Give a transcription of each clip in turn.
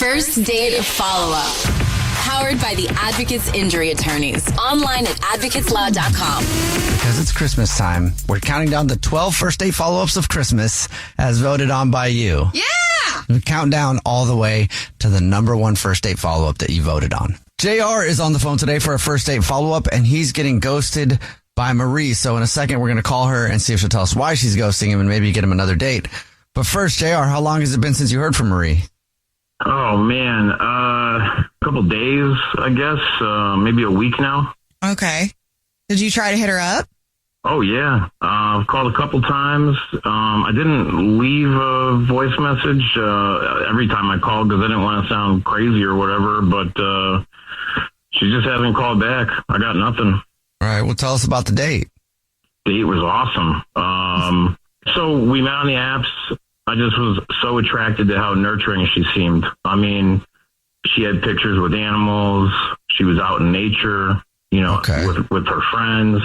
First Date Follow-Up. Powered by the Advocates Injury Attorneys. Online at advocateslaw.com. Because it's Christmas time, we're counting down the 12 first date follow-ups of Christmas as voted on by you. Yeah! We count down all the way to the number one first date follow-up that you voted on. JR is on the phone today for a first date follow-up, and he's getting ghosted by Marie. So in a second, we're going to call her and see if she'll tell us why she's ghosting him and maybe get him another date. But first, JR, how long has it been since you heard from Marie? Oh, man. A couple days, I guess. Maybe a week now. Okay. Did you try to hit her up? Oh, yeah. I've called a couple times. I didn't leave a voice message every time I called because I didn't want to sound crazy or whatever, but she just hasn't called back. I got nothing. All right. Well, tell us about the date. Date was awesome. So we met on the apps. I just was so attracted to how nurturing she seemed. I mean, she had pictures with animals. She was out in nature, you know, with her friends.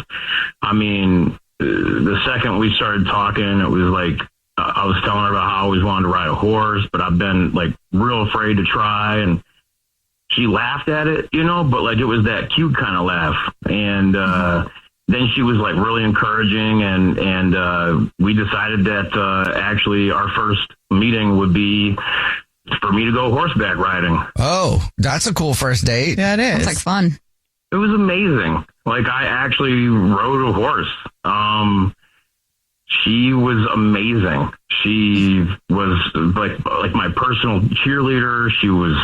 I mean, the second we started talking, it was like, I was telling her about how I always wanted to ride a horse, but I've been like real afraid to try. And she laughed at it, you know, but like it was that cute kind of laugh. And, then she was like really encouraging, and we decided that actually our first meeting would be for me to go horseback riding. Oh, that's a cool first date. Yeah, it is. It's like fun. It was amazing. Like I actually rode a horse. She was amazing. She was like my personal cheerleader. She was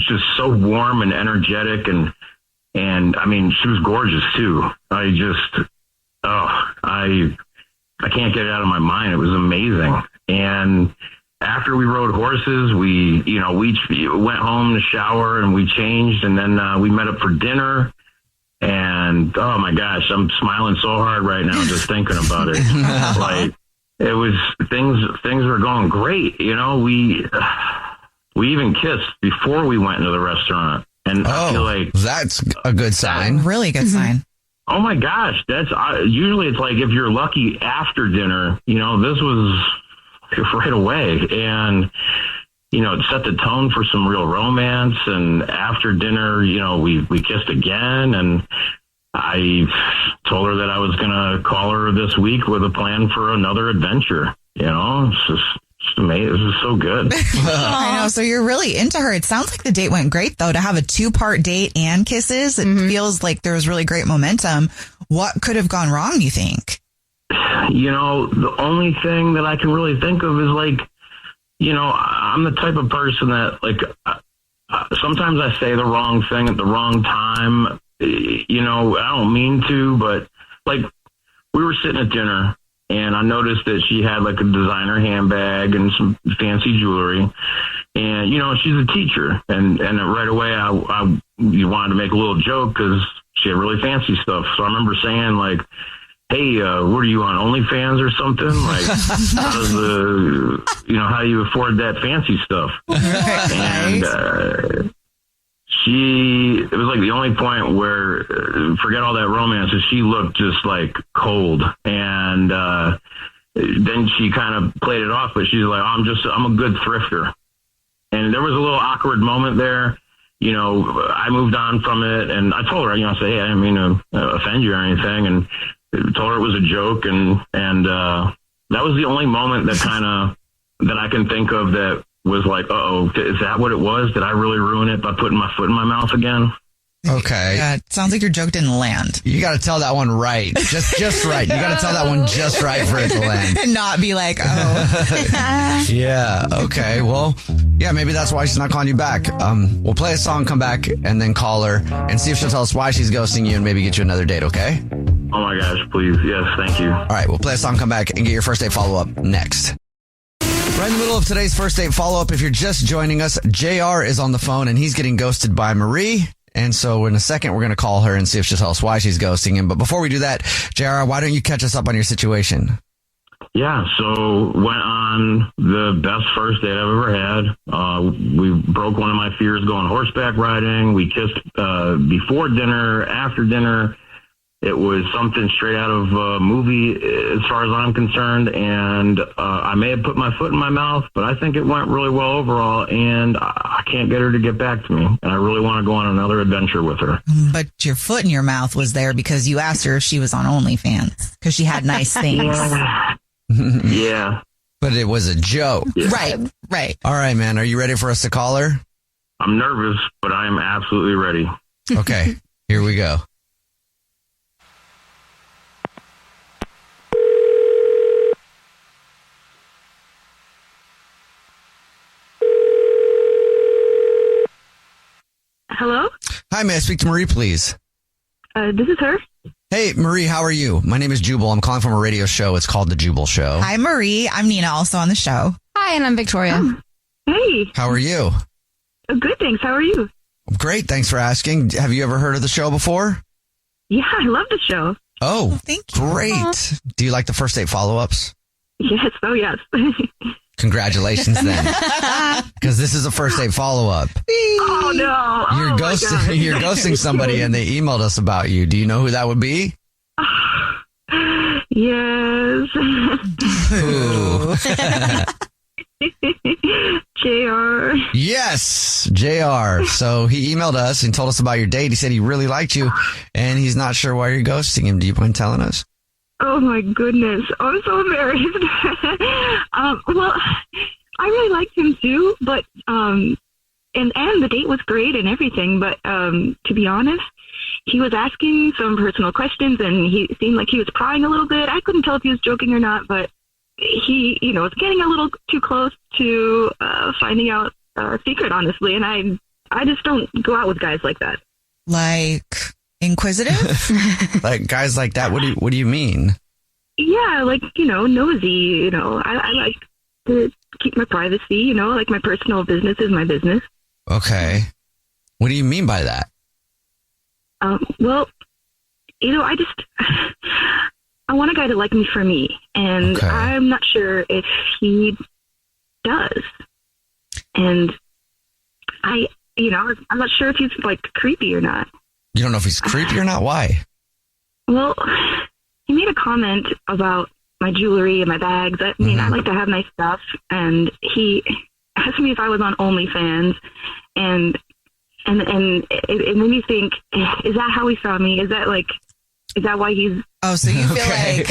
just so warm and energetic, and I mean, she was gorgeous too. I can't get it out of my mind. It was amazing. And after we rode horses, we went home to shower and we changed, and then we met up for dinner. And oh my gosh, I'm smiling so hard right now just thinking about it. Like it was things were going great. You know, we even kissed before we went into the restaurant. And I feel like that's a good sign. Really good sign. Oh my gosh. That's usually it's like if you're lucky after dinner, you know, this was right away. And, you know, it set the tone for some real romance. And after dinner, you know, we kissed again. And I told her that I was going to call her this week with a plan for another adventure. You know, it's just amazing. This is so good. I know. So you're really into her. It sounds like the date went great, though, to have a 2-part date and kisses. It feels like there was really great momentum. What could have gone wrong, you think? You know, the only thing that I can really think of is like, you know, I'm the type of person that like sometimes I say the wrong thing at the wrong time. You know, I don't mean to, but like we were sitting at dinner. And I noticed that she had like a designer handbag and some fancy jewelry. And, you know, she's a teacher. And right away, I wanted to make a little joke because she had really fancy stuff. So I remember saying like, hey, what are you on, OnlyFans or something? Like, how do you afford that fancy stuff? And it was like the only point where, forget all that romance, she looked just like cold. And then she kind of played it off, but she's like, I'm a good thrifter. And there was a little awkward moment there. You know, I moved on from it, and I told her, you know, I said, hey, I didn't mean to offend you or anything, and told her it was a joke. And that was the only moment that I can think of that was like, uh-oh, is that what it was? Did I really ruin it by putting my foot in my mouth again? Okay. Yeah, it sounds like your joke didn't land. You got to tell that one right. Just right. You got to tell that one just right for it to land. And not be like, oh. Yeah. Okay. Well, yeah, maybe that's why she's not calling you back. We'll play a song, come back, and then call her and see if she'll tell us why she's ghosting you and maybe get you another date, okay? Oh my gosh, please. Yes, thank you. All right. We'll play a song, come back, and get your first date follow-up next. Right in the middle of today's first date follow-up, if you're just joining us, JR is on the phone and he's getting ghosted by Marie. And so in a second, we're going to call her and see if she'll tell us why she's ghosting him. But before we do that, JR, why don't you catch us up on your situation? Yeah, so went on the best first date I've ever had. We broke one of my fears going horseback riding. We kissed before dinner, after dinner. It was something straight out of a movie as far as I'm concerned. And I may have put my foot in my mouth, but I think it went really well overall. And I can't get her to get back to me. And I really want to go on another adventure with her. But your foot in your mouth was there because you asked her if she was on OnlyFans because she had nice things. Yeah. But it was a joke. Yeah. Right. All right, man. Are you ready for us to call her? I'm nervous, but I am absolutely ready. Okay, here we go. Hello? Hi, may I speak to Marie, please? This is her. Hey, Marie, how are you? My name is Jubal. I'm calling from a radio show. It's called The Jubal Show. Hi, Marie. I'm Nina, also on the show. Hi, and I'm Victoria. Hey. How are you? Good, thanks. How are you? Great. Thanks for asking. Have you ever heard of the show before? Yeah, I love the show. Oh, thank you. Great. Do you like the first date follow-ups? Yes. Oh, yes. Congratulations then. Because this is a first date follow-up. Oh, no. You're ghosting somebody and they emailed us about you. Do you know who that would be? Yes. Who? JR. Yes, JR. So he emailed us and told us about your date. He said he really liked you and he's not sure why you're ghosting him. Do you mind telling us? Oh, my goodness. I'm so embarrassed. Well, I really liked him too, but, and the date was great and everything, but, to be honest, he was asking some personal questions and he seemed like he was prying a little bit. I couldn't tell if he was joking or not, but he, was getting a little too close to, finding out a secret, honestly. And I just don't go out with guys like that. Like inquisitive? Like guys like that? What do you mean? Yeah, like, nosy, I like to keep my privacy, like my personal business is my business. Okay. What do you mean by that? Well, I want a guy to like me for me, and Okay. I'm not sure if he does. And I'm not sure if he's like creepy or not. You don't know if he's creepy or not? Why? Well, he made a comment about my jewelry and my bags. I mean, I like to have nice stuff, and he asked me if I was on OnlyFans, and it made me think, is that how he saw me? Is that why he's... Oh, so you feel Okay.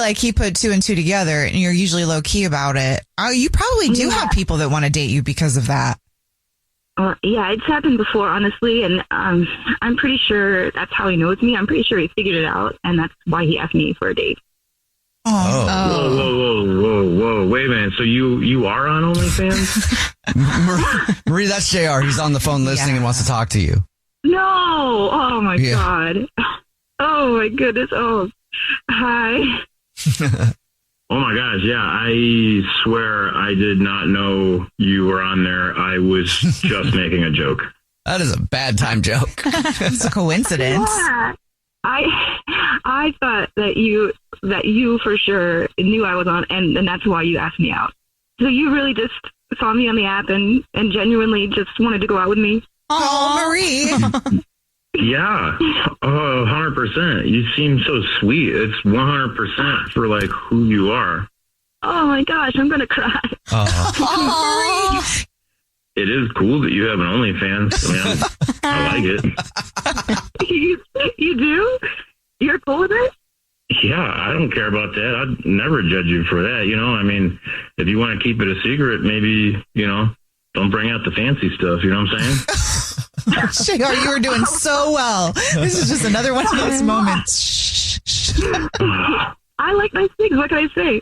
like he put two and two together and you're usually low key about it. Oh, you probably do have people that want to date you because of that. Yeah, it's happened before, honestly, and I'm pretty sure that's how he knows me. I'm pretty sure he figured it out, and that's why he asked me for a date. Whoa. Wait a minute. So you are on OnlyFans? Marie, that's JR. He's on the phone listening and wants to talk to you. No! Oh, my God. Oh, my goodness. Oh, hi. Oh my gosh, yeah, I swear I did not know you were on there. I was just making a joke. That is a bad time joke. It's a coincidence. Yeah. I thought that you for sure knew I was on, and that's why you asked me out. So you really just saw me on the app and genuinely just wanted to go out with me? Oh, Marie. Yeah, 100%. You seem so sweet. It's 100% for like who you are. Oh my gosh, I'm gonna cry. It is cool that you have an OnlyFans. I mean, I like it. You do? You're cool with it? Yeah, I don't care about that. I'd never judge you for that. I mean, if you want to keep it a secret, maybe, don't bring out the fancy stuff. You know what I'm saying? JR, you were doing so well. This is just another one of those moments. I like nice things. What can I say?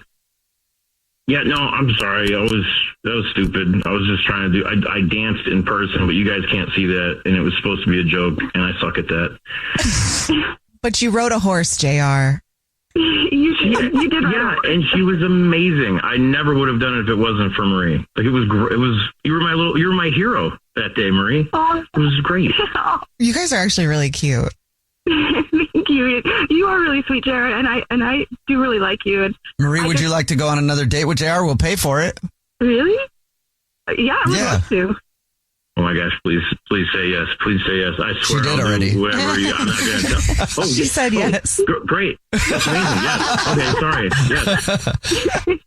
Yeah, no, I'm sorry. That was stupid. I was just trying to I danced in person, but you guys can't see that, and it was supposed to be a joke, and I suck at that. But you rode a horse, JR. You did. Yeah, and she was amazing. I never would have done it if it wasn't for Marie. Like it was you were my hero that day, Marie. Oh, it was great. You guys are actually really cute. Thank you. You are really sweet, Jared, and I do really like you. And Marie, would you like to go on another date with JR? We'll pay for it. Really? Yeah, I would love to. Oh my gosh, please say yes. Please say yes. I swear. She did already. Whatever you, I'm not going to tell. Oh, She said yes. Great. That's amazing. Yes. Okay, sorry.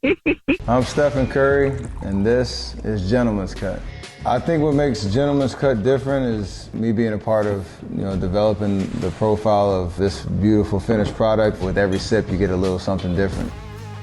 Yes. I'm Stephen Curry, and this is Gentleman's Cut. I think what makes Gentleman's Cut different is me being a part of, developing the profile of this beautiful finished product. With every sip, you get a little something different.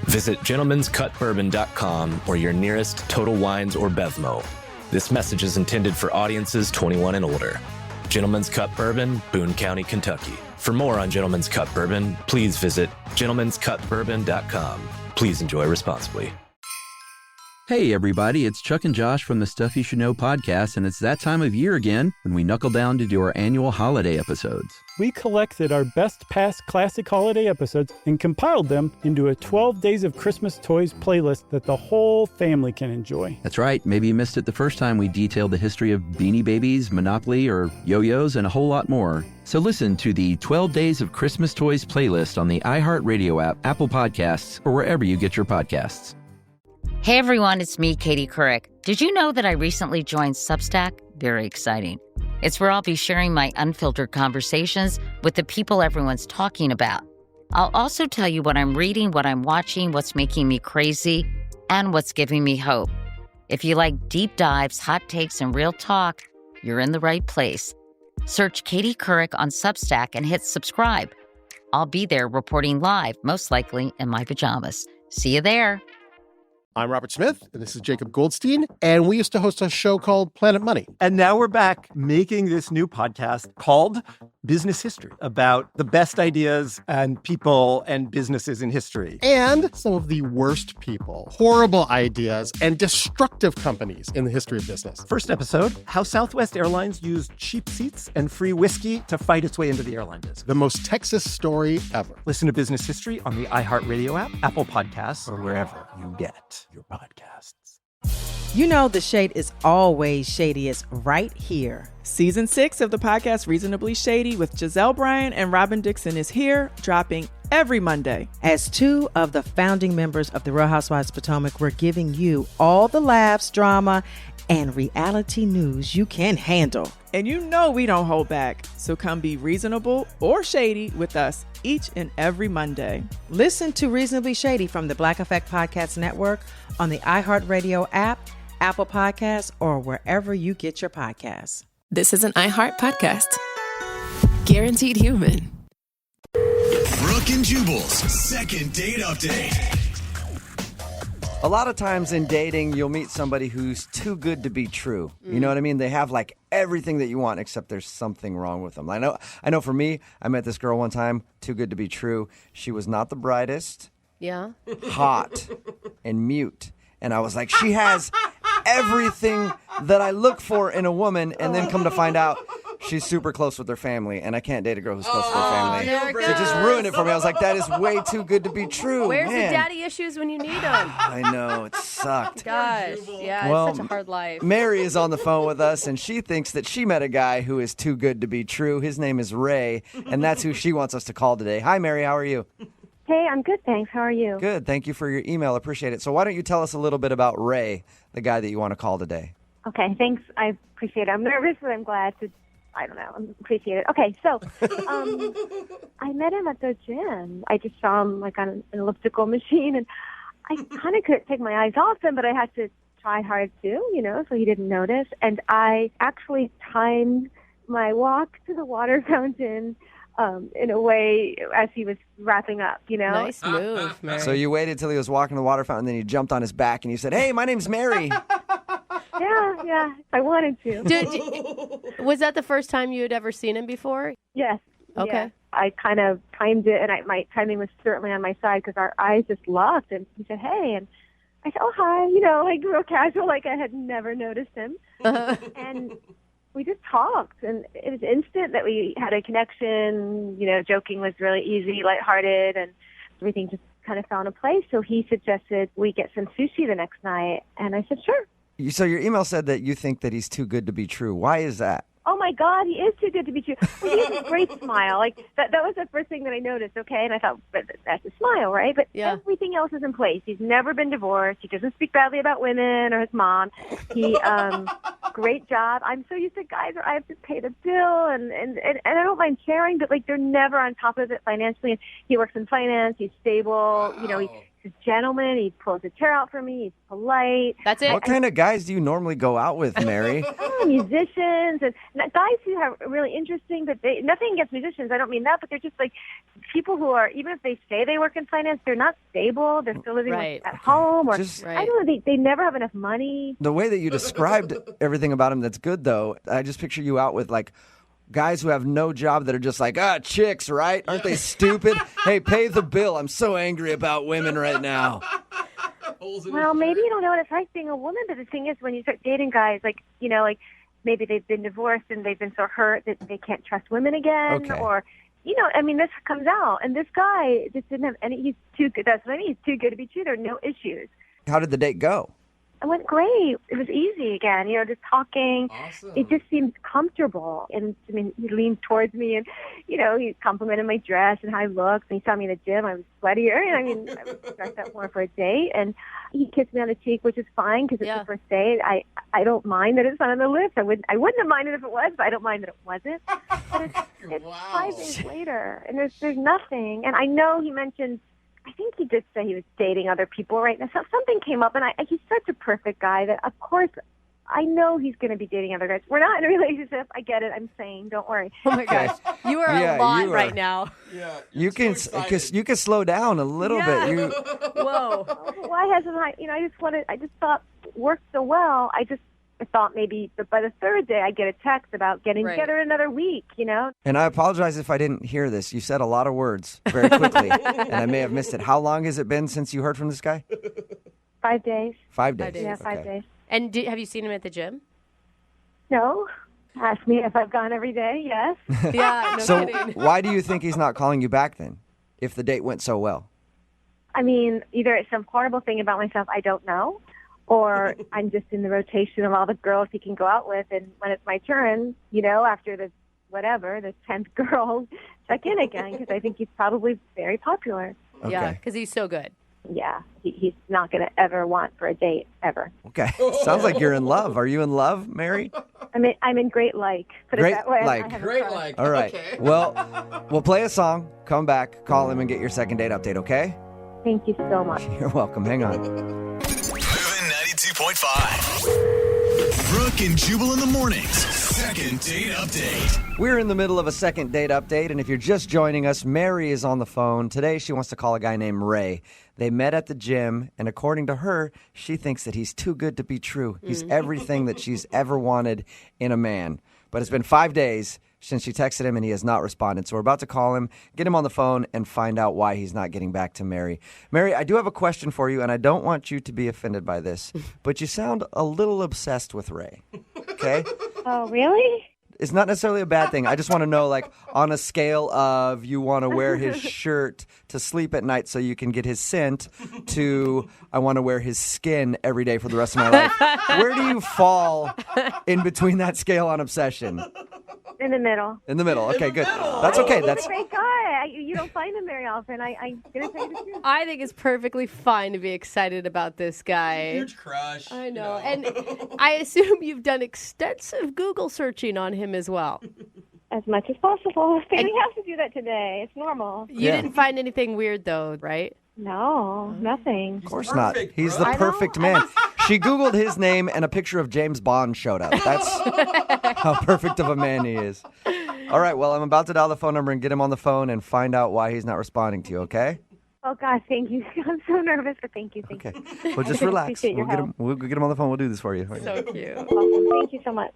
Visit gentlemanscutbourbon.com or your nearest Total Wines or Bevmo. This message is intended for audiences 21 and older. Gentleman's Cut Bourbon, Boone County, Kentucky. For more on Gentleman's Cut Bourbon, please visit gentlemanscutbourbon.com. Please enjoy responsibly. Hey everybody, it's Chuck and Josh from the Stuff You Should Know podcast, and it's that time of year again when we knuckle down to do our annual holiday episodes. We collected our best past classic holiday episodes and compiled them into a 12 Days of Christmas Toys playlist that the whole family can enjoy. That's right, maybe you missed it the first time we detailed the history of Beanie Babies, Monopoly, or yo-yos, and a whole lot more. So listen to the 12 Days of Christmas Toys playlist on the iHeartRadio app, Apple Podcasts, or wherever you get your podcasts. Hey everyone, it's me, Katie Couric. Did you know that I recently joined Substack? Very exciting. It's where I'll be sharing my unfiltered conversations with the people everyone's talking about. I'll also tell you what I'm reading, what I'm watching, what's making me crazy, and what's giving me hope. If you like deep dives, hot takes, and real talk, you're in the right place. Search Katie Couric on Substack and hit subscribe. I'll be there reporting live, most likely in my pajamas. See you there. I'm Robert Smith, and this is Jacob Goldstein, and we used to host a show called Planet Money. And now we're back making this new podcast called Business History, about the best ideas and people and businesses in history. And some of the worst people, horrible ideas, and destructive companies in the history of business. First episode, how Southwest Airlines used cheap seats and free whiskey to fight its way into the airline business. The most Texas story ever. Listen to Business History on the iHeartRadio app, Apple Podcasts, or wherever you get your podcasts. You know the shade is always shadiest right here. Season 6 of the podcast Reasonably Shady with Giselle Bryan and Robin Dixon is here, dropping every Monday. As two of the founding members of the Real Housewives of Potomac, we're giving you all the laughs, drama, and reality news you can handle. And you know we don't hold back, so come be reasonable or shady with us each and every Monday. Listen to Reasonably Shady from the Black Effect Podcast Network on the iHeartRadio app, Apple Podcasts, or wherever you get your podcasts. This is an iHeart podcast. Guaranteed human. Brooke and Jubal's second date update. A lot of times in dating, you'll meet somebody who's too good to be true. You know what I mean? They have like everything that you want, except there's something wrong with them. I know for me, I met this girl one time, too good to be true. She was not the brightest. Yeah. Hot and mute. And I was like, she has everything that I look for in a woman. And then come to find out, she's super close with her family, and I can't date a girl who's close to her family. So it just ruined it for me. I was like, that is way too good to be true. Where's Man. the daddy issues when you need them? I know, it sucked. Gosh, yeah, Well, it's such a hard life. Mary is on the phone with us, and she thinks that she met a guy who is too good to be true. His name is Ray, and that's who she wants us to call today. Hi, Mary. How are you? Hey, I'm good, thanks. How are you? Good. Thank you for your email. Appreciate it. So why don't you tell us a little bit about Ray, the guy that you want to call today? Okay, thanks. I appreciate it. I'm nervous, but I'm glad to, I appreciate it. Okay, so I met him at the gym. I just saw him like on an elliptical machine, and I kind of couldn't take my eyes off him, but I had to try hard too, so he didn't notice. And I actually timed my walk to the water fountain in a way as he was wrapping up, Nice move, Mary. So you waited till he was walking to the water fountain, then you jumped on his back and you said, "Hey, my name's Mary." Yeah, I wanted to. Was that the first time you had ever seen him before? Yes. Okay. Yes. I kind of timed it, and my timing was certainly on my side because our eyes just locked. And he said, "Hey," and I said, "Oh, hi," like real casual, like I had never noticed him. And we just talked, and it was instant that we had a connection. Joking was really easy, lighthearted, and everything just kind of fell into place. So he suggested we get some sushi the next night, and I said, sure. So your email said that you think that he's too good to be true. Why is that? Oh my my God, he is too good to be true. Well, he has a great smile. Like that was the first thing that I noticed. Okay, and I thought, but that's a smile, right? But everything else is in place. He's never been divorced. He doesn't speak badly about women or his mom. He great job. I'm so used to guys where I have to pay the bill, and I don't mind sharing, but like they're never on top of it financially. And he works in finance. He's stable. Wow. You know, he's a gentleman. He pulls a chair out for me. He's polite. That's it. What kind of guys do you normally go out with, Mary? Musicians and guys who are really interesting, but nothing against musicians. I don't mean that, but they're just like people who are, even if they say they work in finance, they're not stable. They're still living at home, or I don't know. They never have enough money. The way that you described everything about him that's good, though, I just picture you out with like guys who have no job that are just like, chicks, right? Aren't they stupid? Hey, pay the bill. I'm so angry about women right now. Well, maybe you don't know what it's like being a woman, but the thing is, when you start dating guys, like, you know, like maybe they've been divorced and they've been so hurt that they can't trust women again, or, you know, I mean, this comes out. And this guy just didn't have any, he's too good. That's what I mean. He's too good to be true. There are no issues. How did the date go? It went great. It was easy again, you know, just talking. Awesome. It just seemed comfortable. And, I mean, he leaned towards me and, you know, he complimented my dress and how I looked. And he saw me in the gym. I was sweatier. And, I mean, I was dressed up more for a date. And he kissed me on the cheek, which is fine because it's the first date. I don't mind that it's not on the lips. I wouldn't have minded if it was, but I don't mind that it wasn't. But it's 5 days later, and there's nothing. And I know he mentioned, I think he did say he was dating other people right now. So something came up, and he's such a perfect guy that, of course, I know he's going to be dating other guys. We're not in a relationship. I get it. I'm saying, don't worry. Oh my gosh, you are a lot right now. Yeah, you can slow down a little bit. Whoa. Why hasn't I? You know, I just thought it worked so well. I thought maybe by the third day I'd get a text about getting together another week, you know? And I apologize if I didn't hear this. You said a lot of words very quickly, and I may have missed it. How long has it been since you heard from this guy? 5 days. 5 days. Yeah, 5 days. And have you seen him at the gym? No. Ask me if I've gone every day. Yes. Yeah, no so kidding. Why do you think he's not calling you back then, if the date went so well? I mean, either it's some horrible thing about myself I don't know, or I'm just in the rotation of all the girls he can go out with, and when it's my turn, you know, after the 10th girl, check in again, because I think he's probably very popular. Okay. Yeah, because he's so good. Yeah, he's not going to ever want for a date, ever. Okay. Sounds like you're in love. Are you in love, Mary? I'm in great like. Put Great it that way. like. Great like. All right. Okay. Well, we'll play a song, come back, call him, and get your second date update, okay? Thank you so much. You're welcome. Hang on. Moving 92.5. Brooke and Jubal in the mornings. Second date update. We're in the middle of a second date update, and if you're just joining us, Mary is on the phone. Today, she wants to call a guy named Ray. They met at the gym, and according to her, she thinks that he's too good to be true. He's everything that she's ever wanted in a man. But it's been 5 days since she texted him, and he has not responded. So we're about to call him, get him on the phone, and find out why he's not getting back to Mary. Mary, I do have a question for you, and I don't want you to be offended by this, but you sound a little obsessed with Ray, okay? Oh, really? It's not necessarily a bad thing. I just want to know, like, on a scale of you want to wear his shirt to sleep at night so you can get his scent to I want to wear his skin every day for the rest of my life. Where do you fall in between that scale on obsession? In the middle. In the middle. Okay, good. That's okay. He's a great guy. You don't find him very often. I'm going to tell you the truth. I think it's perfectly fine to be excited about this guy. Huge crush. I know. And I assume you've done extensive Google searching on him as well. As much as possible. Family has to do that today. It's normal. You didn't find anything weird, though, right? No, nothing. Of course not. He's the perfect man. She Googled his name and a picture of James Bond showed up. That's how perfect of a man he is. All right, well, I'm about to dial the phone number and get him on the phone and find out why he's not responding to you, okay? Oh, God, thank you. I'm so nervous, but thank you. Thank you. Well, just relax. Appreciate your We'll get him on the phone. We'll do this for you. So cute. Awesome. Thank you so much.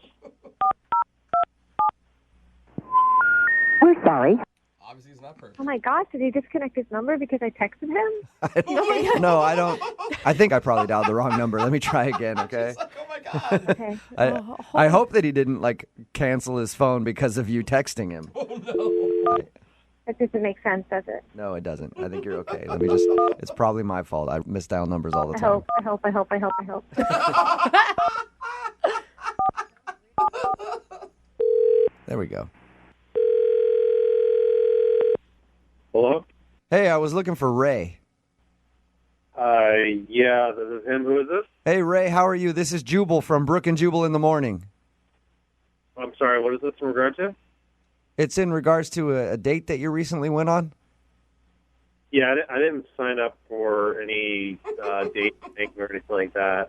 We're sorry. Obviously, he's not perfect. Oh, my gosh, did he disconnect his number because I texted him? No, I don't. I think I probably dialed the wrong number. Let me try again, okay? Oh my God. Okay. I hope that he didn't, like, cancel his phone because of you texting him. Oh no. That doesn't make sense, does it? No, it doesn't. I think you're okay. Let me just, it's probably my fault. I misdial numbers all the time. I hope. There we go. Hello? Hey, I was looking for Ray. Yeah, this is him. Who is this? Hey, Ray, how are you? This is Jubal from Brooke and Jubal in the Morning. I'm sorry, what is this in regard to? It's in regards to a date that you recently went on. Yeah, I didn't sign up for any date thing or anything like that.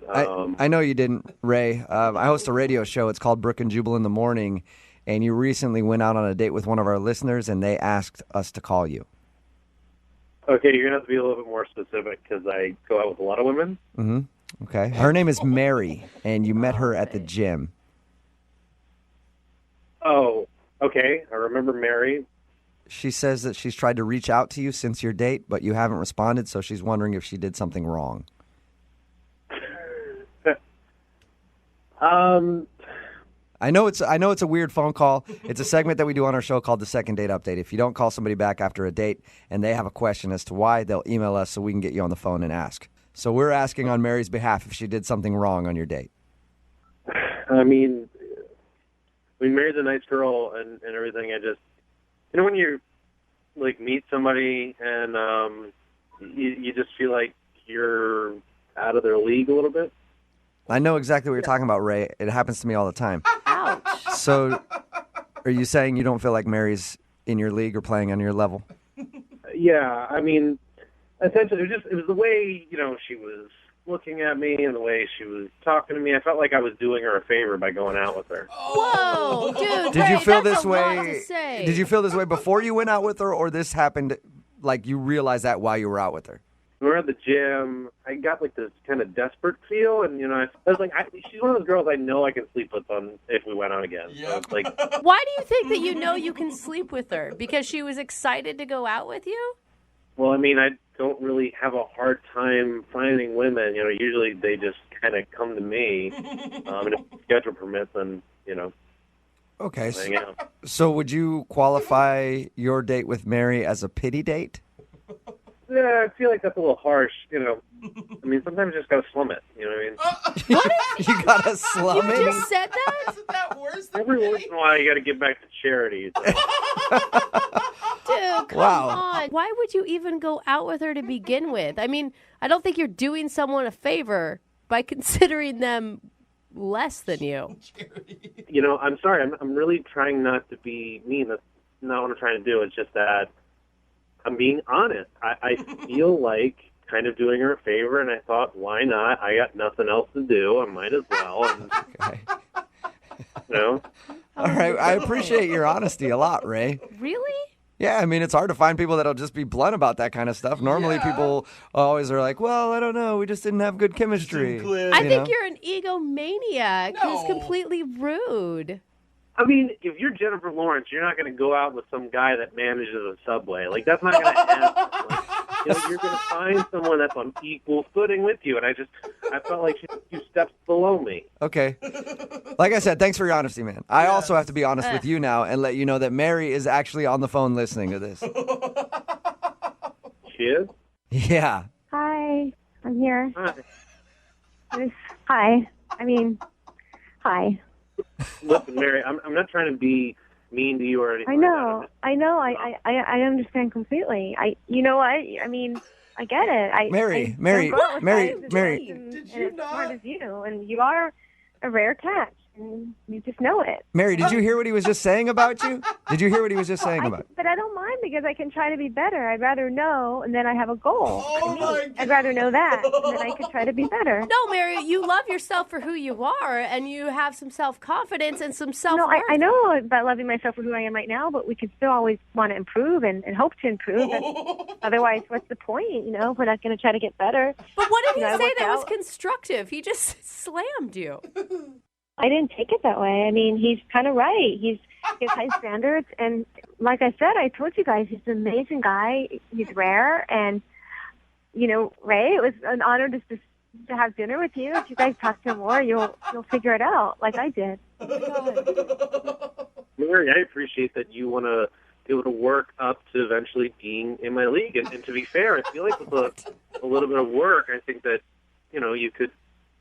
I know you didn't, Ray. I host a radio show. It's called Brooke and Jubal in the Morning, and you recently went out on a date with one of our listeners, and they asked us to call you. Okay, you're going to have to be a little bit more specific because I go out with a lot of women. Mm-hmm. Okay. Her name is Mary, and you met her at the gym. Oh, okay. I remember Mary. She says that she's tried to reach out to you since your date, but you haven't responded, so she's wondering if she did something wrong. I know it's a weird phone call. It's a segment that we do on our show called the Second Date Update. If you don't call somebody back after a date and they have a question as to why, they'll email us so we can get you on the phone and ask. So we're asking on Mary's behalf if she did something wrong on your date. I mean, we married a nice girl and everything. I just, when you like meet somebody and you just feel like you're out of their league a little bit. I know exactly what you're talking about, Ray. It happens to me all the time. Ouch. So are you saying you don't feel like Mary's in your league or playing on your level? Yeah, I mean, essentially, it was the way, she was looking at me and the way she was talking to me. I felt like I was doing her a favor by going out with her. Whoa, dude. Did you feel that's this a lot way? to say. Did you feel this way before you went out with her, or this happened like you realized that while you were out with her? We were at the gym. I got like this kind of desperate feel, and I was like, she's one of those girls I know I can sleep with if we went out again. So it's like, Why do you think that you can sleep with her? Because she was excited to go out with you? well, I mean, I don't really have a hard time finding women. Usually they just kind of come to me, and if the schedule permits, then Okay. hang out. So would you qualify your date with Mary as a pity date? Yeah, I feel like that's a little harsh. I mean, sometimes you just gotta slum it. You know what I mean? You gotta slum You it? just said that? Isn't that worse than Every once in a while, you gotta give back to charity. Dude, come Wow. on. Why would you even go out with her to begin with? I mean, I don't think you're doing someone a favor by considering them less than you. I'm sorry. I'm really trying not to be mean. That's not what I'm trying to do. It's just that I'm being honest. I feel like kind of doing her a favor, and I thought, why not? I got nothing else to do. I might as well. And, Okay. All right. I appreciate your honesty a lot, Ray. Really? Yeah, I mean, it's hard to find people that'll just be blunt about that kind of stuff. Normally, people always are like, well, I don't know. We just didn't have good chemistry. I think you're an egomaniac who's completely rude. I mean, if you're Jennifer Lawrence, you're not going to go out with some guy that manages a Subway. Like, that's not going to happen. Like, you're going to find someone that's on equal footing with you. And I felt like she's a few steps below me. Okay. Like I said, thanks for your honesty, man. I also have to be honest with you now and let you know that Mary is actually on the phone listening to this. She is? Yeah. Hi, I'm here. Hi. Hi. Hi. Listen, Mary, I'm not trying to be mean to you or anything. I know. I understand completely. You know what? I mean, I get it. Mary. Did you not? As smart as you, and you are a rare catch, and you just know it. Mary, did you hear what he was just saying about you? Did you hear what he was just saying about you? But I don't mind because I can try to be better. I'd rather know, and then I have a goal. I'd rather know that, and then I could try to be better. No, Mary, you love yourself for who you are, and you have some self-confidence and some self-worth. No, I know about loving myself for who I am right now, but we can still always want to improve and hope to improve. Otherwise, what's the point? We're not going to try to get better. But what did he say that was out. constructive? He just slammed you. I didn't take it that way. I mean, he's kind of right. He has high standards, and like I said, I told you guys, he's an amazing guy. He's rare, and Ray, it was an honor to have dinner with you. If you guys talk to him more, you'll figure it out, like I did. Mary, I appreciate that you want to be able to work up to eventually being in my league, and to be fair, I feel like with a little bit of work, I think that you could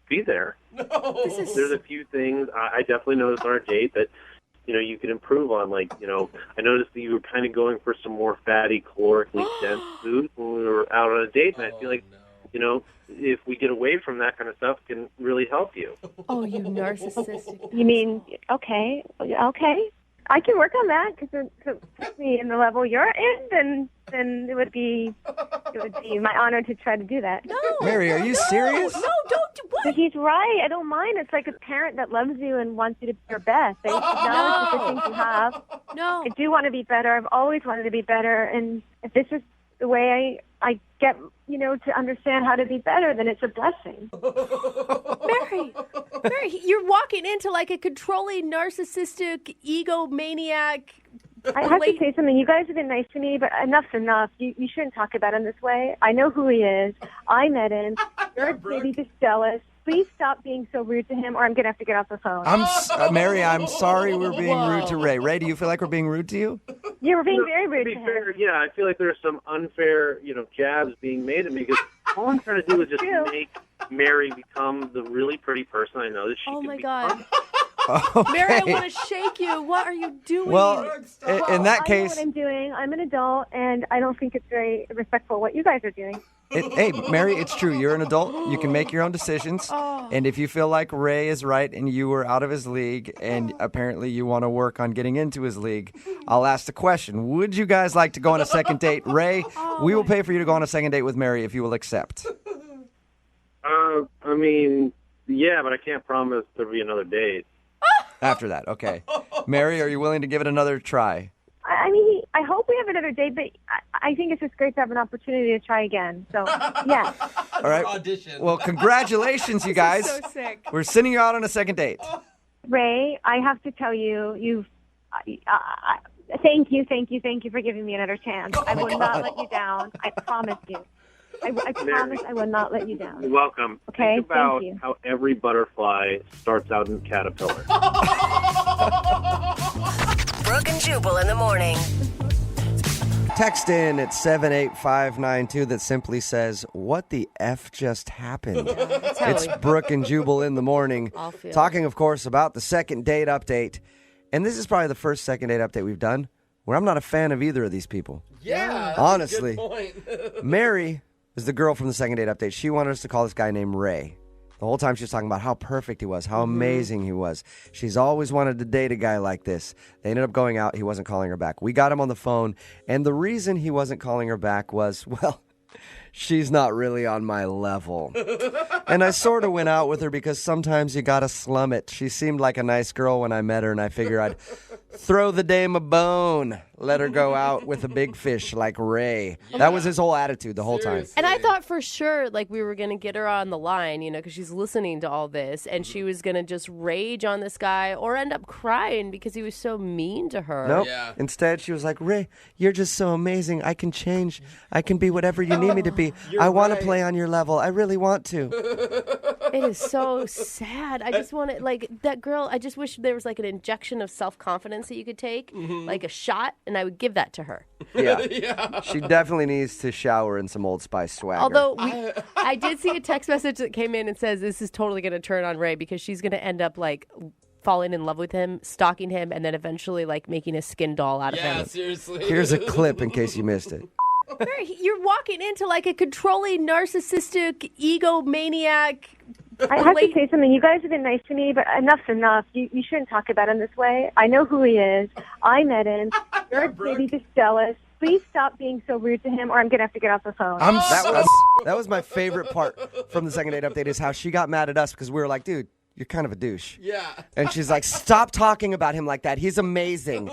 be there. There's a few things I definitely noticed on our date that you could improve on. Like, I noticed that you were kind of going for some more fatty, calorically dense foods when we were out on a date, and I feel like, if we get away from that kind of stuff, it can really help you. Oh, you narcissistic. You mean, okay. I can work on that because to put me in the level you're in, then it would be my honor to try to do that. No, Mary, are you serious? No, don't do what? But he's right. I don't mind. It's like a parent that loves you and wants you to be your best. They acknowledge the good things you have. No. I do want to be better. I've always wanted to be better. And if this is the way I get, to understand how to be better, then it's a blessing. Mary, you're walking into like a controlling, narcissistic, egomaniac. I have to say something. You guys have been nice to me, but enough's enough. You shouldn't talk about him this way. I know who he is. I met him. You're maybe just jealous. Please stop being so rude to him, or I'm going to have to get off the phone. Mary, I'm sorry we're being rude to Ray. Ray, do you feel like we're being rude to you? Yeah, we're being very rude to him. Yeah, I feel like there's some unfair, jabs being made at me because all I'm trying to do is just make Mary become the really pretty person I know that she can be. Oh, my God. Okay. Mary, I want to shake you. What are you doing? Well, in that case... I know what I'm doing. I'm an adult, and I don't think it's very respectful what you guys are doing. Hey, Mary, it's true. You're an adult. You can make your own decisions. And if you feel like Ray is right and you were out of his league and apparently you want to work on getting into his league, I'll ask the question. Would you guys like to go on a second date? Ray, we will pay for you to go on a second date with Mary if you will accept. Yeah, but I can't promise there'll be another date. After that, okay. Mary, are you willing to give it another try? I hope we have another date, but I think it's just great to have an opportunity to try again. So, yeah. All right. Audition. Well, congratulations, you guys. So sick. We're sending you out on a second date. Ray, I have to tell you, thank you for giving me another chance. I will not let you down. I promise you. I promise I will not let you down. You're welcome. Okay, Think about thank you. how every butterfly starts out in a caterpillar. Brooke and Jubal in the morning. Text in at 78592 that simply says, what the F just happened? It's Brooke and Jubal in the morning. Talking, of course, about the second date update. And this is probably the first second date update we've done where I'm not a fan of either of these people. Yeah, honestly. Good point. Mary is the girl from the second date update. She wanted us to call this guy named Ray. The whole time she was talking about how perfect he was, how amazing he was. She's always wanted to date a guy like this. They ended up going out. He wasn't calling her back. We got him on the phone, and the reason he wasn't calling her back was, well, she's not really on my level. And I sort of went out with her because sometimes you got to slum it. She seemed like a nice girl when I met her, and I figure I'd throw the dame a bone, let her go out with a big fish like Ray. That was his whole attitude the whole time. And I thought for sure, we were going to get her on the line, because she's listening to all this, and she was going to just rage on this guy or end up crying because he was so mean to her. Nope. Yeah. Instead, she was like, Ray, you're just so amazing. I can change. I can be whatever you need me to be. I want to play on your level. I really want to. It is so sad. I just want to, that girl, I just wish there was an injection of self-confidence that you could take, like a shot, and I would give that to her. Yeah. She definitely needs to shower in some Old Spice swagger. Although I did see a text message that came in and says this is totally going to turn on Ray because she's going to end up falling in love with him, stalking him, and then eventually making a skin doll out of him. Yeah, seriously. Here's a clip in case you missed it. Mary, you're walking into a controlling, narcissistic, egomaniac. I have to say something. You guys have been nice to me, but enough's enough. You shouldn't talk about him this way. I know who he is. I met him. You're maybe just jealous. Please stop being so rude to him, or I'm going to have to get off the phone. That was my favorite part from the second date update is how she got mad at us because we were like, dude, you're kind of a douche. Yeah. And she's like, stop talking about him like that. He's amazing.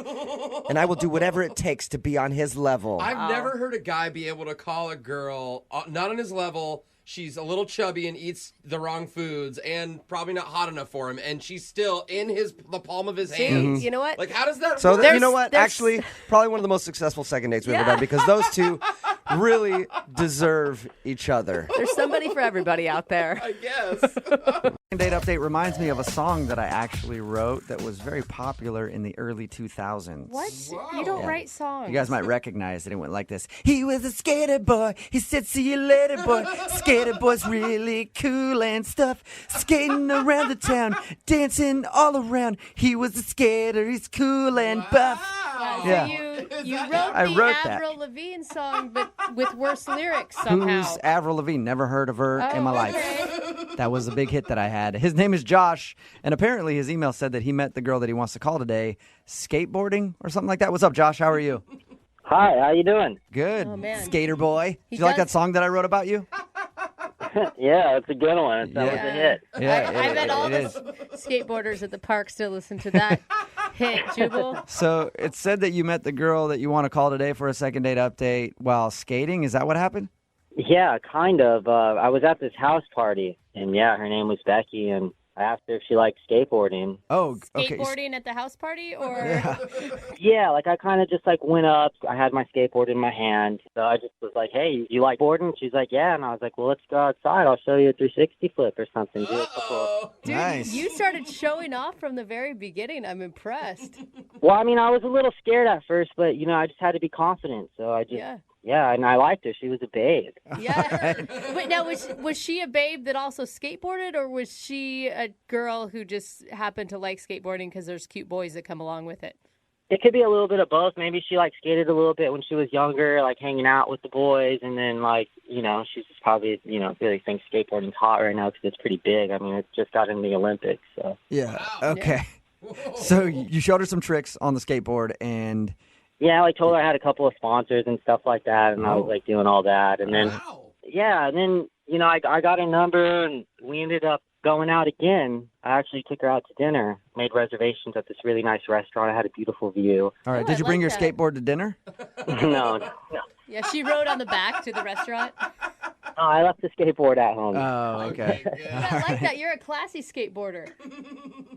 And I will do whatever it takes to be on his level. I've never heard a guy be able to call a girl not on his level. She's a little chubby and eats the wrong foods and probably not hot enough for him. And she's still in the palm of his hands. You know what? How does that So, work? you know what? Actually, probably one of the most successful second dates we've ever done because those two really deserve each other. There's somebody for everybody out there. I guess. date update reminds me of a song that I actually wrote that was very popular in the early 2000s. What? You don't write songs. You guys might recognize it. It went like this. He was a skater boy. He said, see you later, boy. Skater boy's really cool and stuff. Skating around the town, dancing all around. He was a skater. He's cool and buff. Yeah. So you wrote the Avril Lavigne song, but with worse lyrics somehow. Who's Avril Lavigne? Never heard of her in my life. That was a big hit that I had. His name is Josh, and apparently his email said that he met the girl that he wants to call today skateboarding or something like that. What's up, Josh? How are you? Hi, how you doing? Good. Oh, man. Skater boy. Do you like that song that I wrote about you? Yeah, it's a good one. That was a hit. Yeah, I bet all the skateboarders at the park still listen to that hit, Jubal. So it said that you met the girl that you want to call today for a second date update while skating. Is that what happened? Yeah, kind of. I was at this house party, and yeah, her name was Becky, and I asked her if she liked skateboarding. Oh, okay. Skateboarding at the house party, or? Yeah, like I kind of just like went up. I had my skateboard in my hand, so I just was like, "Hey, you like boarding?" She's like, "Yeah," and I was like, "Well, let's go outside. I'll show you a 360 flip or something." Dude, nice. You started showing off from the very beginning. I'm impressed. Well, I mean, I was a little scared at first, but you know, I just had to be confident. So I just. Yeah, and I liked her. She was a babe. Yeah. Wait, now, was she a babe that also skateboarded, or was she a girl who just happened to like skateboarding because there's cute boys that come along with it? It could be a little bit of both. Maybe she like skated a little bit when she was younger, like hanging out with the boys, and then like, you know, she's just probably, you know, really thinks skateboarding's hot right now because it's pretty big. I mean, it just got in the Olympics. So. Yeah. Okay. So you showed her some tricks on the skateboard, and yeah, I like told her I had a couple of sponsors and stuff like that, and I was like doing all that, and then and then you know I got a number, and we ended up going out again. I actually took her out to dinner, made reservations at this really nice restaurant. I had a beautiful view. All right, did you bring your skateboard to dinner? No. Yeah, she rode on the back to the restaurant. Oh, I left the skateboard at home. Oh, okay. I like that. You're a classy skateboarder.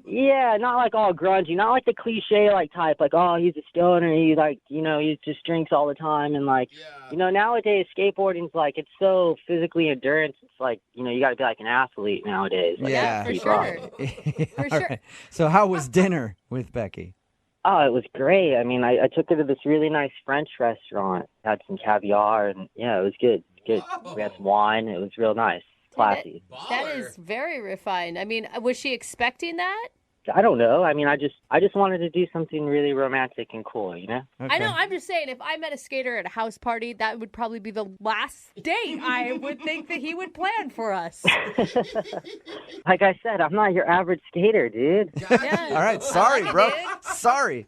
Yeah, not like all grungy, not like the cliche like type, like, oh, he's a stoner, he like, you know, he just drinks all the time, and like, you know, nowadays skateboarding's like, it's so physically endurance, it's like, you know, you got to be like an athlete nowadays. Like, yeah, for sure. For sure. Right. So how was dinner with Becky? Oh, it was great. I mean, I took her to this really nice French restaurant, had some caviar, and yeah, it was good. Good. We had some wine. It was real nice. Classy. That is very refined. I mean, was she expecting that? I don't know. I mean, I just wanted to do something really romantic and cool, you know? Okay. I know. I'm just saying, if I met a skater at a house party, that would probably be the last date I would think that he would plan for us. Like I said, I'm not your average skater, dude. Yeah. All right. Sorry, bro. Sorry.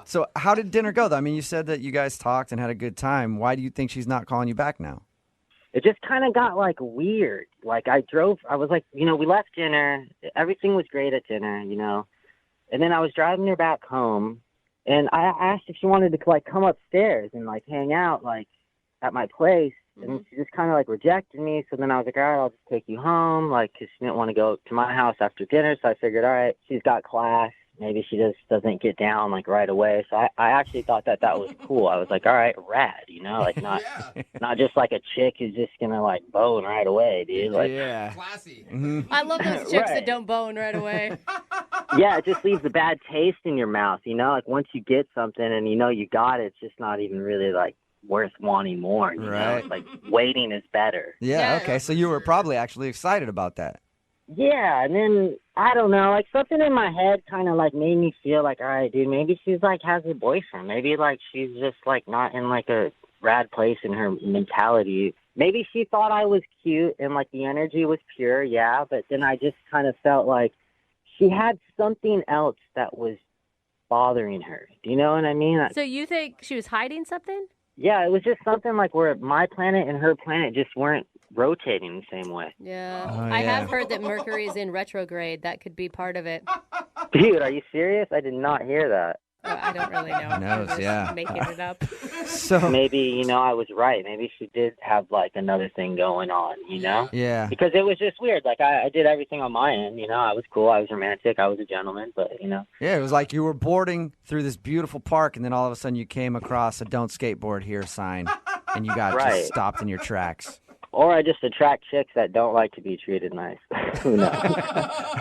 So how did dinner go, though? I mean, you said that you guys talked and had a good time. Why do you think she's not calling you back now? It just kind of got, like, weird. Like, I was like, you know, we left dinner. Everything was great at dinner, you know. And then I was driving her back home, and I asked if she wanted to, like, come upstairs and, like, hang out, like, at my place. And she just kind of, like, rejected me. So then I was like, all right, I'll just take you home, like, because she didn't want to go to my house after dinner. So I figured, all right, she's got class. Maybe she just doesn't get down, like, right away. So I actually thought that was cool. I was like, all right, rad, you know? Like, not just, like, a chick who's just going to, like, bone right away, dude. Like, classy. Mm-hmm. I love those chicks that don't bone right away. Yeah, it just leaves a bad taste in your mouth, you know? Like, once you get something and you know you got it, it's just not even really, like, worth wanting more, you know? It's like, waiting is better. Yeah, okay. So you were probably actually excited about that. Yeah, and then, I don't know, like, something in my head kind of, like, made me feel like, all right, dude, maybe she's, like, has a boyfriend. Maybe, like, she's just, like, not in, like, a rad place in her mentality. Maybe she thought I was cute and, like, the energy was pure, yeah, but then I just kind of felt like she had something else that was bothering her. Do you know what I mean? So you think she was hiding something? Yeah, it was just something like where my planet and her planet just weren't rotating the same way. Yeah. Oh, I yeah. have heard that Mercury is in retrograde. That could be part of it. Dude, are you serious? I did not hear that. I don't really know. Who knows, I'm just yeah. making it up. So maybe, you know, I was right. Maybe she did have, like, another thing going on, you know? Yeah. Because it was just weird. Like, I did everything on my end, you know? I was cool. I was romantic. I was a gentleman, but, you know. Yeah, it was like you were boarding through this beautiful park, and then all of a sudden you came across a "Don't Skateboard Here" sign, and you got just stopped in your tracks. Or I just attract chicks that don't like to be treated nice. Who knows?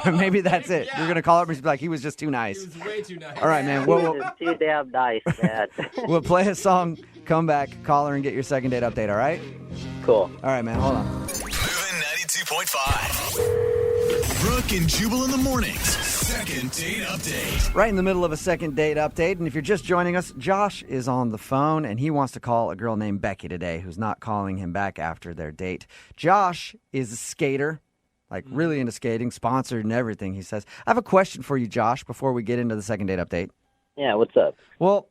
Maybe that's it. You're going to call her and be like, he was just too nice. He was way too nice. All right, man. He was just too damn nice, man. We'll play a song, come back, call her, and get your second date update, all right? Cool. All right, man. Hold on. Moving 92.5. Brooke and Jubal in the mornings. Second date update. Right in the middle of a second date update. And if you're just joining us, Josh is on the phone, and he wants to call a girl named Becky today who's not calling him back after their date. Josh is a skater, like really into skating, sponsored and everything, he says. I have a question for you, Josh, before we get into the second date update. Yeah, what's up? Well,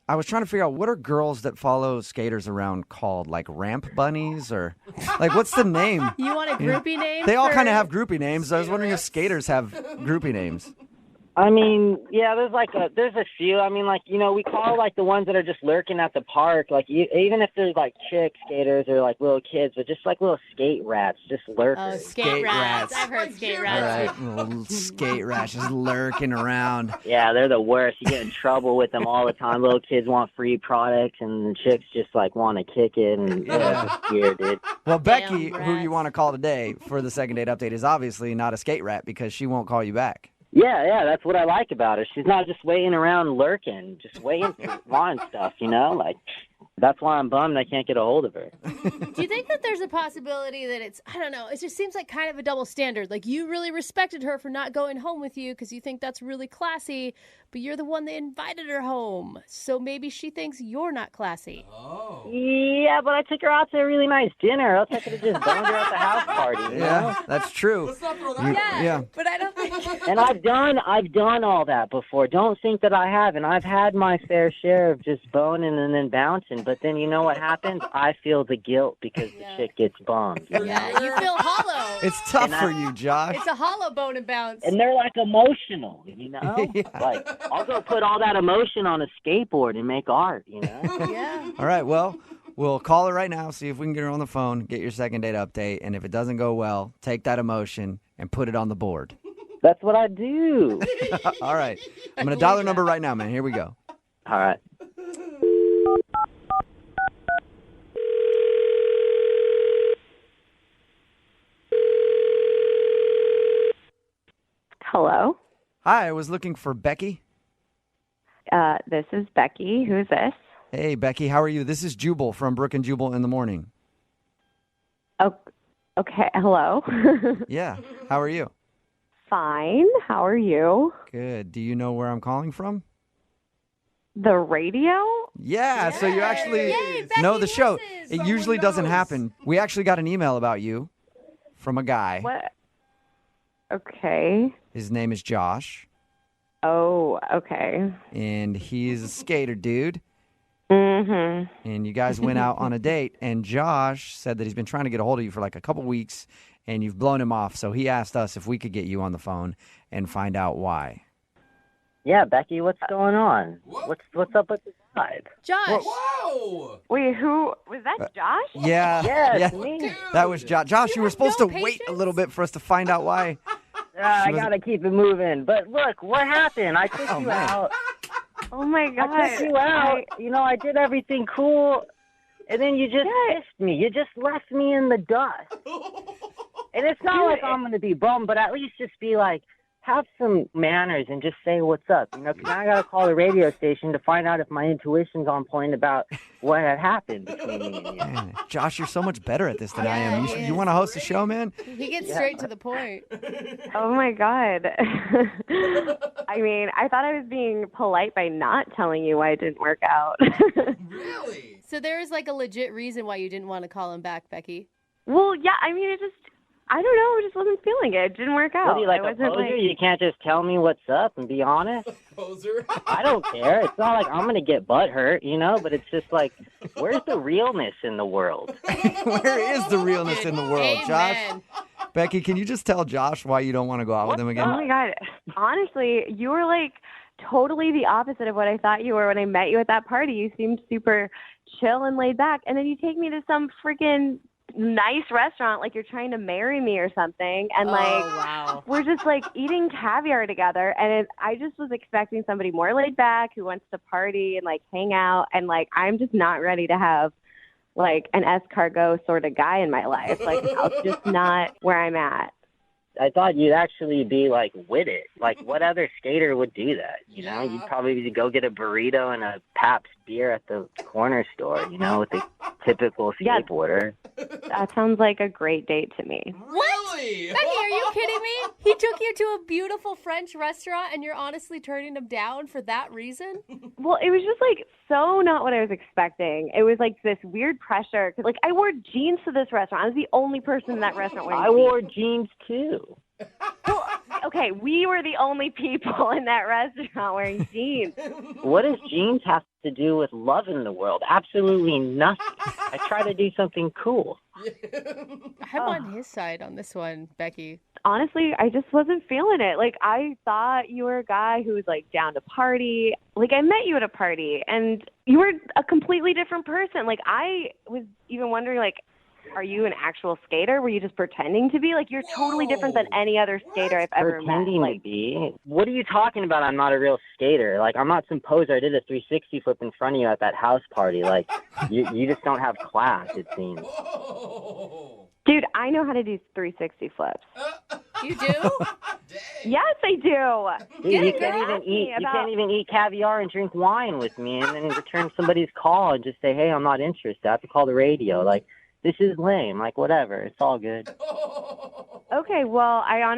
I was trying to figure out, what are girls that follow skaters around called? Like ramp bunnies, or like what's the name? You want a groupie name? They all kind of have groupie names. I was wondering if skaters have groupie names. I mean, yeah, there's a few. I mean, like, you know, we call like the ones that are just lurking at the park, like even if there's like chick skaters or like little kids, but just like little skate rats, just lurkers. Oh, skate rats. I've heard skate rats. All right, little skate rats just lurking around. Yeah, they're the worst. You get in trouble with them all the time. Little kids want free products, and the chicks just like want to kick it, and it's weird, dude. Well, Becky, who you want to call today for the second date update, is obviously not a skate rat because she won't call you back. Yeah, that's what I like about her. She's not just waiting around lurking, just waiting for wanting stuff, you know? Like, that's why I'm bummed I can't get a hold of her. Do you think that there's a possibility that it's, I don't know, it just seems like kind of a double standard. Like, you really respected her for not going home with you because you think that's really classy, but you're the one that invited her home. So maybe she thinks you're not classy. Oh. Yeah, but I took her out to a really nice dinner. Else I could have just boned her at the house party, you know? Yeah, that's true. Let's not throw that Yeah. But I don't think... And I've done all that before. Don't think that I haven't. I've had my fair share of just boning and then bouncing. But then you know what happens? I feel the guilt because the chick gets bummed. Yeah, you feel hollow. It's tough for you, Josh. It's a hollow bone and bounce. And they're like emotional, you know? Yeah. Like, I'll go put all that emotion on a skateboard and make art, you know? Yeah. All right, well, we'll call her right now, see if we can get her on the phone, get your second date update, and if it doesn't go well, take that emotion and put it on the board. That's what I do. All right. I'm going to dial her number right now, man. Here we go. All right. Hello. Hi, I was looking for Becky. This is Becky. Who's this? Hey, Becky, how are you? This is Jubal from Brooke and Jubal in the morning. Oh, okay. Hello. Yeah, how are you? Fine. How are you? Good. Do you know where I'm calling from? The radio? Yeah, so you actually know the show. It usually doesn't happen. We actually got an email about you from a guy. What? Okay. His name is Josh. Oh, okay. And he's a skater dude. Mm-hmm. And you guys went out on a date, and Josh said that he's been trying to get a hold of you for like a couple weeks, and you've blown him off. So he asked us if we could get you on the phone and find out why. Yeah, Becky, what's going on? What's up with the vibe? Josh. Whoa! Wait, who was that? Josh? Yeah. Yes, yeah. me. That was Josh. Josh, you were supposed no to wait a little bit for us to find out why. I gotta keep it moving. But look, what happened? I took you out. Oh my God! I took you out. You know, I did everything cool, and then you just missed me. You just left me in the dust. And it's not like I'm gonna be bummed, but at least just be like, have some manners and just say what's up. You know, 'cause now I gotta call the radio station to find out if my intuition's on point about what had happened between me and you. Man, Josh, you're so much better at this than I am. You want to host a show, man? He gets straight to the point. Oh my God! I mean, I thought I was being polite by not telling you why it didn't work out. Really? So there is like a legit reason why you didn't want to call him back, Becky. Well, yeah. I mean, I don't know. I just wasn't feeling it. It didn't work out. What are you, like I a wasn't poser? You can't just tell me what's up and be honest? Poser? I don't care. It's not like I'm going to get butt hurt, you know? But it's just like, where's the realness in the world? Where is the realness in the world, Josh? Amen. Becky, can you just tell Josh why you don't want to go out with him again? Oh my God. Honestly, you were like totally the opposite of what I thought you were when I met you at that party. You seemed super chill and laid back. And then you take me to some freaking nice restaurant like you're trying to marry me or something, and wow. we're just like eating caviar together, and I just was expecting somebody more laid back who wants to party and like hang out, and like I'm just not ready to have like an escargot sort of guy in my life. Like, that's just not where I'm at. I thought you'd actually be like with it. Like, what other skater would do that? You know, you'd probably go get a burrito and a Pabst beer at the corner store, you know, with the typical skateboarder. That sounds like a great date to me. Really? Becky, are you kidding me? He took you to a beautiful French restaurant and you're honestly turning him down for that reason? Well, it was just like so not what I was expecting. It was like this weird pressure. 'Cause, like, I wore jeans to this restaurant. I was the only person in that restaurant wearing jeans. I wore jeans too. Well, okay, we were the only people in that restaurant wearing jeans. What does jeans have to do with love in the world? Absolutely nothing. I try to do something cool. I'm on his side on this one, Becky. Honestly, I just wasn't feeling it. Like, I thought you were a guy who was, like, down to party. Like, I met you at a party, and you were a completely different person. Like, I was even wondering, like, are you an actual skater? Were you just pretending to be? Like, you're totally different than any other skater I've ever met. Pretending to be? What are you talking about? I'm not a real skater. Like, I'm not some poser. I did a 360 flip in front of you at that house party. Like, you just don't have class, it seems. Dude, I know how to do 360 flips. You do? Yes, I do. Dude, you can't even eat caviar and drink wine with me and then return somebody's call and just say, hey, I'm not interested. I have to call the radio. Like, this is lame. Like, whatever. It's all good. Okay, well, I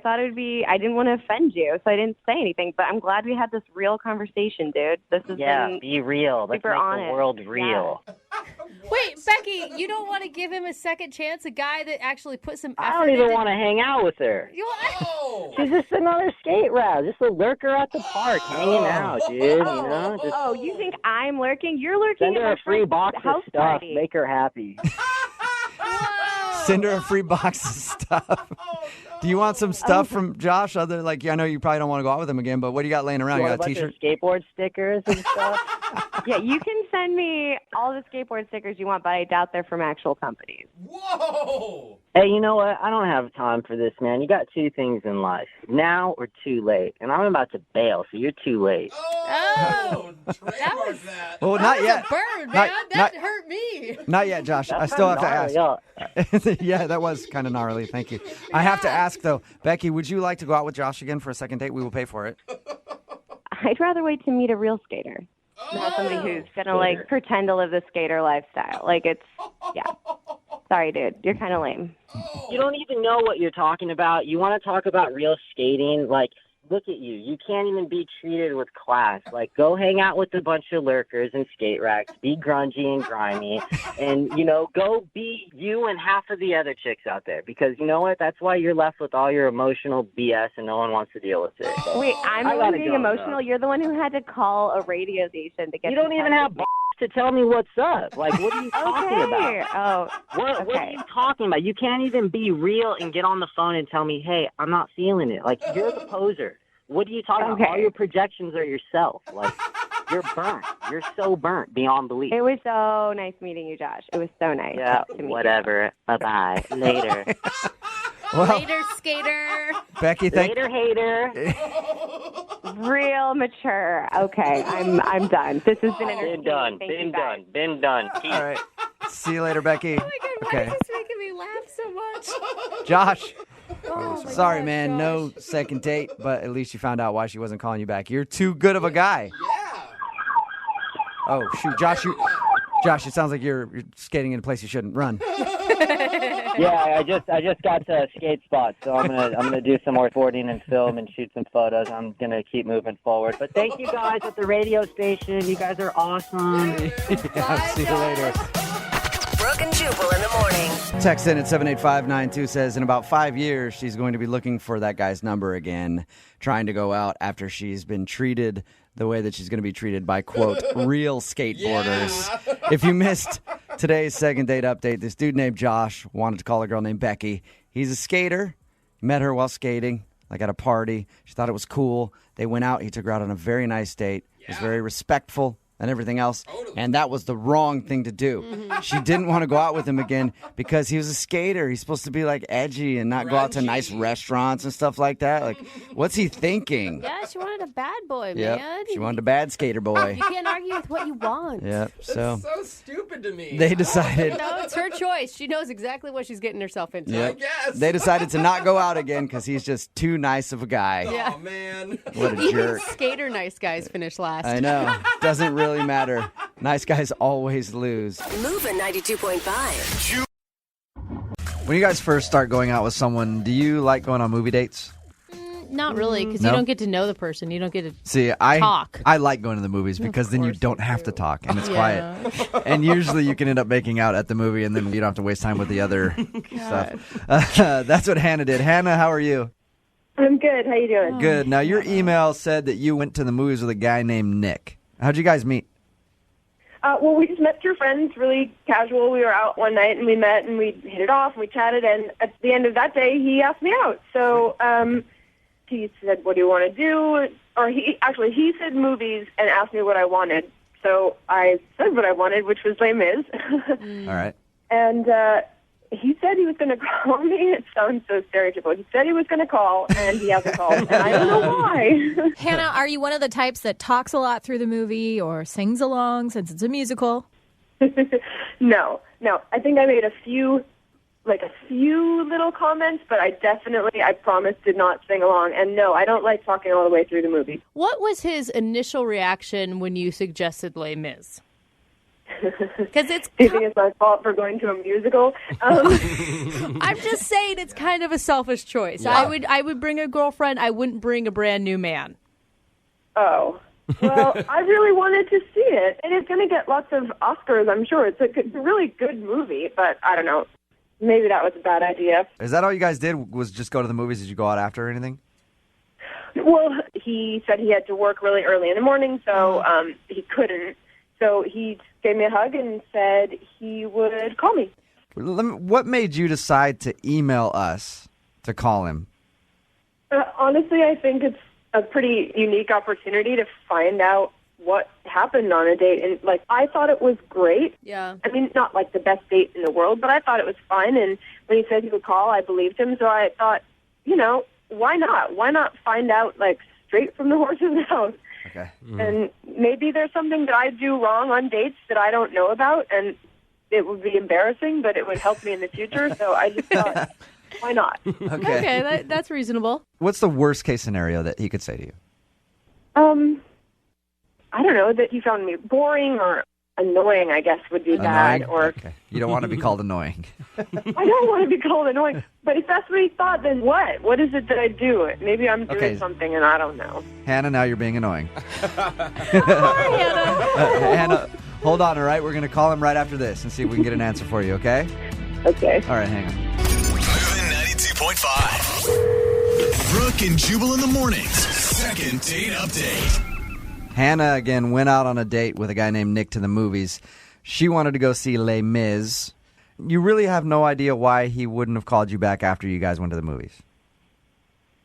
thought it would be, I didn't want to offend you, so I didn't say anything, but I'm glad we had this real conversation, dude. This has been be real. Let's make honest. the world real. Yeah. Wait, Becky, you don't want to give him a second chance? A guy that actually put some effort I don't even want to hang out with her. She's just another skate rat, just a lurker at the park, hanging out, dude. You know. Just you think I'm lurking? You're lurking. Send her a free box of stuff. Party. Make her happy. Send her a free box of stuff. Do you want some stuff from Josh? Other like, I know you probably don't want to go out with him again, but what do you got laying around? You got a T-shirt, skateboard stickers, and stuff. Yeah, you can send me all the skateboard stickers you want, but I doubt they're from actual companies. Whoa! Hey, you know what? I don't have time for this, man. You got two things in life: now or too late. And I'm about to bail, so you're too late. Oh, trademark that. Well, not yet. Burn, man. That hurt me. Not yet, Josh. I still have to ask. Yeah, that was kind of gnarly. Thank you. I have to ask, though. Becky, would you like to go out with Josh again for a second date? We will pay for it. I'd rather wait to meet a real skater. Not somebody who's going to, like, pretend to live the skater lifestyle. Like, it's, yeah. Sorry, dude. You're kind of lame. You don't even know what you're talking about. You want to talk about real skating? Like, look at you. You can't even be treated with class. Like, go hang out with a bunch of lurkers and skate racks. Be grungy and grimy. And, you know, go be you and half of the other chicks out there. Because, you know what? That's why you're left with all your emotional BS and no one wants to deal with it. So, wait, I'm the one being emotional? You're the one who had to call a radio station to get You don't even have to tell me what's up. Like, what are you talking about? Oh, What are you talking about? You can't even be real and get on the phone and tell me, hey, I'm not feeling it. Like, you're the poser. What are you talking about? All your projections are yourself. Like, you're burnt. You're so burnt beyond belief. It was so nice meeting you, Josh. It was so nice. Yeah, to meet whatever. Bye-bye. Later. Later, skater. Becky, Later, hater. Real mature. Okay, I'm done. This has been entertaining. Been done. All right. See you later, Becky. Oh, my God. Why is this making me laugh so much? Josh. Oh, my Sorry, God, man. Josh. No second date, but at least you found out why she wasn't calling you back. You're too good of a guy. Yeah. Oh, shoot. Josh, it sounds like you're skating in a place you shouldn't run. Yeah, I just got to a skate spot, so I'm gonna do some more boarding and film and shoot some photos. I'm gonna keep moving forward. But thank you guys at the radio station. You guys are awesome. Yeah, see you later. Brooke and Jubal in the morning. Text in at 78592 says, in about 5 years, she's going to be looking for that guy's number again, trying to go out after she's been treated the way that she's going to be treated by, quote, real skateboarders. Yeah. If you missed today's second date update, this dude named Josh wanted to call a girl named Becky. He's a skater. Met her while skating, like at a party. She thought it was cool. They went out. He took her out on a very nice date. He was very respectful, and everything else, and that was the wrong thing to do. She didn't want to go out with him again because he was a skater. He's supposed to be like edgy and not go out to nice restaurants and stuff like that. Like, what's he thinking? Yeah, she wanted a bad boy, Yep. man. She wanted a bad skater boy. You can't argue with what you want. Yep. So so stupid to me. they decided. No, it's her choice. She knows exactly what she's getting herself into. Yep. They decided to not go out again because he's just too nice of a guy. Yeah. Oh, man. What a Even jerk. skater nice guys finish last. I know. Doesn't really matter. Nice guys always lose. Moving 92.5. When you guys first start going out with someone, do you like going on movie dates? Not really, because No? you don't get to know the person. You don't get to See, talk. I like going to the movies because then you don't have to talk and it's Yeah. quiet. And usually you can end up making out at the movie and then you don't have to waste time with the other stuff. That's what Hannah did. Hannah, how are you? I'm good. How you doing? Good. Now, your email said that you went to the movies with a guy named Nick. How'd you guys meet? Well, we just met through friends, really casual. We were out one night and we met and we hit it off and we chatted. And at the end of that day, he asked me out. So he said, "What do you want to do?" Or he said movies and asked me what I wanted. So I said what I wanted, which was Les Mis. All right. And he said he was going to call me. It sounds so stereotypical. He said he was going to call, and he hasn't called, and I don't know why. Hannah, are you one of the types that talks a lot through the movie or sings along since it's a musical? No. I think I made a few little comments, but I promise, did not sing along. And no, I don't like talking all the way through the movie. What was his initial reaction when you suggested Les Mis? Because it's. Do you think it's my fault for going to a musical? I'm just saying it's kind of a selfish choice. Yeah. I would bring a girlfriend. I wouldn't bring a brand new man. Oh. Well, I really wanted to see it, and it's going to get lots of Oscars, I'm sure. It's a really good movie, but I don't know. Maybe that was a bad idea. Is that all you guys did, was just go to the movies? Did you go out after or anything? Well, he said he had to work really early in the morning, so he couldn't. So he gave me a hug and said he would call me. What made you decide to email us to call him? Honestly, I think it's a pretty unique opportunity to find out what happened on a date. And, I thought it was great. Yeah. I mean, not the best date in the world, but I thought it was fine. And when he said he would call, I believed him. So I thought, why not? Why not find out, straight from the horse's mouth? Okay. And maybe there's something that I do wrong on dates that I don't know about, and it would be embarrassing, but it would help me in the future. So I just thought, why not? Okay, that's reasonable. What's the worst case scenario that he could say to you? I don't know, that he found me boring or annoying, I guess, would be bad. Annoying? Or Okay. You don't want to be called annoying. I don't want to be called annoying. But if that's what he thought, then what? What is it that I do? Maybe I'm doing something and I don't know. Hannah, now you're being annoying. Hi, Hannah. Hannah, hold on, all right? We're going to call him right after this and see if we can get an answer for you, okay? Okay. All right, hang on. Moving 92.5. Brooke and Jubal in the mornings. Second date update. Hannah, again, went out on a date with a guy named Nick to the movies. She wanted to go see Les Mis. You really have no idea why he wouldn't have called you back after you guys went to the movies.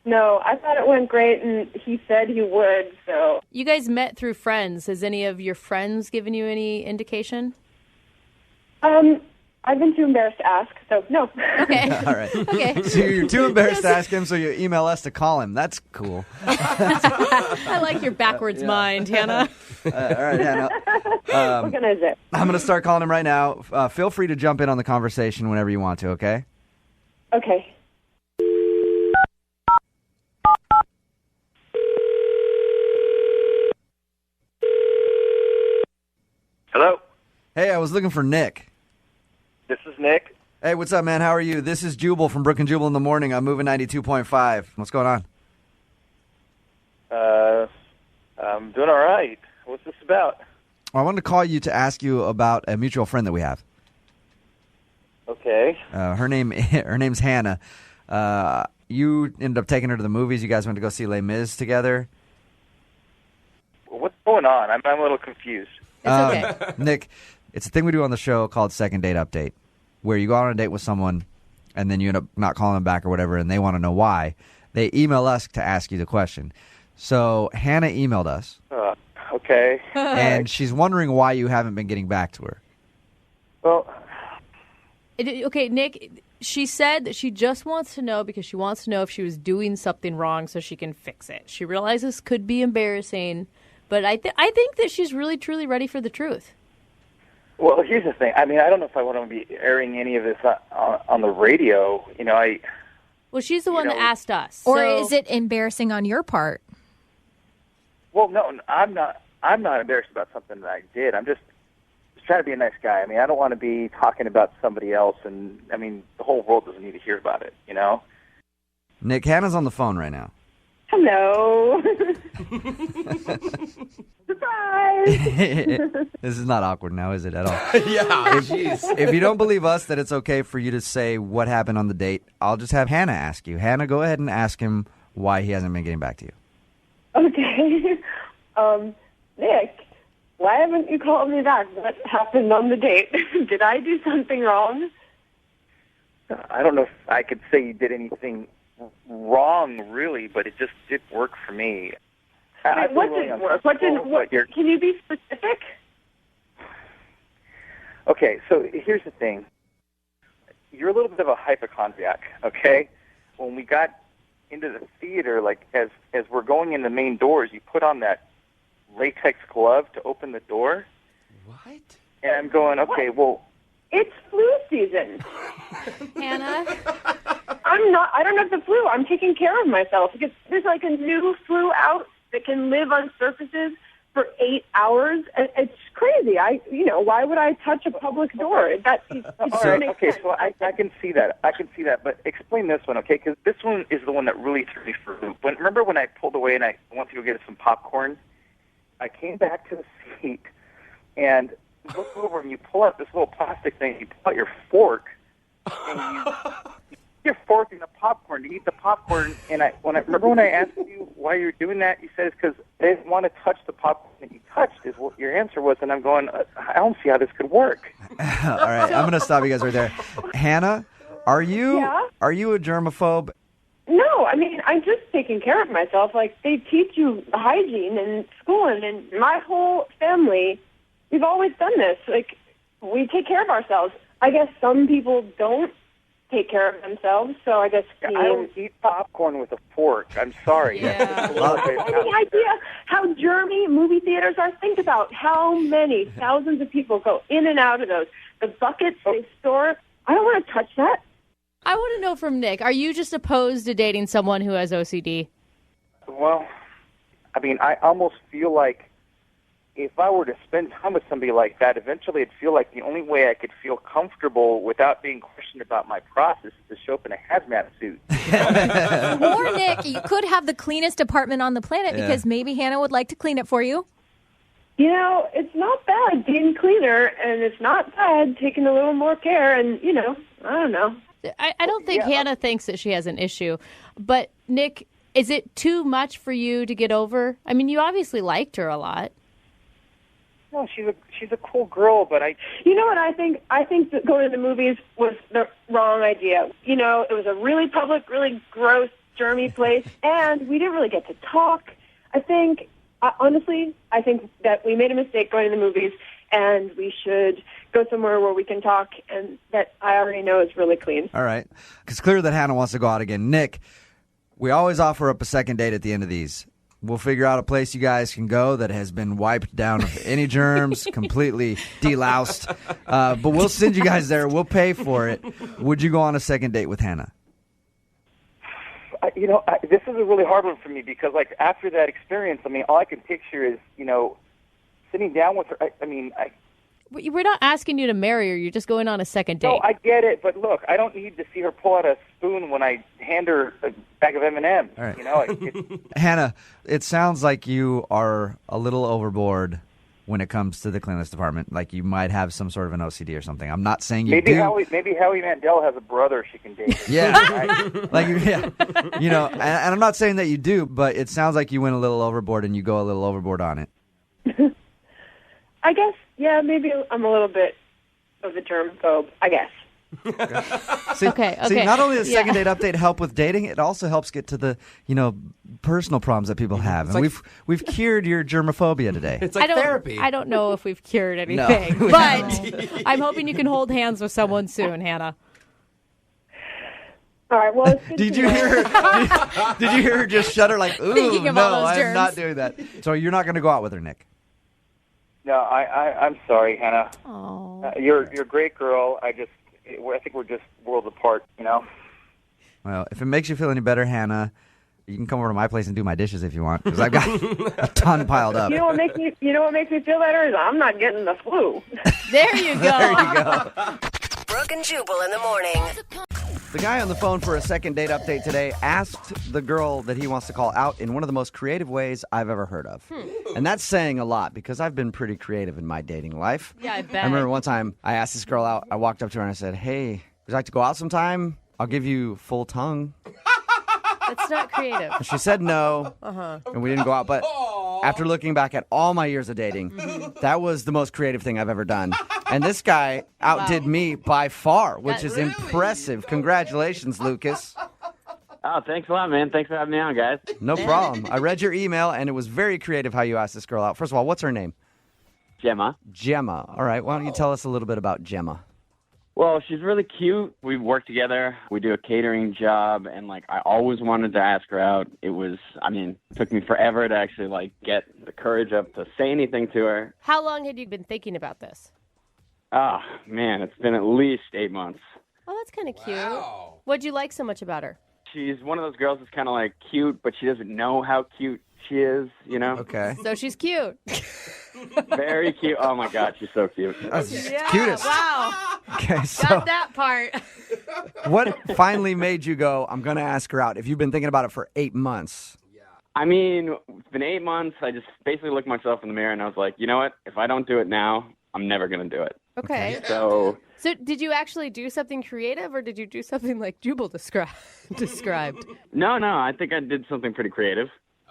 No, I thought it went great, and he said he would, so. You guys met through friends. Has any of your friends given you any indication? I've been too embarrassed to ask, so no. Okay. All right. Okay. So you're too embarrassed to ask him, so you email us to call him. That's cool. I like your backwards mind, Hannah. All right, Hannah. What can I say? I'm going to start calling him right now. Feel free to jump in on the conversation whenever you want to, okay? Okay. Hello? Hey, I was looking for Nick. This is Nick. Hey, what's up, man? How are you? This is Jubal from Brooke and Jubal in the morning. I'm moving 92.5. What's going on? I'm doing all right. What's this about? I wanted to call you to ask you about a mutual friend that we have. Okay. Her name's Hannah. You ended up taking her to the movies. You guys went to go see Les Mis together. Well, what's going on? I'm a little confused. It's okay. Nick, it's a thing we do on the show called Second Date Update, where you go on a date with someone, and then you end up not calling them back or whatever, and they want to know why. They email us to ask you the question. So Hannah emailed us, Okay. And she's wondering why you haven't been getting back to her. Well, Okay, Nick, she said that she just wants to know because she wants to know if she was doing something wrong so she can fix it. She realizes this could be embarrassing, but I think that she's really, truly ready for the truth. well, here's the thing. I mean, I don't know if I want to be airing any of this on the radio. Well, she's the one that asked us. Or so- is it embarrassing on your part? Well, no, I'm not. I'm not embarrassed about something that I did. I'm just trying to be a nice guy. I mean, I don't want to be talking about somebody else, and I mean, the whole world doesn't need to hear about it. Nick, Hannah's on the phone right now. Hello. Surprise. This is not awkward now, is it, at all? Yeah, jeez. If you don't believe us that it's okay for you to say what happened on the date, I'll just have Hannah ask you. Hannah, go ahead and ask him why he hasn't been getting back to you. Okay. Nick, why haven't you called me back? What happened on the date? Did I do something wrong? I don't know if I could say you did anything wrong, really, but it just did work for me. Wait, what didn't work? What didn't work? Can you be specific? Okay, so here's the thing. You're a little bit of a hypochondriac, okay? When we got into the theater, like as we're going in the main doors, you put on that latex glove to open the door. What? And I'm going, okay, well, It's flu season. Hannah? I don't have the flu. I'm taking care of myself because there's like a new flu out that can live on surfaces for 8 hours. It's crazy. Why would I touch a public door? That all right, okay, so I can see that. But explain this one, okay? Because this one is the one that really threw me for a loop. Remember when I pulled away and I went to go get some popcorn? I came back to the seat and look over and you pull out this little plastic thing. You pull out your fork and you your fork in the popcorn to eat the popcorn. And remember when I asked you why you're doing that, you said it's because I didn't want to touch the popcorn that you touched. Is what your answer was, and I'm going, I don't see how this could work. All right, I'm going to stop you guys right there. Hannah, are you a germaphobe? No, I mean, I'm just taking care of myself. Like, they teach you hygiene in school, and my whole family, we've always done this. Like, we take care of ourselves. I guess some people don't take care of themselves, so I guess... I don't eat popcorn with a fork. I'm sorry. Yeah. Any idea how germy movie theaters are? Think about how many thousands of people go in and out of those. The buckets they store, I don't want to touch that. I want to know from Nick, are you just opposed to dating someone who has OCD? Well, I mean, I almost feel like if I were to spend time with somebody like that, eventually I'd feel like the only way I could feel comfortable without being questioned about my process is to show up in a hazmat suit. Or, Nick, you could have the cleanest apartment on the planet because maybe Hannah would like to clean it for you. It's not bad being cleaner, and it's not bad taking a little more care, and, I don't know. I don't think Hannah thinks that she has an issue. But, Nick, is it too much for you to get over? I mean, you obviously liked her a lot. No, she's a cool girl, but You know what I think? I think that going to the movies was the wrong idea. It was a really public, really gross, germy place, and we didn't really get to talk. Honestly, I think that we made a mistake going to the movies, and we should go somewhere where we can talk, and that I already know is really clean. All right. It's clear that Hannah wants to go out again. Nick, we always offer up a second date at the end of these. We'll figure out a place you guys can go that has been wiped down of any germs, completely deloused. But we'll send you guys there. We'll pay for it. Would you go on a second date with Hannah? This is a really hard one for me because, like, after that experience, I mean, all I can picture is, sitting down with her. We're not asking you to marry her. You're just going on a second date. No, I get it, but look, I don't need to see her pull out a spoon when I hand her a bag of M&Ms. All right. Hannah, it sounds like you are a little overboard when it comes to the cleanliness department. Like you might have some sort of an OCD or something. I'm not saying you do. Maybe Howie Mandel has a brother she can date. Yeah. And I'm not saying that you do, but it sounds like you went a little overboard and you go a little overboard on it. I guess, maybe I'm a little bit of a germphobe, I guess. See, not only does second date update help with dating, it also helps get to the, personal problems that people have. And we've cured your germophobia today. It's like therapy. I don't know if we've cured anything, but I'm hoping you can hold hands with someone soon, Hannah. All right. Well, did you hear her? Did you hear her just shudder like, "Ooh, Thinking of all no, those I'm germs. not doing that." So you're not going to go out with her, Nick? No, I'm sorry, Hannah. Oh. You're a great girl. I think we're just worlds apart, Well, if it makes you feel any better, Hannah, you can come over to my place and do my dishes if you want, because I've got a ton piled up. You know what makes me feel better is I'm not getting the flu. There you go. There you go. Brooke and Jubal in the morning. The guy on the phone for a second date update today asked the girl that he wants to call out in one of the most creative ways I've ever heard of. And that's saying a lot because I've been pretty creative in my dating life. Yeah, I bet. I remember one time I asked this girl out. I walked up to her and I said, "Hey, would you like to go out sometime? I'll give you full tongue." That's not creative. And she said no, Uh-huh. and we didn't go out. But after looking back at all my years of dating, that was the most creative thing I've ever done. And this guy outdid me by far, which is impressive. Congratulations, Lucas. Oh, thanks a lot, man. Thanks for having me on, guys. No problem. I read your email, and it was very creative how you asked this girl out. First of all, what's her name? Gemma. Gemma. All right. Why don't you tell us a little bit about Gemma? Well, she's really cute. We work together. We do a catering job, and, I always wanted to ask her out. It took me forever to actually, get the courage up to say anything to her. How long had you been thinking about this? Oh, man, it's been at least 8 months. Oh, that's kind of cute. What'd you like so much about her? She's one of those girls that's kind of, cute, but she doesn't know how cute she is, Okay. So she's cute. Very cute. Oh, my God, she's so cute. Cutest. Wow. Okay, so Got that part. what finally made you go, I'm going to ask her out? If you've been thinking about it for 8 months. It's been 8 months. I just basically looked myself in the mirror, and I was like, you know what? If I don't do it now, I'm never going to do it. Okay. So did you actually do something creative, or did you do something like Jubal described? No, I think I did something pretty creative.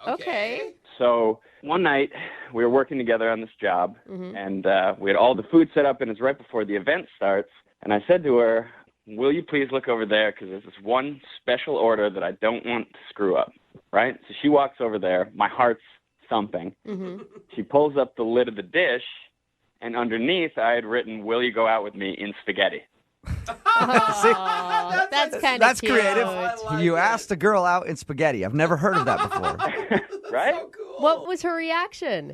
Okay. So one night we were working together on this job, Mhm. and we had all the food set up, and it's right before the event starts. And I said to her, "Will you please look over there, because there's this one special order that I don't want to screw up." Right? So she walks over there. My heart's thumping. Mm-hmm. She pulls up the lid of the dish, and underneath I had written, "Will you go out with me in spaghetti?" Oh, that's kind of That's cute. creative. You asked a girl out in spaghetti. I've never heard of that before. Right? What was her reaction?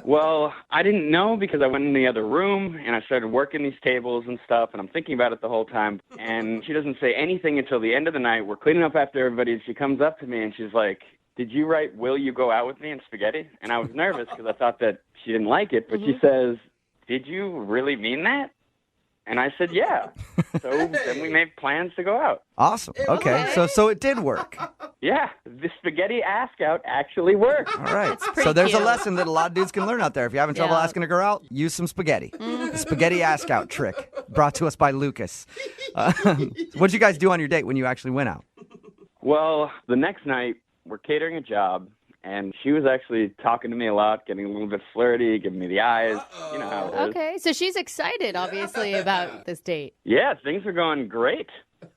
Well, I didn't know because I went in the other room and I started working these tables and stuff, and I'm thinking about it the whole time. And she doesn't say anything until the end of the night. We're cleaning up after everybody, and she comes up to me and she's like, "Did you write, 'Will you go out with me in spaghetti?'" And I was nervous because I thought that she didn't like it, but she says, "Did you really mean that?" And I said, "Yeah." So then we made plans to go out. Awesome. Okay, so it did work. Yeah, the spaghetti ask out actually worked. All right. So there's a lesson that a lot of dudes can learn out there. If you're having trouble asking a girl out, use some spaghetti. The spaghetti ask out trick brought to us by Lucas. What'd you guys do on your date when you actually went out? Well, the next night, we're catering a job, and she was actually talking to me a lot, getting a little bit flirty, giving me the eyes. You know how it is. Okay, so she's excited, obviously, about this date. Yeah, things are going great.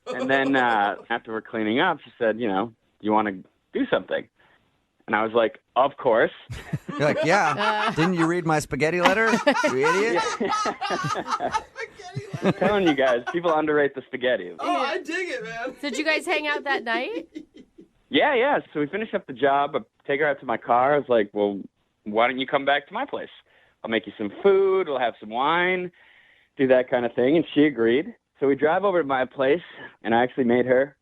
And then after we're cleaning up, she said, "Do you want to do something?" And I was like, "Of course." You're like, "Yeah. Didn't you read my spaghetti letter, you idiot?" I'm telling you guys, people underrate the spaghetti. Oh, I dig it, man. So did you guys hang out that night? Yeah. So we finished up the job. I take her out to my car. I was like, "Well, why don't you come back to my place? I'll make you some food. We'll have some wine, do that kind of thing." And she agreed. So we drive over to my place, and I actually made her,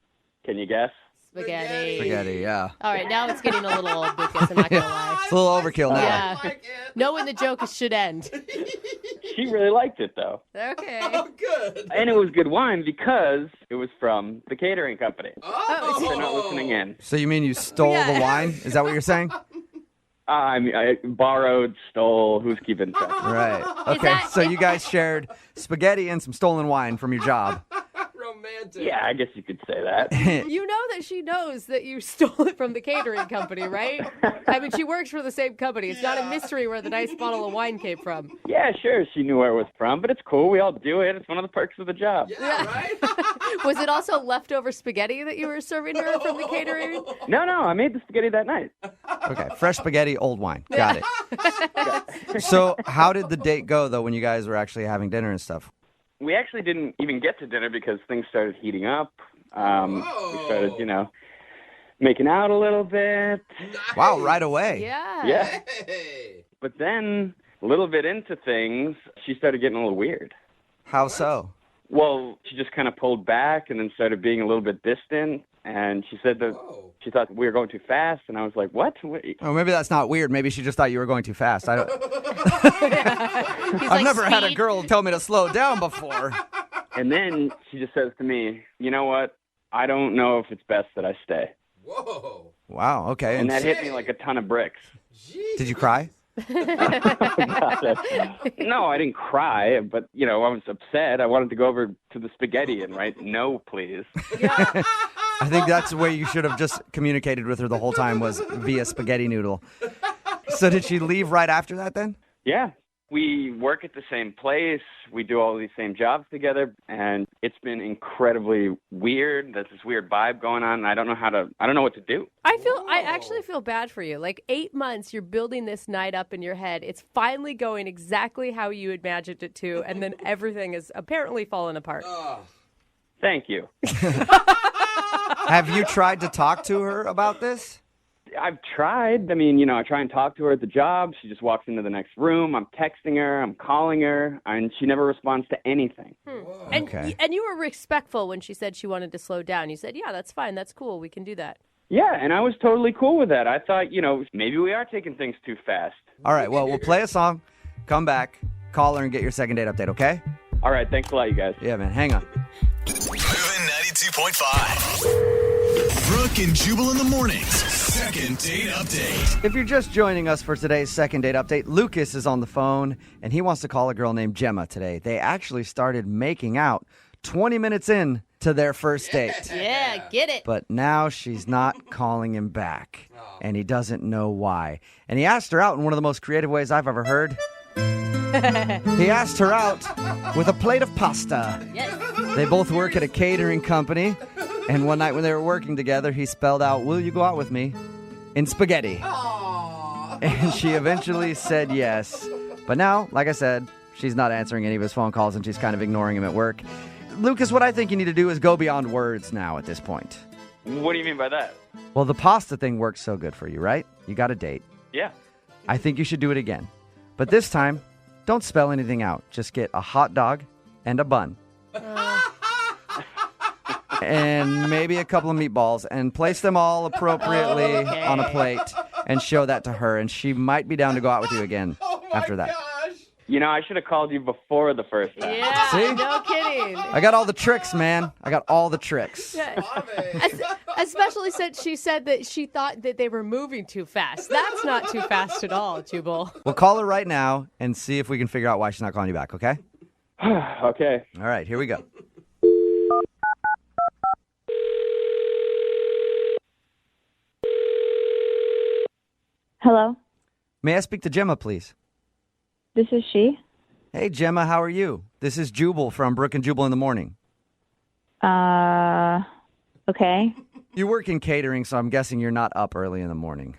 can you guess? Spaghetti. Spaghetti, yeah. All right, now it's getting a little old, Lucas. I'm not going to lie. It's a little overkill now. Yeah. Know when the joke should end. She really liked it, though. Okay. Oh, good. And it was good wine because it was from the catering company. Oh. They're not listening in. So you mean you stole the wine? Is that what you're saying? I borrowed, stole, who's keeping track? Right. Okay, so you guys shared spaghetti and some stolen wine from your job. romantic. Yeah, I guess you could say that. You know that she knows that you stole it from the catering company, right? I mean, she works for the same company. It's not a mystery where the nice bottle of wine came from. Yeah, sure, she knew where it was from, but it's cool. We all do it. It's one of the perks of the job. Yeah, right? Was it also leftover spaghetti that you were serving her from the catering? No, I made the spaghetti that night. Okay, fresh spaghetti, old wine. Got it. So how did the date go, though, when you guys were actually having dinner and stuff? We actually didn't even get to dinner because things started heating up. We started, making out a little bit. Wow, right away. Yeah. Hey. But then, a little bit into things, she started getting a little weird. How so? Well, she just kind of pulled back and then started being a little bit distant. And she said that she thought we were going too fast. And I was like, what? Oh, maybe that's not weird. Maybe she just thought you were going too fast. I don't. I've never had a girl tell me to slow down before. And then she just says to me, you know what? I don't know if it's best that I stay. Whoa. Wow, okay. And that hit me like a ton of bricks. Did you cry? No, I didn't cry, but, I was upset. I wanted to go over to the spaghetti and write, no, please. I think that's the way you should have just communicated with her the whole time was via spaghetti noodle. So did she leave right after that then? Yeah. We work at the same place. We do all these same jobs together, and it's been incredibly weird. There's this weird vibe going on, and I don't know what to do. I actually feel bad for you. Like 8 months, you're building this night up in your head. It's finally going exactly how you imagined it to, and then everything is apparently falling apart. Thank you. Have you tried to talk to her about this? I've tried. I mean, I try and talk to her at the job. She just walks into the next room. I'm texting her. I'm calling her. And she never responds to anything. And you were respectful when she said she wanted to slow down. You said, yeah, that's fine. That's cool. We can do that. Yeah, and I was totally cool with that. I thought, maybe we are taking things too fast. All right, well, we'll play a song, come back, call her, and get your second date update, okay? All right, thanks a lot, you guys. Yeah, man, hang on. Moving 92.5. Brooke and Jubal in the mornings. Second date update. If you're just joining us for today's second date update, Lucas is on the phone, and he wants to call a girl named Gemma today. They actually started making out 20 minutes in to their first date. Yeah, get it. But now she's not calling him back, and he doesn't know why. And he asked her out in one of the most creative ways I've ever heard. He asked her out with a plate of pasta. Yes. They both work at a catering company, and one night when they were working together, he spelled out, "Will you go out with me?" in spaghetti. Aww. And she eventually said yes. But now, like I said, she's not answering any of his phone calls, and she's kind of ignoring him at work. Lucas, what I think you need to do is go beyond words now at this point. What do you mean by that? Well, the pasta thing works so good for you, right? You got a date. Yeah. I think you should do it again. But this time, don't spell anything out. Just get a hot dog and a bun. And maybe a couple of meatballs, and place them all appropriately on a plate and show that to her, and she might be down to go out with you again after that. I should have called you before the first time. Yeah, See? no kidding. I got all the tricks, man. I got all the tricks. Yeah. Especially since she said that she thought that they were moving too fast. That's not too fast at all, Jubal. We'll call her right now and see if we can figure out why she's not calling you back, okay? Okay. All right, here we go. Hello, May I speak to Gemma, please? this is she. Hey, Gemma, how are you? This is Jubal from Brooke and Jubal in the morning. Okay. You work in catering, so I'm guessing you're not up early in the morning.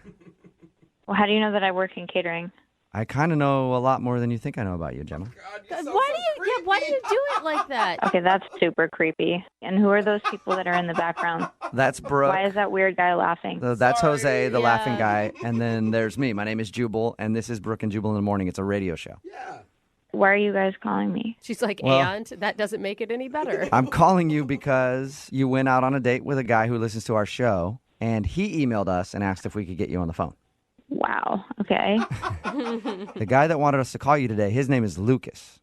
Well, how do you know that I work in catering? I kind of know a lot more than you think I know about you, Gemma. Why do you do it like that? Okay, that's super creepy. And who are those people that are in the background? That's Brooke. Why is that weird guy laughing? So that's Jose, the laughing guy. And then there's me. My name is Jubal, and this is Brooke and Jubal in the morning. It's a radio show. Why are you guys calling me? She's like, Well- and that doesn't make it any better. I'm calling you because you went out on a date with a guy who listens to our show, and he emailed us and asked if we could get you on the phone. Wow. Okay. The guy that wanted us to call you today, his name is Lucas.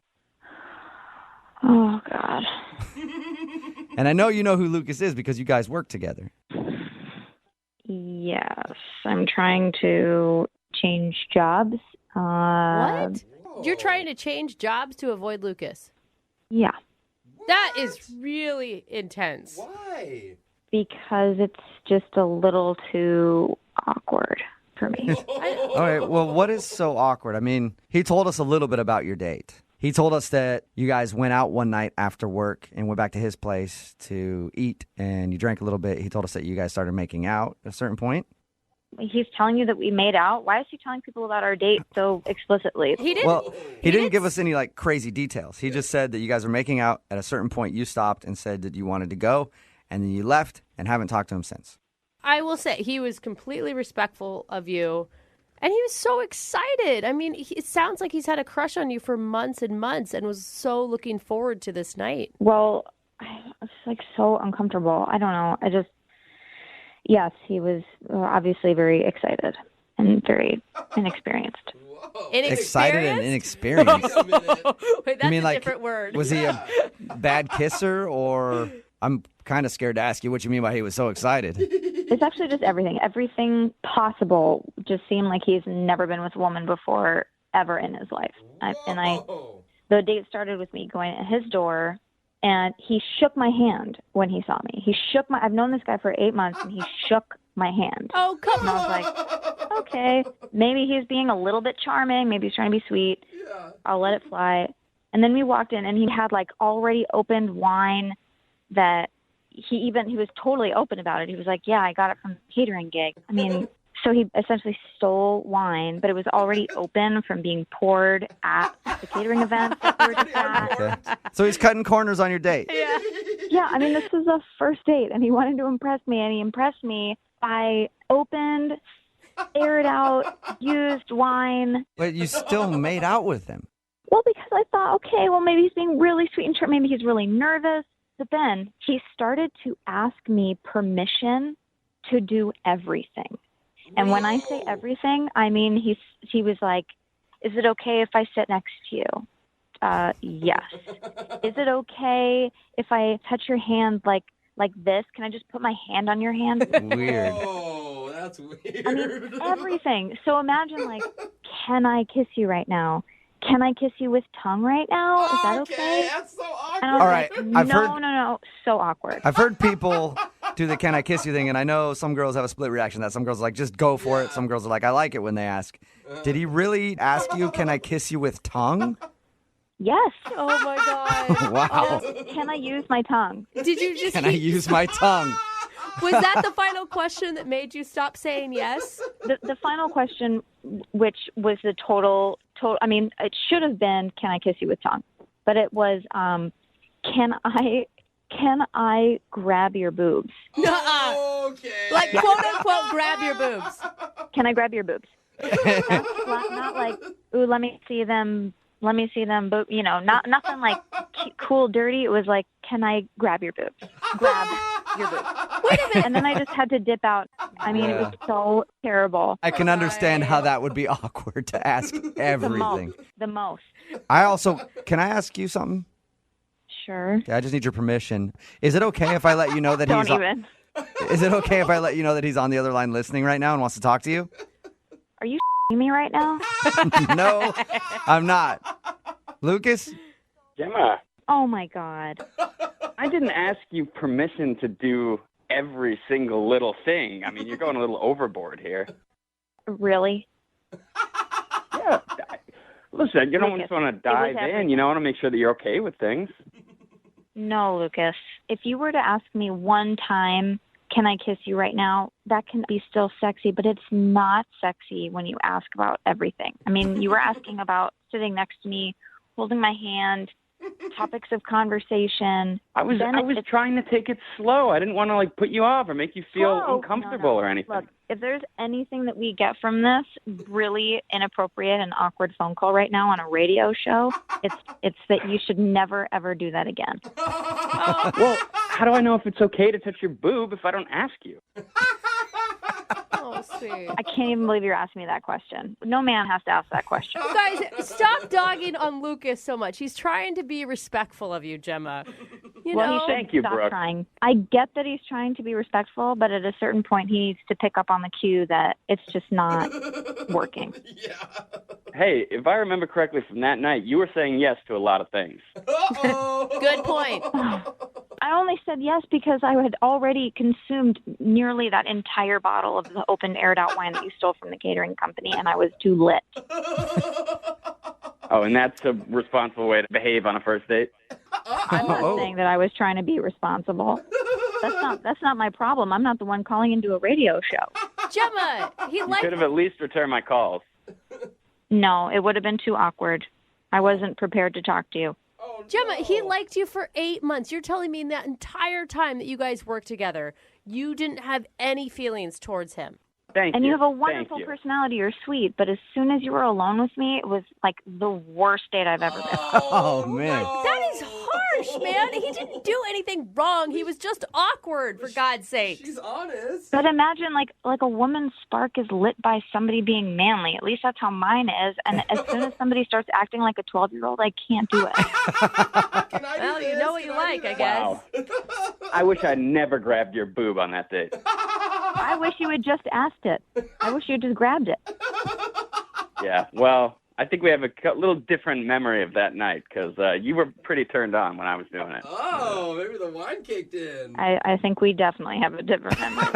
Oh, God. And I know you know who Lucas is because you guys work together. Yes. I'm trying to change jobs. What? You're trying to change jobs to avoid Lucas? Yeah. That is really intense. Why? Because it's just a little too awkward for me. All right, well, what is so awkward? I mean, he told us a little bit about your date. He told us that you guys went out one night after work and went back to his place to eat, and you drank a little bit. He told us that you guys started making out at a certain point. He's telling you that we made out. Why is he telling people about our date so explicitly? He didn't. Well, he didn't give us any like crazy details. He just said that you guys were making out. At a certain point, you stopped and said that you wanted to go, and then you left and haven't talked to him since. I will say he was completely respectful of you, and he was so excited. I mean, it sounds like he's had a crush on you for months and months and was so looking forward to this night. Well, it's like so uncomfortable. I don't know. Yes, he was obviously very excited and very inexperienced. Excited and inexperienced. Wait, that's a different word. Was he a bad kisser, or I'm kind of scared to ask you what you mean by he was so excited. It's actually just everything. Everything possible just seemed like he's never been with a woman before ever in his life. The date started with me going at his door, and he shook my hand when he saw me. I've known this guy for 8 months, and he shook my hand. Oh, come on. And I was like, okay, maybe he's being a little bit charming. Maybe he's trying to be sweet. Yeah. I'll let it fly. And then we walked in, and he had like already opened wine that he was totally open about it. He was like, yeah, I got it from the catering gig. I mean, so he essentially stole wine, but it was already open from being poured at the catering event that we were just at. Okay. So he's cutting corners on your date. Yeah, I mean, this was a first date, and he wanted to impress me, and he impressed me by opened, aired out, used wine. But you still made out with him. Well, because I thought, okay, well, maybe he's being really sweet and maybe he's really nervous. But then he started to ask me permission to do everything. And when I say everything, I mean he was like, is it okay if I sit next to you? Yes. Is it okay if I touch your hand like this? Can I just put my hand on your hand? Weird. Oh, that's weird. I mean, everything. So imagine, like, can I kiss you right now? Can I kiss you with tongue right now? Is that okay? That's so awkward. And I was All right, like, no. So awkward. I've heard people do the "can I kiss you" thing, and I know some girls have a split reaction to that. Some girls are like, just go for it. Some girls are like, I like it when they ask. Did he really ask you, can I kiss you with tongue? Yes. Oh, my God. Wow. Can I use my tongue? Did you just... Can I use my tongue? Was that the final question that made you stop saying yes? The final question, which was the total, I mean, it should have been, can I kiss you with tongue? But it was, can I grab your boobs? Okay. Like, quote unquote, grab your boobs. Can I grab your boobs? Not like, ooh, let me see them, but nothing like cool, dirty. It was like, can I grab your boobs? Grab your boobs. Wait a minute. And then I just had to dip out. I mean, it was so terrible. I can understand how that would be awkward to ask everything. The most. Can I ask you something? Sure. Okay, I just need your permission. Is it okay if I let you know that Don't even. Is it okay if I let you know that he's on the other line listening right now and wants to talk to you? Are you me right now? No, I'm not. Lucas? Gemma, Oh, my God. I didn't ask you permission to do every single little thing. I mean, you're going a little overboard here. Really? Yeah. Listen, you don't just want to dive in. You know, I want to make sure that you're okay with things. No, Lucas. If you were to ask me one time, can I kiss you right now? That can be still sexy, but it's not sexy when you ask about everything. I mean, you were asking about sitting next to me, holding my hand, topics of conversation. I was trying to take it slow. I didn't want to put you off or make you feel uncomfortable or anything. Look, if there's anything that we get from this really inappropriate and awkward phone call right now on a radio show, it's that you should never ever do that again. Well, how do I know if it's okay to touch your boob if I don't ask you? Oh, sweet. I can't even believe you're asking me that question. No man has to ask that question. Guys, stop dogging on Lucas so much. He's trying to be respectful of you, Gemma. He should stop trying. I get that he's trying to be respectful, but at a certain point he needs to pick up on the cue that it's just not working. Hey, if I remember correctly from that night, you were saying yes to a lot of things. Good point. I only said yes because I had already consumed nearly that entire bottle of the open aired out wine that you stole from the catering company, and I was too lit. Oh, and that's a responsible way to behave on a first date? I'm not saying that I was trying to be responsible. That's not my problem. I'm not the one calling into a radio show. Gemma, You could have at least returned my calls. No, it would have been too awkward. I wasn't prepared to talk to you. Gemma, he liked you for 8 months. You're telling me that entire time that you guys worked together, you didn't have any feelings towards him. Thank and you. you have a wonderful personality. You're sweet, but as soon as you were alone with me, it was like the worst date I've ever been. Oh, man. That is harsh, man. He didn't do anything wrong. He was just awkward, for God's sake. She's honest. But imagine like a woman's spark is lit by somebody being manly. At least that's how mine is. And as soon as somebody starts acting like a 12-year-old, I can't do it. Well, you know what you like, I guess. Wow. I wish I'd never grabbed your boob on that date. I wish you had just asked it. I wish you had just grabbed it. Yeah, well, I think we have a little different memory of that night because you were pretty turned on when I was doing it. Oh, maybe the wine kicked in. I think we definitely have a different memory.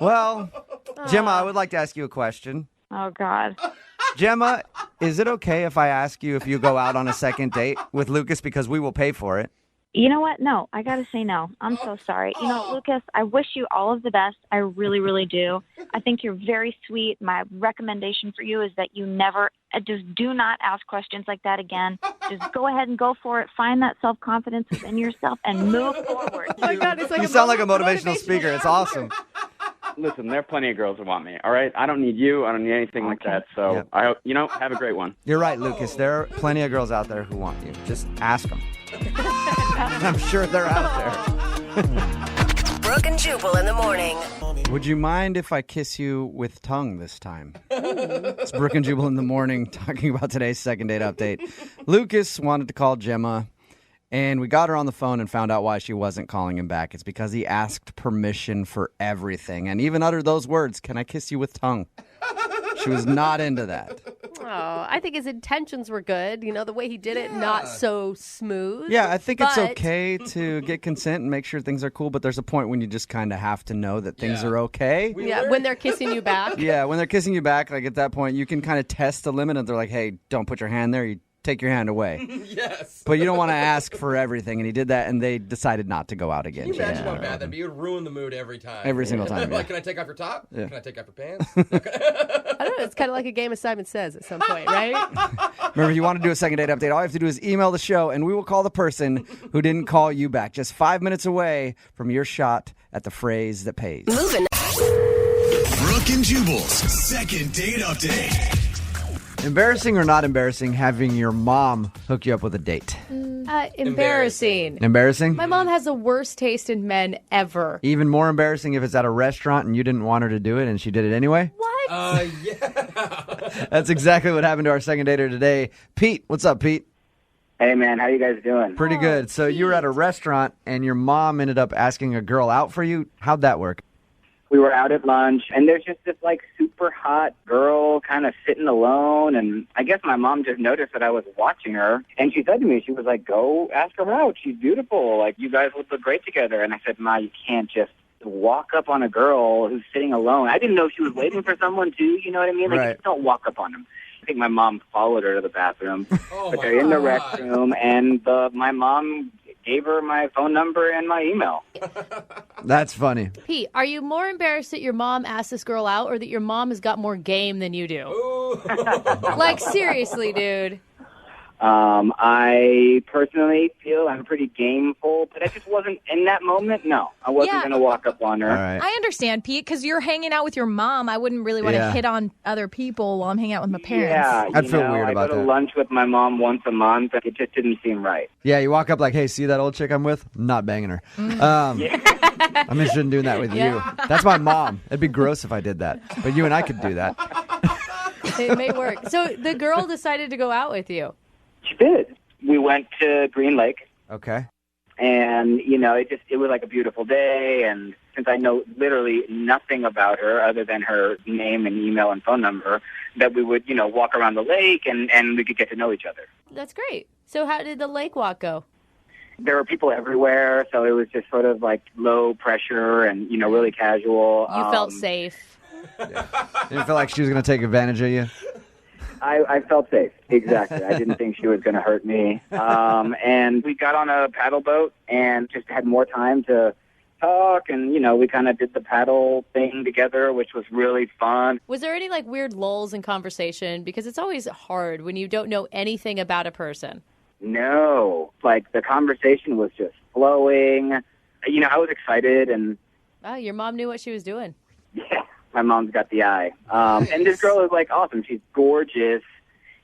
Well, Gemma, I would like to ask you a question. Oh, God. Gemma, is it okay if I ask you if you go out on a second date with Lucas because we will pay for it? You know what? No, I got to say no. I'm so sorry. You know, Lucas, I wish you all of the best. I really, really do. I think you're very sweet. My recommendation for you is that you never, just do not ask questions like that again. Just go ahead and go for it. Find that self-confidence within yourself and move forward. Oh my God, it's like you sound like a motivational speaker. It's awesome. Listen, there are plenty of girls who want me, all right? I don't need you. I don't need anything like that. So, Yep. I hope, have a great one. You're right, Lucas. There are plenty of girls out there who want you. Just ask them. I'm sure they're out there. Brooke and Jubal in the morning. Would you mind if I kiss you with tongue this time? It's Brooke and Jubal in the morning talking about today's second date update. Lucas wanted to call Gemma, and we got her on the phone and found out why she wasn't calling him back. It's because he asked permission for everything and even uttered those words, "Can I kiss you with tongue?" She was not into that. Oh, I think his intentions were good. You know, the way he did it, not so smooth. Yeah, I think it's but- okay to get consent and make sure things are cool, but there's a point when you just kind of have to know that things are okay. Yeah, when they're kissing you back. Yeah, when they're kissing you back, like at that point, you can kind of test the limit, and they're like, hey, don't put your hand there. You take your hand away. Yes. But you don't want to ask for everything, and he did that, and they decided not to go out again. Can you imagine how bad that'd be? It would ruin the mood every time. Every single time, yeah. Like, can I take off your top? Yeah. Can I take off your pants? I don't know. It's kind of like a game of Simon Says at some point, right? Remember, if you want to do a second date update, all you have to do is email the show, and we will call the person who didn't call you back. Just 5 minutes away from your shot at the phrase that pays. Moving. Brooke and Jubal's second date update. Embarrassing or not embarrassing having your mom hook you up with a date? Embarrassing. Embarrassing? My mom has the worst taste in men ever. Even more embarrassing if it's at a restaurant and you didn't want her to do it and she did it anyway? What? Yeah. That's exactly what happened to our second dater today. Pete, what's up, Pete? Hey, man, how you guys doing? Pretty good. So you were at a restaurant and your mom ended up asking a girl out for you. How'd that work? We were out at lunch, and there's just this, like, super hot girl kind of sitting alone, and I guess my mom just noticed that I was watching her, and she said to me, she was like, go ask her out. She's beautiful. Like, you guys would look great together. And I said, Ma, you can't just walk up on a girl who's sitting alone. I didn't know she was waiting for someone, too. You know what I mean? Like, Right. you just don't walk up on them. I think my mom followed her to the bathroom, but they're in the restroom, and my mom gave her my phone number and my email. That's funny. Pete, are you more embarrassed that your mom asked this girl out or that your mom has got more game than you do? Like, seriously, dude. I personally feel I'm pretty gameful, but I just wasn't in that moment. No, I wasn't going to walk up on her. All right. I understand, Pete, because you're hanging out with your mom. I wouldn't really want to Yeah. hit on other people while I'm hanging out with my parents. Yeah, I'd feel weird I about go to that. lunch with my mom once a month. It just didn't seem right. Yeah, you walk up like, hey, see that old chick I'm with? I'm not banging her. I'm interested in doing that with you. That's my mom. It'd be gross if I did that. But you and I could do that. It may work. So the girl decided to go out with you. She did. We went to Green Lake, Okay. and, it was like a beautiful day, and since I know literally nothing about her other than her name and email and phone number, that we would, walk around the lake and we could get to know each other. That's great. So how did the lake walk go? There were people everywhere, so it was just sort of like low pressure and, really casual. You felt safe. You didn't feel like she was going to take advantage of you? I felt safe, exactly. I didn't think she was going to hurt me. And we got on a paddle boat and just had more time to talk, and, we kind of did the paddle thing together, which was really fun. Was there any weird lulls in conversation? Because it's always hard when you don't know anything about a person. No, the conversation was just flowing. I was excited, and Oh, your mom knew what she was doing. yeah, my mom's got the eye. And this girl is awesome. She's gorgeous.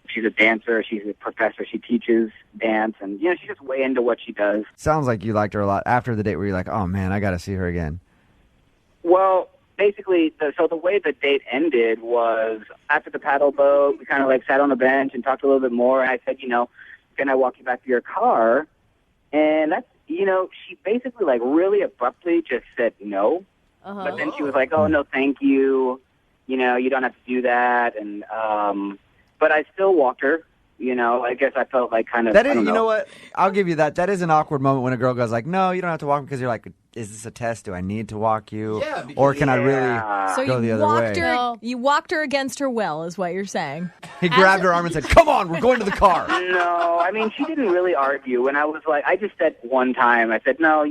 She's a dancer. She's a professor. She teaches dance, and she's just way into what she does. Sounds like you liked her a lot. After the date, where you're like, oh man, I got to see her again. Well, basically, the way the date ended was after the paddle boat, we kind of sat on a bench and talked a little bit more. And I said, can I walk you back to your car? And that's, she basically really abruptly just said no. Uh-huh. But then she was like, oh, no, thank you. You don't have to do that. And, but I still walked her. I guess I felt kind of. That is, I don't know. you know what? I'll give you that. That is an awkward moment when a girl goes no, you don't have to walk me, because you're like, is this a test? Do I need to walk you? Yeah, or can I really So go the other way? You walked her against her will, is what you're saying. He grabbed her arm and said, come on, we're going to the car. No, I mean, she didn't really argue. And I was I just said one time, I said, no,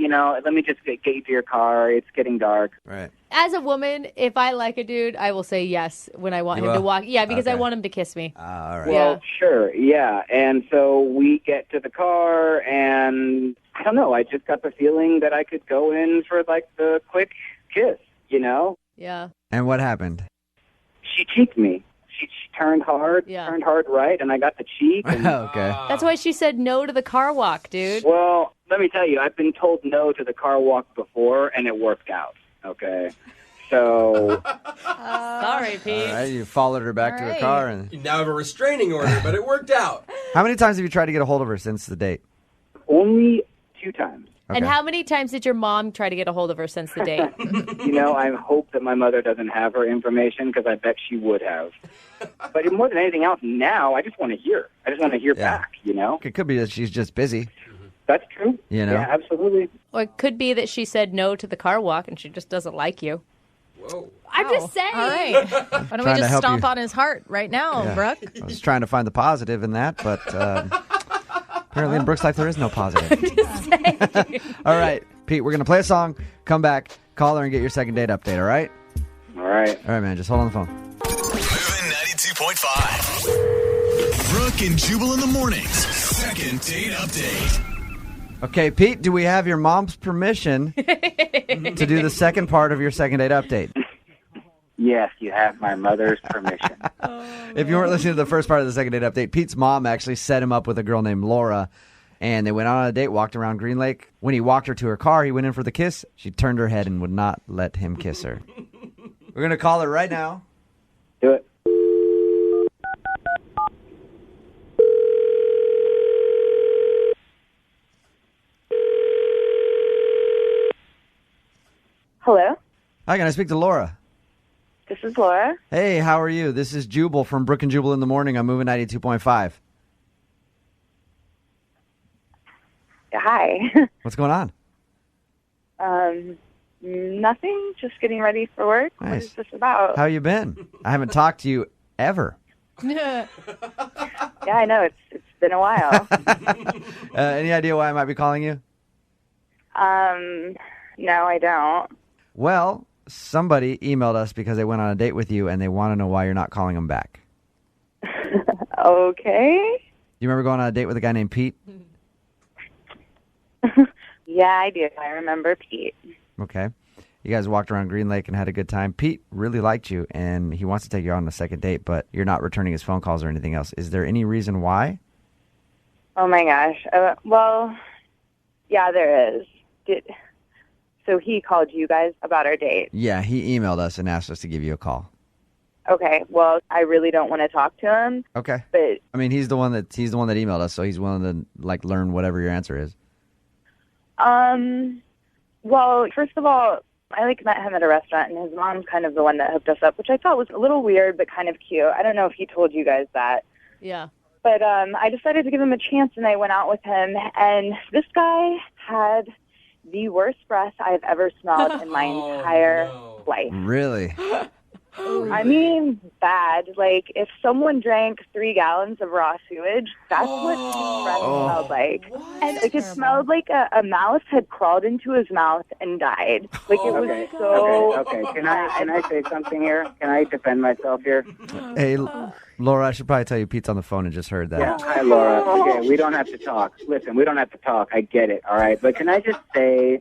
let me just get you to your car. It's getting dark. Right. As a woman, if I like a dude, I will say yes when I want You him to will? walk. Yeah, because I Okay. want him to kiss me. All right. Well, sure, yeah. And so we get to the car, and I don't know, I just got the feeling that I could go in for the quick kiss, Yeah. And what happened? She cheeked me. She turned hard, Yeah. turned hard right, and I got the cheek. And, okay. That's why she said no to the car walk, dude. Well, let me tell you, I've been told no to the car walk before, and it worked out. Okay, so Sorry, Pete. All right, you followed her back to her car. And You now have a restraining order, but it worked out. how many times have you tried to get a hold of her since the date? only 2 times. And how many times did your mom try to get a hold of her since the date? I hope that my mother doesn't have her information, because I bet she would have. But more than anything else, now I just want to hear. I just want to hear back. It could be that she's just busy. That's true. Yeah, absolutely. Or it could be that she said no to the car walk and she just doesn't like you. Whoa. I'm just saying. All right. Why don't we Trying to just help stomp you. on his heart right now, Yeah. Brooke? I was trying to find the positive in that, but apparently in Brooke's life there is no positive. All right, Pete, we're going to play a song, come back, call her, and get your second date update, all right? All right. All right, man, just hold on the phone. Moving 92.5. Brooke and Jubal in the mornings. Second date update. Okay, Pete, do we have your mom's permission to do the second part of your second date update? Yes, you have my mother's permission. If you weren't listening to the first part of the second date update, Pete's mom actually set him up with a girl named Laura, and they went on a date, walked around Green Lake. When he walked her to her car, he went in for the kiss. She turned her head and would not let him kiss her. We're going to call her right now. Do it. Hello, Hi, can I speak to Laura? this is Laura. Hey, how are you? This is Jubal from Brooke and Jubal in the morning. I'm moving 92.5. Hi. What's going on? Nothing. Just getting ready for work. What Nice. is this about? How you been? I haven't talked to you ever. Yeah, I know. It's been a while. Any idea why I might be calling you? No, I don't. Well, somebody emailed us because they went on a date with you and they want to know why you're not calling them back. Okay. You remember going on a date with a guy named Pete? Yeah, I do. I remember Pete. Okay. You guys walked around Green Lake and had a good time. Pete really liked you and he wants to take you on a second date, but you're not returning his phone calls or anything else. Is there any reason why? Oh my gosh. Well, yeah, there is. So he called you guys about our date. Yeah, he emailed us and asked us to give you a call. Okay. Well, I really don't want to talk to him. Okay. But I mean, he's the one that emailed us, so he's willing to learn whatever your answer is. well, first of all, I met him at a restaurant, and his mom's kind of the one that hooked us up, which I thought was a little weird but kind of cute. I don't know if he told you guys that. Yeah. But I decided to give him a chance, and I went out with him. And this guy had the worst breath I've ever smelled in my entire life. Really? I mean, bad. Like, if someone drank 3 gallons of raw sewage, that's what his breath smelled like. And like, it smelled like a mouse had crawled into his mouth and died. Like, it was Okay. Can I say something here? Can I defend myself here? Hey, Laura, I should probably tell you Pete's on the phone and just heard that. Yeah. Hi, Laura. Okay, we don't have to talk. Listen, we don't have to talk. I get it. All right. But can I just say,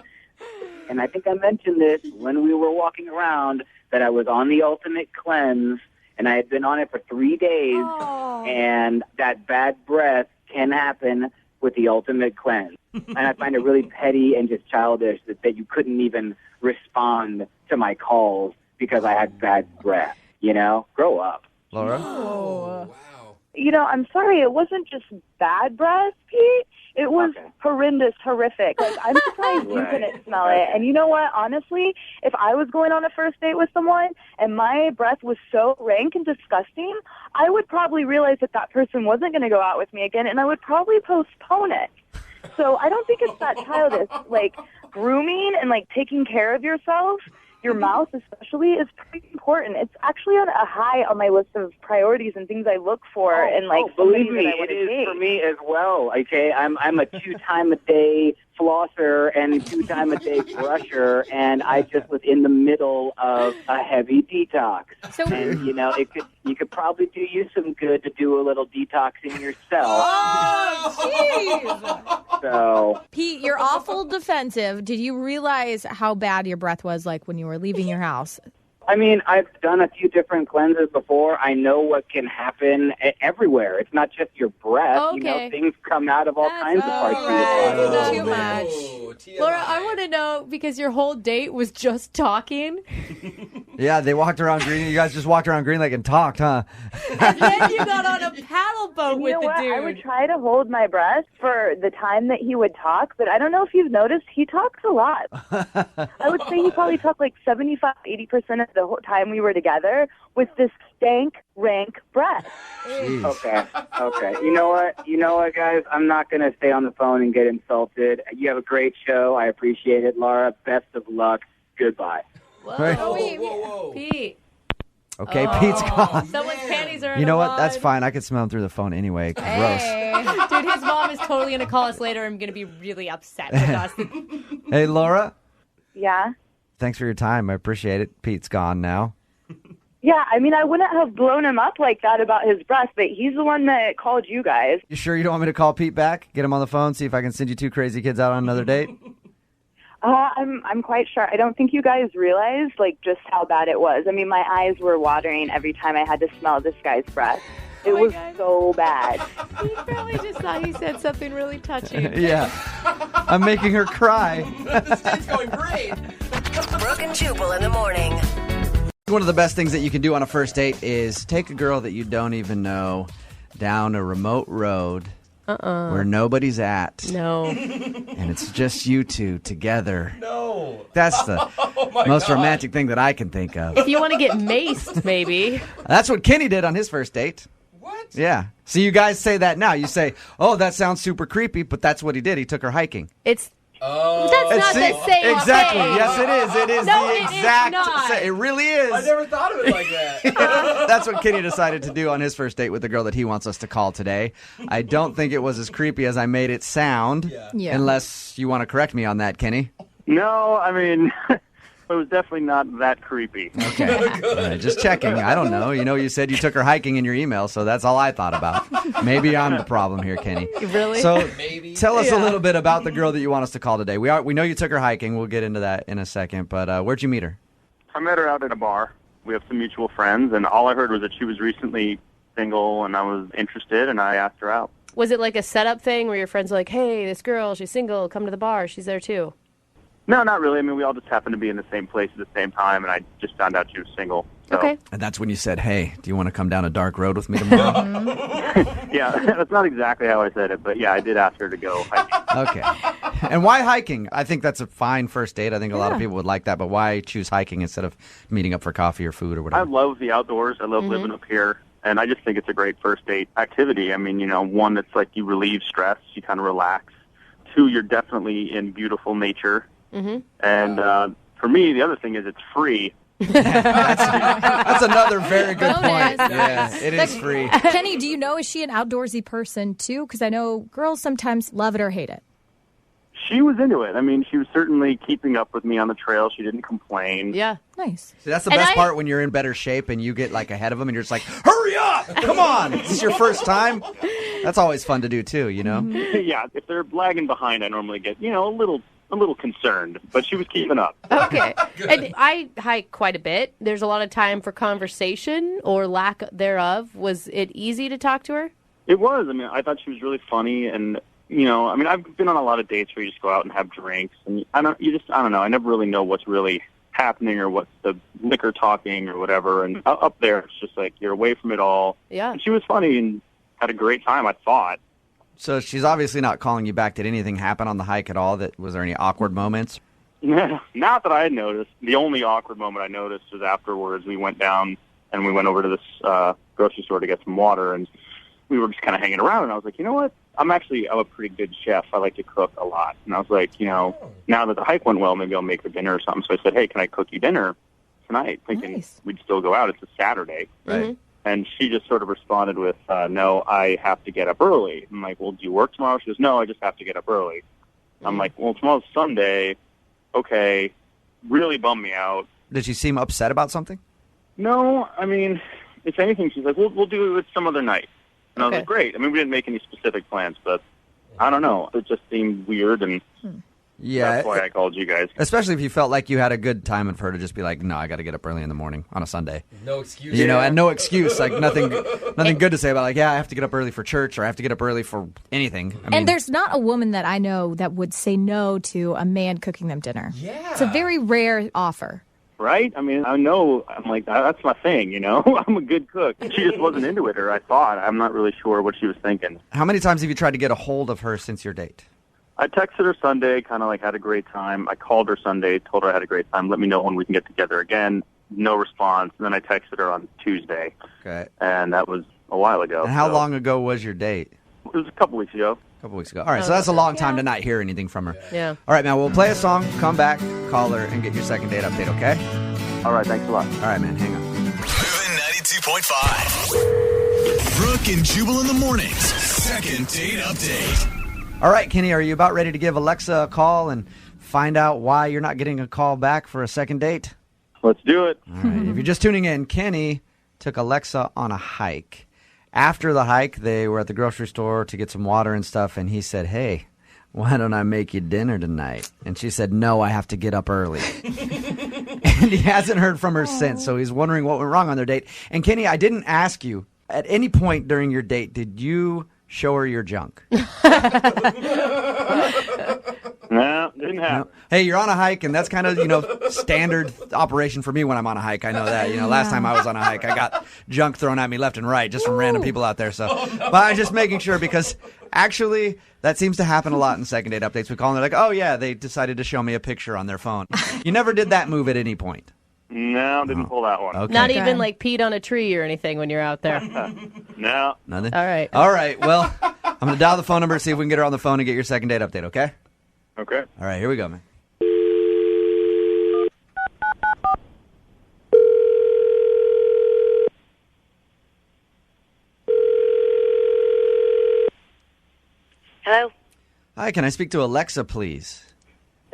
and I think I mentioned this when we were walking around, that I was on the ultimate cleanse, and I had been on it for 3 days, and that bad breath can happen with the ultimate cleanse. And I find it really petty and just childish that you couldn't even respond to my calls because I had bad breath. You know? Grow up. Laura? Oh. You know, I'm sorry, it wasn't just bad breath, Pete. It was horrendous, horrific. Like, I'm surprised you couldn't smell it. And you know what? Honestly, if I was going on a first date with someone and my breath was so rank and disgusting, I would probably realize that person wasn't going to go out with me again, and I would probably postpone it. So I don't think it's that childish. Like, grooming and, like, taking care of yourself, your mouth especially, is pretty important. It's actually on a high on my list of priorities and things I look for, and like believe me, that I it is date. for me as well. Okay, I'm a 2-time-a-day flosser and 2-time-a-day brusher, and I just was in the middle of a heavy detox. And you know, you could probably do you some good to do a little detoxing yourself. Oh, jeez. So, Pete, you're awful defensive. Did you realize how bad your breath was like when you were leaving your house? I mean, I've done a few different cleanses before. I know what can happen everywhere. It's not just your breath. Okay. You know, things come out of all kinds of parts of your body. Too much. Laura, I want to know, because your whole date was just talking. Yeah, they walked around Green. You guys just walked around Green Lake and talked, huh? And then you got on a paddle boat with the dude. I would try to hold my breath for the time that he would talk, but I don't know if you've noticed, he talks a lot. I would say he probably talked like 75-80% of the whole time we were together with this stank, rank breath. Okay. You know what, guys? I'm not going to stay on the phone and get insulted. You have a great show. I appreciate it, Laura. Best of luck. Goodbye. Whoa. Pete. Okay, Pete's gone. Someone's panties are in You know the what? wad. That's fine. I could smell him through the phone anyway. Gross. Hey. Dude, his mom is totally going to call us later. I'm going to be really upset with us. Hey, Laura. Yeah? Thanks for your time. I appreciate it. Pete's gone now. Yeah, I mean, I wouldn't have blown him up like that about his breath, but he's the one that called you guys. You sure you don't want me to call Pete back? Get him on the phone, see if I can send you 2 crazy kids out on another date? I'm quite sure. I don't think you guys realized, like, just how bad it was. I mean, my eyes were watering every time I had to smell this guy's breath. It was so bad. He probably just thought he said something really touching. Yeah. I'm making her cry. This date's going great. Brooke and Jubal in the morning. One of the best things that you can do on a first date is take a girl that you don't even know down a remote road where nobody's at. No. And it's just you two together. No. That's the most romantic thing that I can think of. If you want to get maced, maybe. That's what Kenny did on his first date. What? Yeah. So you guys say that now. You say, oh, that sounds super creepy, but that's what he did. He took her hiking. It's Oh. That's not the same Exactly. thing. Yes, it is. It is No, the it is exact not. It really is. I never thought of it like that. That's what Kenny decided to do on his first date with the girl that he wants us to call today. I don't think it was as creepy as I made it sound. Yeah. Unless you want to correct me on that, Kenny. No, I mean, it was definitely not that creepy. Okay. All right, just checking. I don't know. You know, you said you took her hiking in your email, so that's all I thought about. Maybe I'm the problem here, Kenny. Really? So Maybe. tell us a little bit about the girl that you want us to call today. We know you took her hiking. We'll get into that in a second, but where'd you meet her? I met her out at a bar. We have some mutual friends, and all I heard was that she was recently single, and I was interested, and I asked her out. Was it like a setup thing where your friends are like, hey, this girl, she's single, come to the bar, she's there too? No, not really. I mean, we all just happened to be in the same place at the same time, and I just found out she was single. So. Okay. And that's when you said, hey, do you want to come down a dark road with me tomorrow? Yeah, that's not exactly how I said it, but yeah, I did ask her to go hiking. Okay. And why hiking? I think that's a fine first date. I think a lot of people would like that, but why choose hiking instead of meeting up for coffee or food or I whatever? love the outdoors. I love living up here, And I just think it's a great first date activity. I mean, one that's like you relieve stress, you kind of relax. 2, you're definitely in beautiful nature. Mm-hmm. And for me, the other thing is it's free. That's another very good point. Bonus. Yeah, it is free. Kenny, do you know, is she an outdoorsy person too? Because I know girls sometimes love it or hate it. She was into it. I mean, she was certainly keeping up with me on the trail. She didn't complain. Yeah. Nice. See, that's the best part when you're in better shape and you get like ahead of them and you're just like, hurry up! Come on! Is this your first time? That's always fun to do too, Yeah, if they're lagging behind, I normally get, a little concerned, but she was keeping up. Okay. And I hike quite a bit. There's a lot of time for conversation or lack thereof. Was it easy to talk to her? It was. I mean, I thought she was really funny, and I've been on a lot of dates where you just go out and have drinks, and I don't know. I never really know what's really happening or what's the liquor talking or whatever. And up there, it's just like you're away from it all. Yeah. And she was funny and had a great time, I thought. So she's obviously not calling you back. Did anything happen on the hike at all? Was there any awkward moments? Not that I had noticed. The only awkward moment I noticed was afterwards. We went down and we went over to this grocery store to get some water, and we were just kind of hanging around. And I was like, you know what? I'm a pretty good chef. I like to cook a lot. And I was like, now that the hike went well, maybe I'll make her dinner or something. So I said, hey, can I cook you dinner tonight? Thinking we'd still go out. It's a Saturday. Right. Mm-hmm. And she just sort of responded with, no, I have to get up early. I'm like, well, do you work tomorrow? She goes, no, I just have to get up early. I'm like, well, tomorrow's Sunday. Okay. Really bummed me out. Did she seem upset about something? No, I mean, if anything, she's like, we'll do it some other night. And I was like, great. I mean, we didn't make any specific plans, but I don't know. It just seemed weird, and that's why I called you guys. Especially if you felt like you had a good time, and for her to just be like, no, I got to get up early in the morning on a Sunday. No excuse. And no excuse. Like, nothing good to say about, like, yeah, I have to get up early for church, or I have to get up early for anything. I mean, And there's not a woman that I know that would say no to a man cooking them dinner. Yeah. It's a very rare offer. Right? I mean, I know, I'm like, that's my thing, I'm a good cook. She just wasn't into it, or I thought. I'm not really sure what she was thinking. How many times have you tried to get a hold of her since your date? I texted her Sunday, kind of like had a great time. I called her Sunday, told her I had a great time. Let me know when we can get together again. No response. And then I texted her on Tuesday. Okay. And that was a while ago. And how long ago was your date? It was a couple weeks ago. All right, so that's a long time to not hear anything from her. Yeah. All right, man, we'll play a song, come back, call her, and get your second date update, okay? All right, thanks a lot. All right, man, hang on. Moving 92.5. Brooke and Jubal in the mornings. Second date update. All right, Kenny, are you about ready to give Alexa a call and find out why you're not getting a call back for a second date? Let's do it. All right, if you're just tuning in, Kenny took Alexa on a hike. After the hike, they were at the grocery store to get some water and stuff, and he said, hey, why don't I make you dinner tonight? And she said, no, I have to get up early. And he hasn't heard from her since, so he's wondering what went wrong on their date. And Kenny, I didn't ask you, at any point during your date, did you show her your junk? No, didn't happen. No. Hey, you're on a hike, and that's kind of, standard operation for me when I'm on a hike. I know that. Last time I was on a hike, I got junk thrown at me left and right just from random people out there. So, but I'm just making sure because actually that seems to happen a lot in second date updates. We call and they're like, oh, yeah, they decided to show me a picture on their phone. You never did that move at any point. No, didn't pull that one. Okay. Not even like peed on a tree or anything when you're out there. No. Nothing? All right. All right. Well, I'm going to dial the phone number, see if we can get her on the phone and get your second date update, okay? Okay. All right, here we go, man. Hello, Hi, can I speak to Alexa, please?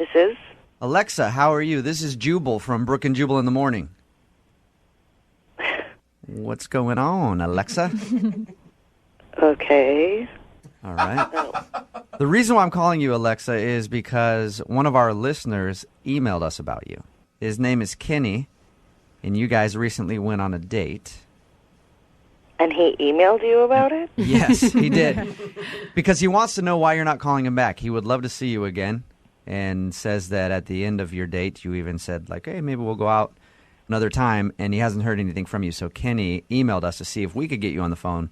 this is. Alexa, how are you? This is Jubal from Brooke and Jubal in the morning. What's going on, Alexa? Okay. All right. The reason why I'm calling you Alexa is because one of our listeners emailed us about you. His name is Kenny, and you guys recently went on a date. And he emailed you about it? Yes, he did. Because he wants to know why you're not calling him back. He would love to see you again, and says that at the end of your date, you even said, like, hey, maybe we'll go out another time, and he hasn't heard anything from you. So Kenny emailed us to see if we could get you on the phone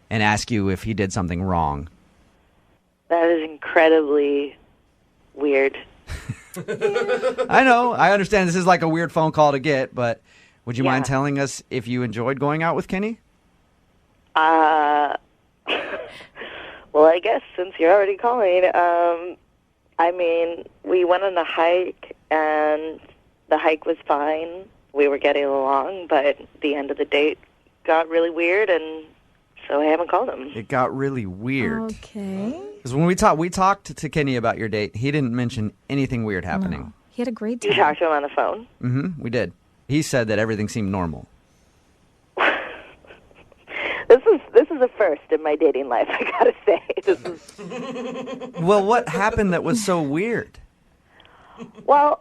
and ask you if he did something wrong. That is incredibly weird. I know. I understand this is like a weird phone call to get, but would you Yeah. mind telling us if you enjoyed going out with Kenny? Well, I guess since you're already calling, I mean, we went on a hike, and the hike was fine. We were getting along, but the end of the date got really weird, and so I haven't called him. It got really weird. Okay. Because when we talked to Kenny about your date, he didn't mention anything weird happening. No. He had a great time. You talked to him on the phone? Mm-hmm, we did. He said that everything seemed normal. This is a first in my dating life, I gotta say. This is... Well, what happened that was so weird? Well,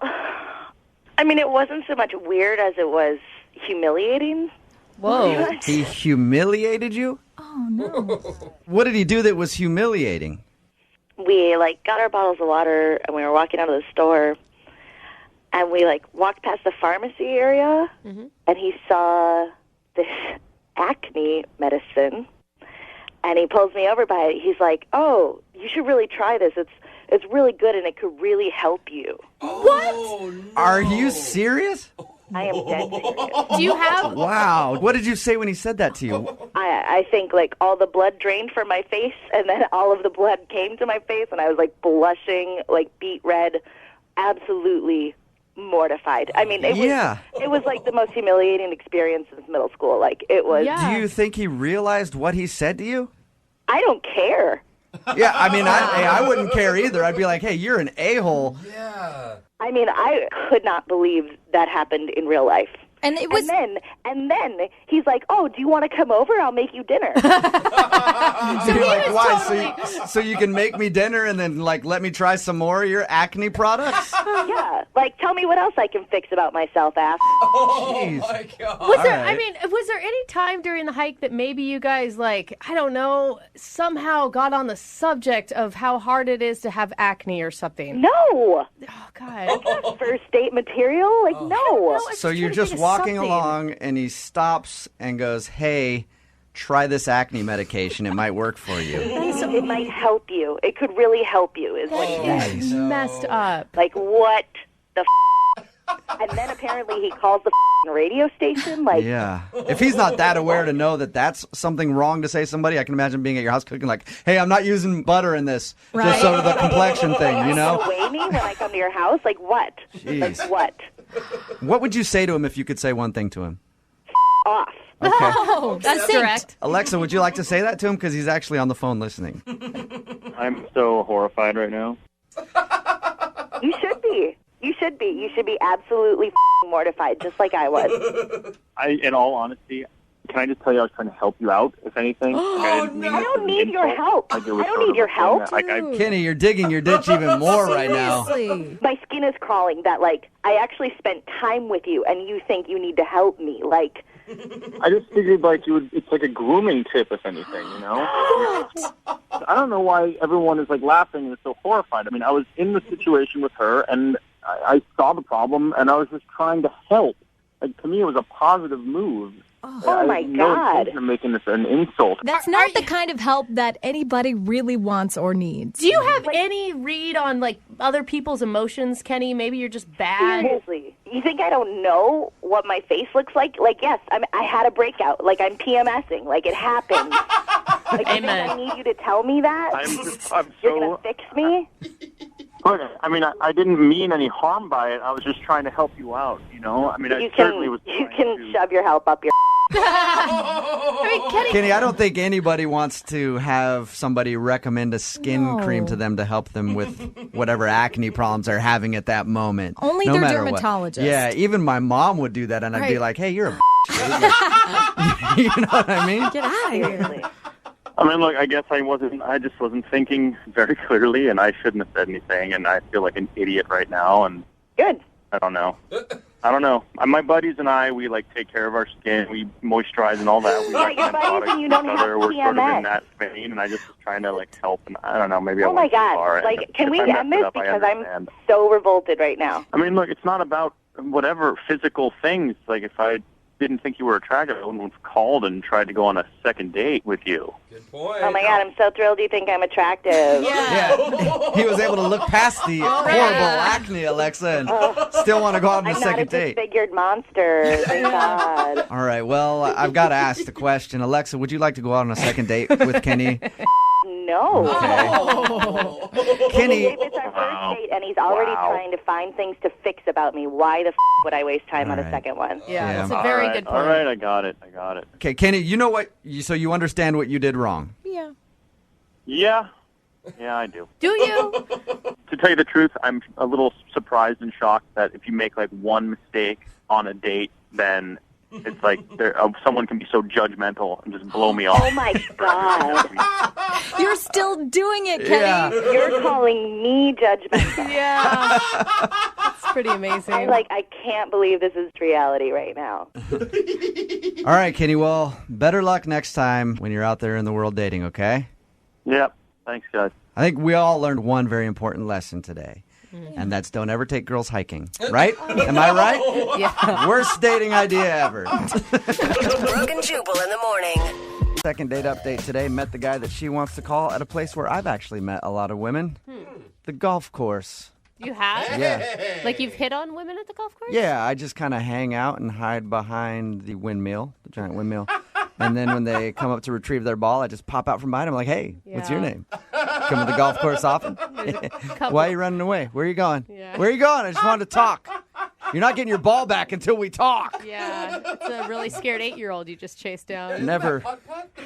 I mean, it wasn't so much weird as it was humiliating. Whoa. He humiliated you? Oh, no. What did he do that was humiliating? We, got our bottles of water, and we were walking out of the store, and we, walked past the pharmacy area, and he saw this acne medicine, and he pulls me over by it. He's like, "Oh, you should really try this. It's really good, and it could really help you." What? Are you serious? I am dead serious. Do you have... Wow. What did you say when he said that to you? I think, all the blood drained from my face, and then all of the blood came to my face, and I was, blushing, beet red, absolutely mortified. I mean, it was the most humiliating experience since middle school. It was... Do you think he realized what he said to you? I don't care. Yeah, I mean, I wouldn't care either. I'd be like, hey, you're an a-hole. Yeah. I mean, I could not believe that happened in real life. And it was... And then he's like, "Oh, do you want to come over? I'll make you dinner." So you're like, why? Totally... So you can make me dinner and then, let me try some more of your acne products? Yeah. Tell me what else I can fix about myself, ass. Oh, my God. Was there any time during the hike that maybe you guys, I don't know, somehow got on the subject of how hard it is to have acne or something? No. Oh, God. That's not first date material. No. So you're just walking along, and he stops and goes, "Hey, try this acne medication. It might work for you." It might help you. It could really help you, is what he said. That's messed up. What the And then apparently he calls the radio station. Yeah. If he's not that aware to know that that's something wrong to say to somebody, I can imagine being at your house cooking "Hey, I'm not using butter in this." Right. Just so the complexion thing, you know? Weigh me when I come to your house? What? Jeez. What? What would you say to him if you could say one thing to him? Off. Okay. Oh, that's direct. Alexa, would you like to say that to him? Because he's actually on the phone listening. I'm so horrified right now. You should be. You should be. You should be absolutely mortified, just like I was. In all honesty, can I just tell you I was trying to help you out, if anything? I don't need your help. I don't need your help. Kenny, you're digging your ditch even more right now. My skin is crawling that, I actually spent time with you, and you think you need to help me. I just figured, it's like a grooming tip, if anything, you know? I don't know why everyone is, laughing and so horrified. I mean, I was in the situation with her, and I saw the problem, and I was just trying to help. To me, it was a positive move. Oh my God. You're making this an insult. That's not the kind of help that anybody really wants or needs. Do you have any read on, other people's emotions, Kenny? Maybe you're just bad. Seriously. You think I don't know what my face looks like? Yes, I had a breakout. I'm PMSing. It happened. Amen. I need you to tell me that? You're going to fix me? I mean, I didn't mean any harm by it. I was just trying to help you out, you know? I mean, I certainly was You can shove your help up your Kenny, I don't think anybody wants to have somebody recommend a skin cream to them to help them with whatever acne problems they're having at that moment. Only their dermatologist. Yeah, even my mom would do that, and I'd be like, "Hey, you're a you know what I mean? Get out of here." I mean, look, I guess I just wasn't thinking very clearly, and I shouldn't have said anything, and I feel like an idiot right now, and... Good. I don't know. My buddies and I, we take care of our skin, we moisturize and all that. We your buddies and you don't have We're sort of PMS. in that vein, and I just was trying to help, and I don't know, maybe I Oh my went too God. far. Can we end this? Because I'm so revolted right now. I mean, look, it's not about whatever physical things. If I didn't think you were attractive, I wouldn't have called and tried to go on a second date with you. Good point. Oh my God, I'm so thrilled you think I'm attractive. Yeah. He was able to look past the horrible acne, Alexa, and still want to go out on a second date. I'm not a disfigured monster. Thank God. All right, well, I've got to ask the question. Alexa, would you like to go out on a second date with Kenny? No. Kenny. If it's our first date and he's already trying to find things to fix about me, why the would I waste time on a second one? Yeah, that's a very good point. All right, I got it. Okay, Kenny, you know what? So you understand what you did wrong. Yeah. Yeah, I do. Do you? To tell you the truth, I'm a little surprised and shocked that if you make like one mistake on a date, then it's like someone can be so judgmental and just blow me off. Oh my God. You're still doing it, Kenny. Yeah. You're calling me judgmental. Yeah. It's pretty amazing. I can't believe this is reality right now. All right, Kenny, well, better luck next time when you're out there in the world dating, okay? Yep. Thanks, guys. I think we all learned one very important lesson today. And that's don't ever take girls hiking, right? Am I right? Yeah. Worst dating idea ever. Brooke and Jubal in the morning. Second date update today. Met the guy that she wants to call at a place where I've actually met a lot of women. The golf course. You have? Yeah. Like you've hit on women at the golf course? Yeah, I just kind of hang out and hide behind the windmill, the giant windmill. And then when they come up to retrieve their ball, I just pop out from behind them like, hey, what's your name? Come to the golf course often? Why are you running away? Where are you going? Yeah. Where are you going? I just wanted to talk. You're not getting your ball back until we talk. Yeah. It's a really scared 8-year-old you just chased down. Never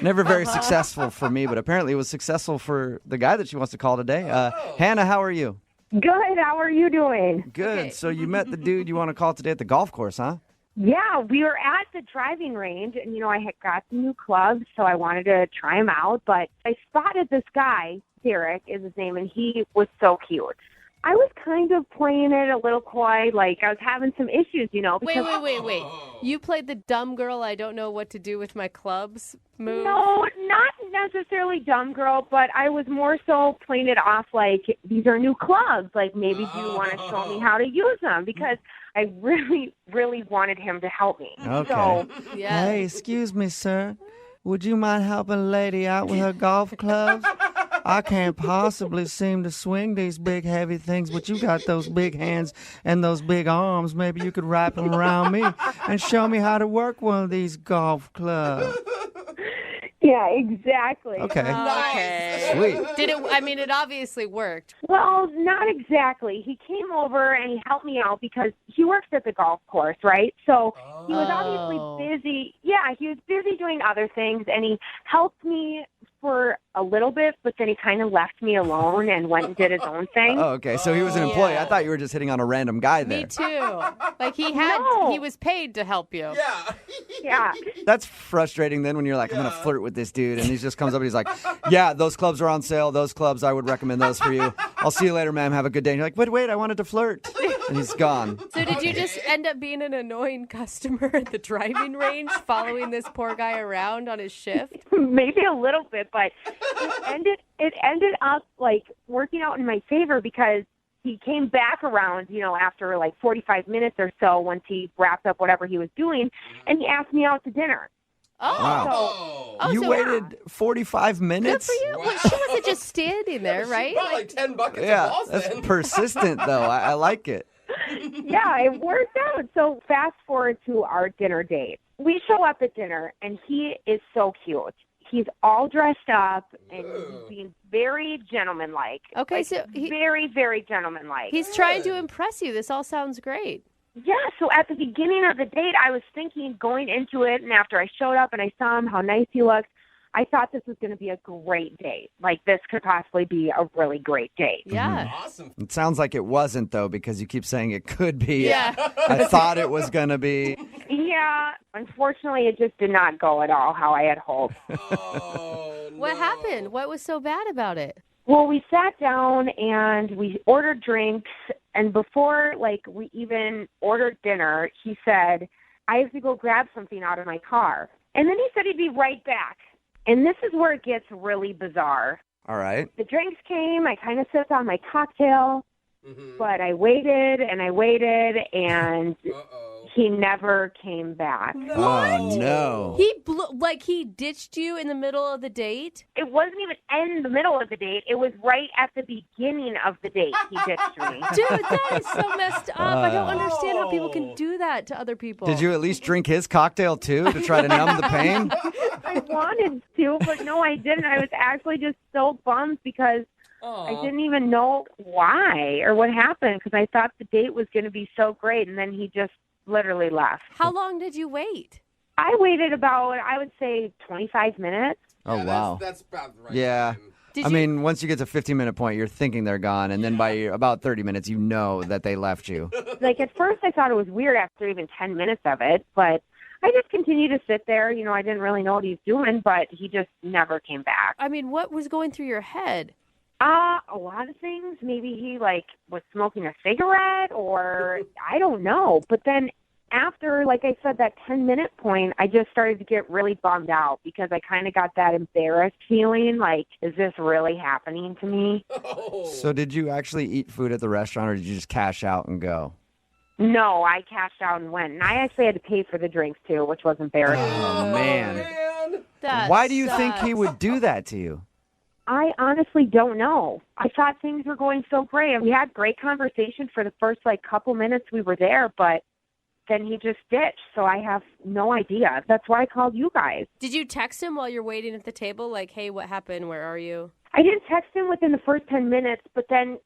very successful for me, but apparently it was successful for the guy that she wants to call today. Hannah, how are you? Good. How are you doing? Good. Okay. So you met the dude you want to call today at the golf course, huh? Yeah, we were at the driving range, and, I had got some new clubs, so I wanted to try them out. But I spotted this guy, Derek is his name, and he was so cute. I was kind of playing it a little coy, like I was having some issues, because... Wait. You played the dumb girl, I don't know what to do with my clubs move? No, not necessarily dumb girl, but I was more so playing it off like, these are new clubs. Like, maybe do you want to show me how to use them? Because I really, really wanted him to help me. Okay. So, Yeah. Hey, excuse me, sir. Would you mind helping a lady out with her golf clubs? I can't possibly seem to swing these big, heavy things, but you got those big hands and those big arms. Maybe you could wrap them around me and show me how to work one of these golf clubs. yeah, exactly. Okay. Okay. Sweet. Did it? I mean, it obviously worked. Well, not exactly. He came over and he helped me out because he works at the golf course, right? So he was obviously busy. Yeah, he was busy doing other things, and he helped me for a little bit, but then he kind of left me alone and went and did his own thing. Oh, okay. So he was an employee. I thought you were just hitting on a random guy there. Me too. Like he was paid to help you. Yeah. Yeah. That's frustrating then when you're like, I'm going to flirt with this dude. And he just comes up and he's like, yeah, those clubs are on sale. Those clubs, I would recommend those for you. I'll see you later, ma'am. Have a good day. And you're like, wait, I wanted to flirt. And he's gone. So did you just end up being an annoying customer at the driving range, following this poor guy around on his shift? Maybe a little bit, but it ended up like working out in my favor because he came back around, after like 45 minutes or so once he wrapped up whatever he was doing, and he asked me out to dinner. Oh. Wow. You waited 45 minutes? Good for you. Well, she wasn't just standing there, right? Brought like 10 buckets Yeah, of balls that's then. persistent, though. I like it. Yeah, it worked out. So fast forward to our dinner date. We show up at dinner, and he is so cute. He's all dressed up, and he's being very gentlemanlike. Okay, like, so very, very gentlemanlike. He's trying to impress you. This all sounds great. Yeah, so at the beginning of the date, I was thinking going into it, and after I showed up and I saw him, how nice he looked, I thought this was going to be a great date. Like, this could possibly be a really great date. Yeah. Awesome. It sounds like it wasn't, though, because you keep saying it could be. Yeah. I thought it was going to be. Yeah, unfortunately, it just did not go at all how I had hoped. Oh, What happened? What was so bad about it? Well, we sat down and we ordered drinks, and before, we even ordered dinner, he said, I have to go grab something out of my car. And then he said he'd be right back. And this is where it gets really bizarre. All right. The drinks came, I kind of sipped on my cocktail, but I waited, and He never came back. Oh, no. He ditched you in the middle of the date? It wasn't even in the middle of the date. It was right at the beginning of the date he ditched me. Dude, that is so messed up. I don't understand how people can do that to other people. Did you at least drink his cocktail, too, to try to numb the pain? I wanted to, but no, I didn't. I was actually just so bummed because I didn't even know why or what happened because I thought the date was going to be so great, and then he just literally left. How long did you wait? I waited about, I would say, 25 minutes. Oh, wow. That's about right. Yeah. I mean, once you get to 15-minute point, you're thinking they're gone, and then by about 30 minutes, you know that they left you. Like, at first, I thought it was weird after even 10 minutes of it, but I just continued to sit there. You know, I didn't really know what he was doing, but he just never came back. I mean, what was going through your head? A lot of things. Maybe he, was smoking a cigarette, or I don't know. But then after, like I said, that 10-minute point, I just started to get really bummed out because I kind of got that embarrassed feeling, like, is this really happening to me? So did you actually eat food at the restaurant, or did you just cash out and go? No, I cashed out and went. And I actually had to pay for the drinks, too, which was embarrassing. Oh, man. Why do you think he would do that to you? I honestly don't know. I thought things were going so great. We had great conversation for the first, couple minutes we were there, but then he just ditched, so I have no idea. That's why I called you guys. Did you text him while you're waiting at the table? Like, hey, what happened? Where are you? I didn't text him within the first 10 minutes, but then,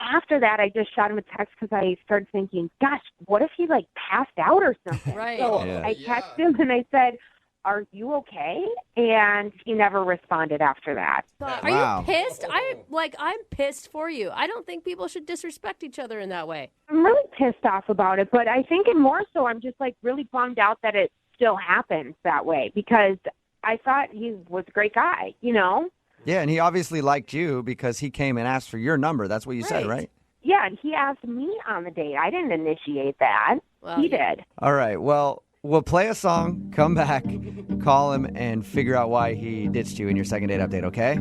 after that, I just shot him a text because I started thinking, gosh, what if he, passed out or something? Right. So I texted him and I said, are you okay? And he never responded after that. Are you pissed? I'm pissed for you. I don't think people should disrespect each other in that way. I'm really pissed off about it, but I think more so I'm just really bummed out that it still happens that way because I thought he was a great guy, Yeah, and he obviously liked you because he came and asked for your number. That's what you said, right? Yeah, and he asked me on the date. I didn't initiate that. Well, he did. All right, well, we'll play a song, come back, call him, and figure out why he ditched you in your second date update, okay?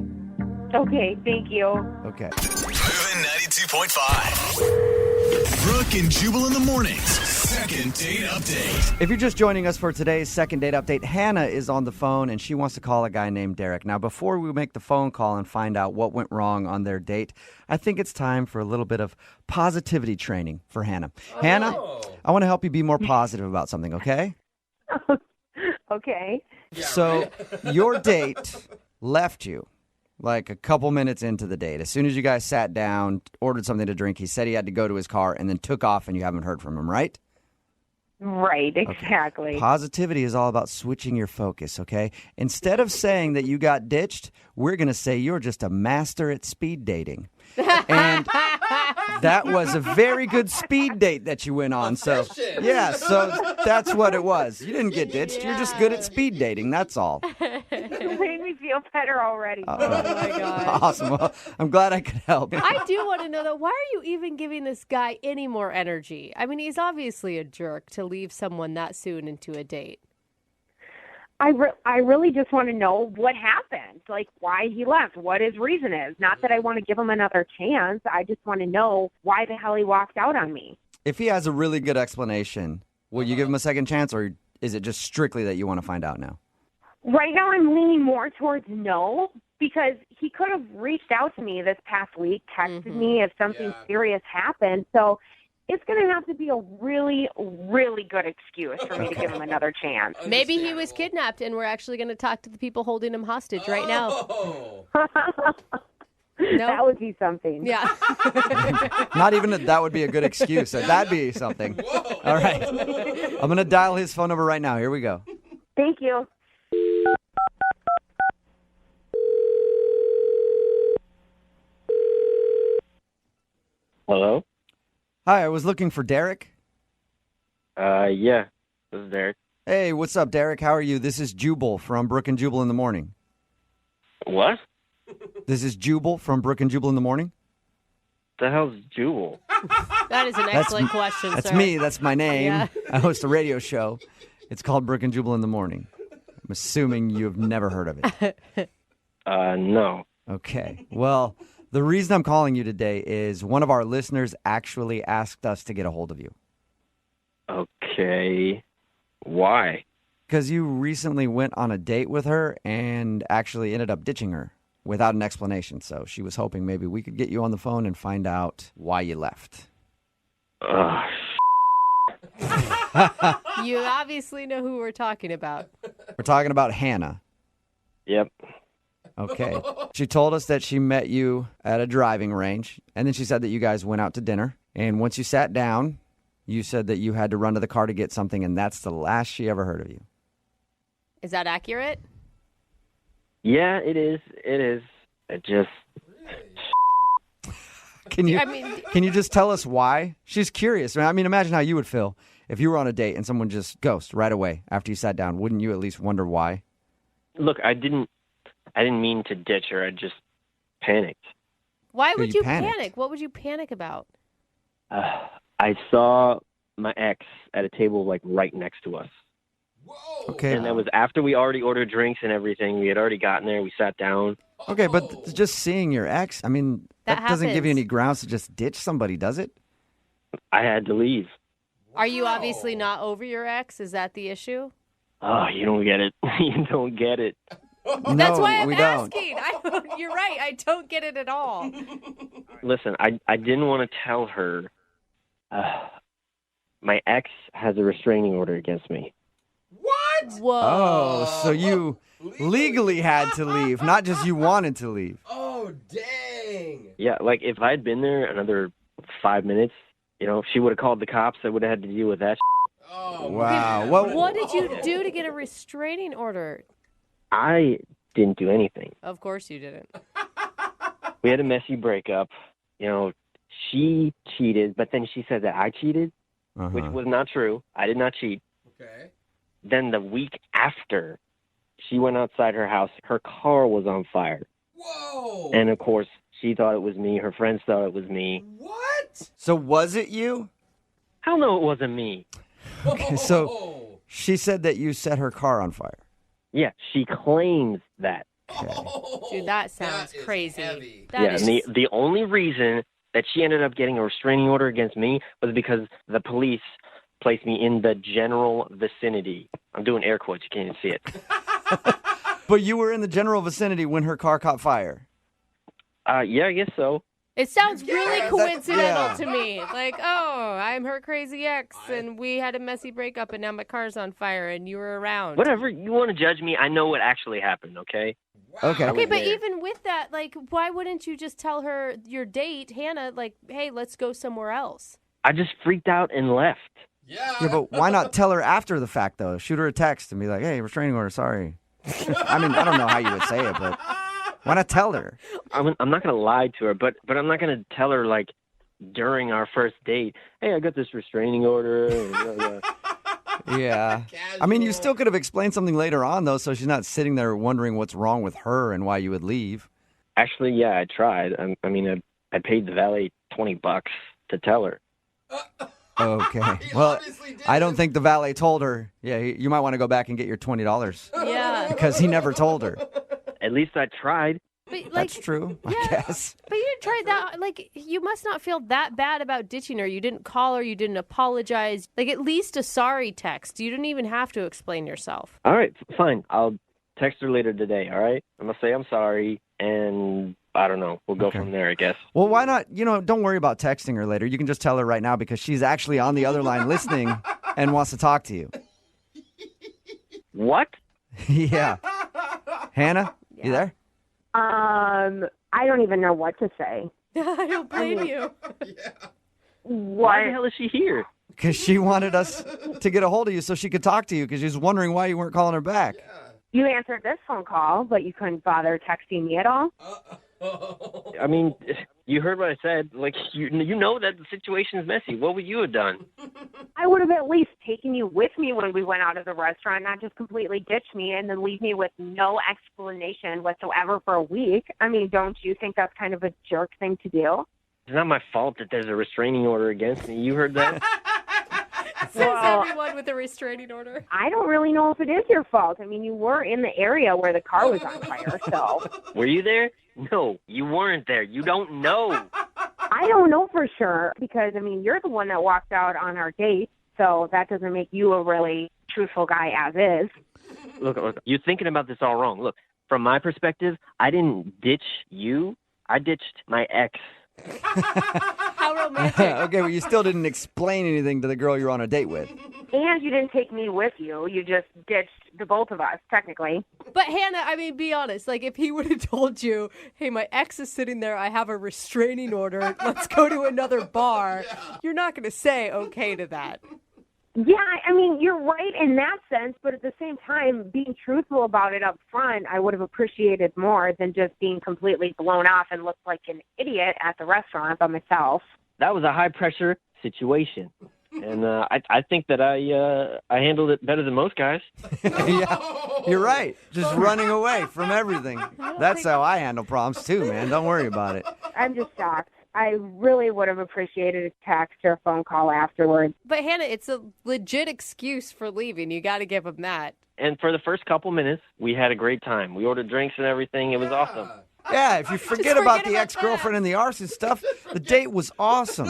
Okay, thank you. Okay. Moving 92.5. Brooke and Jubal in the mornings. Second date update. If you're just joining us for today's second date update, Hannah is on the phone and she wants to call a guy named Derek. Now, before we make the phone call and find out what went wrong on their date, I think it's time for a little bit of positivity training for Hannah. Hannah, I want to help you be more positive about something, okay? Okay. So your date left you a couple minutes into the date. As soon as you guys sat down, ordered something to drink, he said he had to go to his car and then took off and you haven't heard from him, right? Right, exactly. Okay. Positivity is all about switching your focus, okay? Instead of saying that you got ditched, we're going to say you're just a master at speed dating. And that was a very good speed date that you went on. So, yeah, so that's what it was. You didn't get ditched. You're just good at speed dating. That's all. It made me feel better already. Oh, my God. Awesome. Well, I'm glad I could help. I do want to know, though, why are you even giving this guy any more energy? I mean, he's obviously a jerk to leave someone that soon into a date. I really just want to know what happened, why he left, what his reason is. Not that I want to give him another chance. I just want to know why the hell he walked out on me. If he has a really good explanation, will you give him a second chance, or is it just strictly that you want to find out now? Right now I'm leaning more towards no, because he could have reached out to me this past week, texted me if something serious happened. So it's going to have to be a really, really good excuse for me to give him another chance. Maybe he was kidnapped, and we're actually going to talk to the people holding him hostage right now. No? That would be something. Yeah. Not even that would be a good excuse. That'd be something. Whoa. All right. I'm going to dial his phone number right now. Here we go. Thank you. Hello? Hi, I was looking for Derek. Yeah, this is Derek. Hey, what's up, Derek? How are you? This is Jubal from Brooke and Jubal in the morning. What? This is Jubal from Brooke and Jubal in the morning. The hell's Jubal? That is an excellent question, That's sir. me. That's my name. Yeah. I host a radio show. It's called Brooke and Jubal in the morning. I'm assuming you've never heard of it. No. Okay. Well, the reason I'm calling you today is one of our listeners actually asked us to get a hold of you. Okay. Why? Because you recently went on a date with her and actually ended up ditching her without an explanation. So she was hoping maybe we could get you on the phone and find out why you left. You obviously know who we're talking about. We're talking about Hannah. Yep. Okay. She told us that she met you at a driving range, and then she said that you guys went out to dinner. And once you sat down, you said that you had to run to the car to get something, and that's the last she ever heard of you. Is that accurate? Yeah, it is. It is. It just... Can you just tell us why? She's curious. I mean, imagine how you would feel if you were on a date and someone just ghosted right away after you sat down. Wouldn't you at least wonder why? Look, I didn't mean to ditch her. I just panicked. Why would you panicked? panic? What would you panic about? I saw my ex at a table like right next to us. Okay. And that was after we already ordered drinks and everything. We had already gotten there. We sat down. Okay, but just seeing your ex, I mean, that doesn't give you happens. any grounds to just ditch somebody, does it? I had to leave. Are you obviously not over your ex? Is that the issue? Oh, you don't get it. You don't get it. That's why I'm we don't. asking. You're right. I don't get it at all. Listen, I didn't want to tell her. My ex has a restraining order against me. What? Whoa. Oh, so you legally had to leave, not just you wanted to leave. Oh, dang. Yeah, like if I'd been there another 5 minutes, she would have called the cops. I would have had to deal with that. Oh, Wow. What did you do to get a restraining order? I didn't do anything. Of course you didn't. We had a messy breakup. She cheated, but then she said that I cheated, which was not true. I did not cheat. Okay. Then the week after, she went outside her house. Her car was on fire. Whoa. And, of course, she thought it was me. Her friends thought it was me. What? So was it you? Hell no, it wasn't me. Okay, so she said that you set her car on fire. Yeah, she claims that. Dude, that sounds crazy. Heavy. That And the only reason that she ended up getting a restraining order against me was because the police placed me in the general vicinity. I'm doing air quotes. You can't even see it. But you were in the general vicinity when her car caught fire. Yeah, I guess so. It sounds really coincidental yeah. to me. Like, oh, I'm her crazy ex, and we had a messy breakup, and now my car's on fire, and you were around. Whatever. You want to judge me? I know what actually happened, okay? Okay. Okay, but even with that, like, why wouldn't you just tell her your date, Hannah, like, hey, let's go somewhere else? I just freaked out and left. Yeah, but why not tell her after the fact, though? Shoot her a text and be like, hey, restraining order, sorry. I mean, I don't know how you would say it, but why not tell her? I'm not going to lie to her, but I'm not going to tell her, like, during our first date, hey, I got this restraining order. And, Yeah. I mean, you still could have explained something later on, though, so she's not sitting there wondering what's wrong with her and why you would leave. Actually, yeah, I tried. I mean, I paid the valet $20 to tell her. Okay. Well, I don't think the valet told her. Yeah, you might want to go back and get your $20. Yeah. Because he never told her. At least I tried. But, like, That's true, I guess. But you didn't try that. Like, you must not feel that bad about ditching her. You didn't call her. You didn't apologize. Like, at least a sorry text. You didn't even have to explain yourself. All right, fine. I'll text her later today, all right? I'm going to say I'm sorry, and I don't know. We'll go from there, I guess. Well, why not? Don't worry about texting her later. You can just tell her right now because she's actually on the other line listening and wants to talk to you. What? Yeah. Hannah, you there? I don't even know what to say. I don't blame you. Why the hell is she here? Because she wanted us to get a hold of you so she could talk to you because she was wondering why you weren't calling her back. You answered this phone call, but you couldn't bother texting me at all? I mean, you heard what I said. Like, you know that the situation is messy. What would you have done? I would have at least taken you with me when we went out of the restaurant, not just completely ditch me and then leave me with no explanation whatsoever for a week. I mean, don't you think that's kind of a jerk thing to do? It's not my fault that there's a restraining order against me. You heard that? Says everyone with a restraining order. I don't really know if it is your fault. I mean, you were in the area where the car was on fire, so. Were you there? No, you weren't there. You don't know. I don't know for sure because, I mean, you're the one that walked out on our date So that doesn't make you a really truthful guy as is. Look, you're thinking about this all wrong. Look, from my perspective, I didn't ditch you. I ditched my ex. How romantic. Okay, well, you still didn't explain anything to the girl you're on a date with. And you didn't take me with you. You just ditched the both of us, technically. But Hannah, I mean, be honest. Like, if he would have told you, hey, my ex is sitting there, I have a restraining order, let's go to another bar, you're not going to say okay to that. Yeah, I mean, you're right in that sense, but at the same time, being truthful about it up front, I would have appreciated more than just being completely blown off and looked like an idiot at the restaurant by myself. That was a high-pressure situation. And I think that I handled it better than most guys. Yeah, you're right. Just running away from everything. That's how I handle problems, too, man. Don't worry about it. I'm just shocked. I really would have appreciated a text or a phone call afterwards. But Hannah, it's a legit excuse for leaving. You got to give him that. And for the first couple minutes, we had a great time. We ordered drinks and everything. It was awesome. Yeah, if you forget about the ex-girlfriend and the arson stuff, the date was awesome.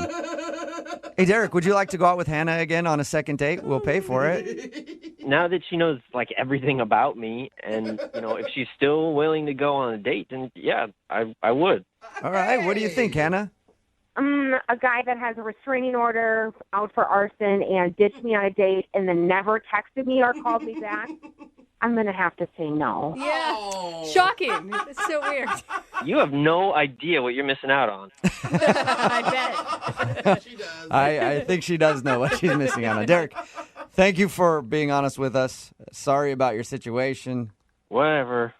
Hey, Derek, would you like to go out with Hannah again on a second date? We'll pay for it. Now that she knows, like, everything about me, and, you know, if she's still willing to go on a date, then, yeah, I would. All right, what do you think, Hannah? A guy that has a restraining order out for arson and ditched me on a date and then never texted me or called me back, I'm going to have to say no. Yeah. Shocking. It's so weird. You have no idea what you're missing out on. I bet. She does. I think she does know what she's missing out on. Derek, thank you for being honest with us. Sorry about your situation. Whatever.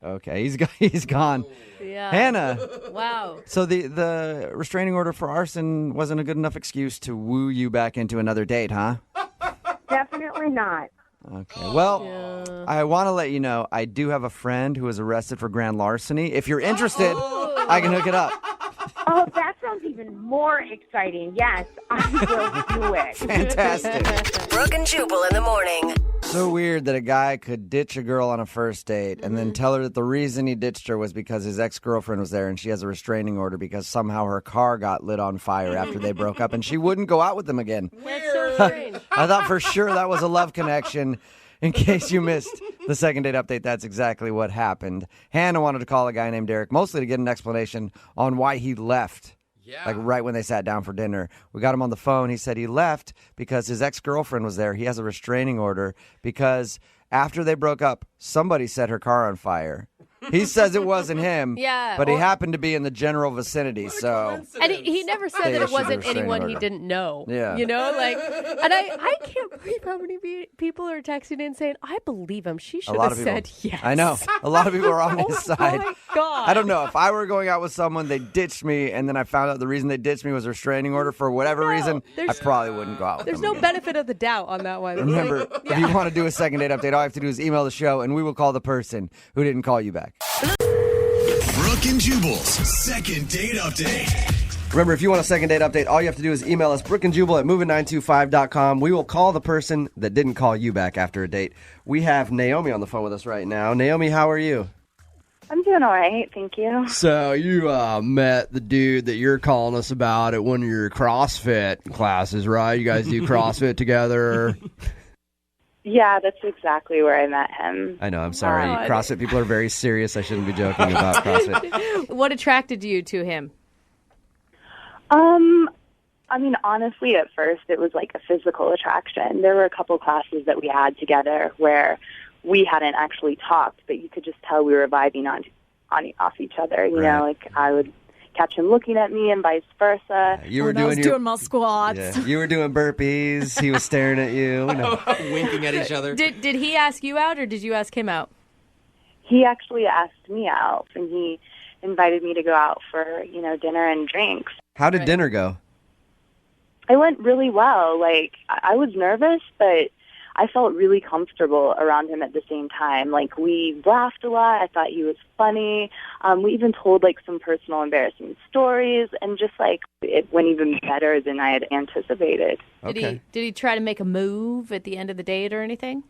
Okay, he's gone. Yeah. Hannah. Wow. So the restraining order for arson wasn't a good enough excuse to woo you back into another date, huh? Definitely not. Okay. Well, I want to let you know I do have a friend who was arrested for grand larceny. If you're interested, I can hook it up. Oh, that sounds even more exciting. Yes, I will do it. Fantastic. Brooke and Jubal in the morning. So weird that a guy could ditch a girl on a first date and then tell her that the reason he ditched her was because his ex-girlfriend was there and she has a restraining order because somehow her car got lit on fire after they broke up and she wouldn't go out with him again. That's so strange. I thought for sure that was a love connection. In case you missed the second date update, that's exactly what happened. Hannah wanted to call a guy named Derek, mostly to get an explanation on why he left. Yeah. Like right when they sat down for dinner. We got him on the phone. He said he left because his ex-girlfriend was there. He has a restraining order because after they broke up, somebody set her car on fire. He says it wasn't him, Yeah, but he happened to be in the general vicinity, so... And he never said They that it issued wasn't a restraining anyone he order. didn't know. Yeah. You know, like, and I can't believe how many people are texting in saying, I believe him. She should lot have of people. said yes. I know. A lot of people are on his side. My God. I don't know. If I were going out with someone, they ditched me, and then I found out the reason they ditched me was a restraining order for whatever reason, I there's- probably wouldn't go out with There's them no benefit of the doubt on that one. Remember, if you want to do a second date update, all you have to do is email the show, and we will call the person who didn't call you back. Brooke and Jubal's second date update. Remember, if you want a second date update, all you have to do is email us, brookeandjubal@moving925.com. We will call the person that didn't call you back after a date. We have Naomi on the phone with us right now. Naomi, how are you? I'm doing all right, thank you. So you met the dude that you're calling us about at one of your CrossFit classes, right? You guys do CrossFit together? Yeah, that's exactly where I met him. I know, I'm sorry. God. CrossFit people are very serious. I shouldn't be joking about CrossFit. What attracted you to him? I mean, honestly, at first it was like a physical attraction. There were a couple classes that we had together where we hadn't actually talked, but you could just tell we were vibing off each other. You know, like I would catch him looking at me and vice versa. You were doing my squats. Yeah, you were doing burpees. He was staring at you. Winking at each other. Did he ask you out or did you ask him out? He actually asked me out, and he invited me to go out for, dinner and drinks. How did dinner go? It went really well. Like, I was nervous, but I felt really comfortable around him at the same time. Like, we laughed a lot. I thought he was funny. We even told, some personal embarrassing stories, and just, it went even better than I had anticipated. Did he try to make a move at the end of the date or anything?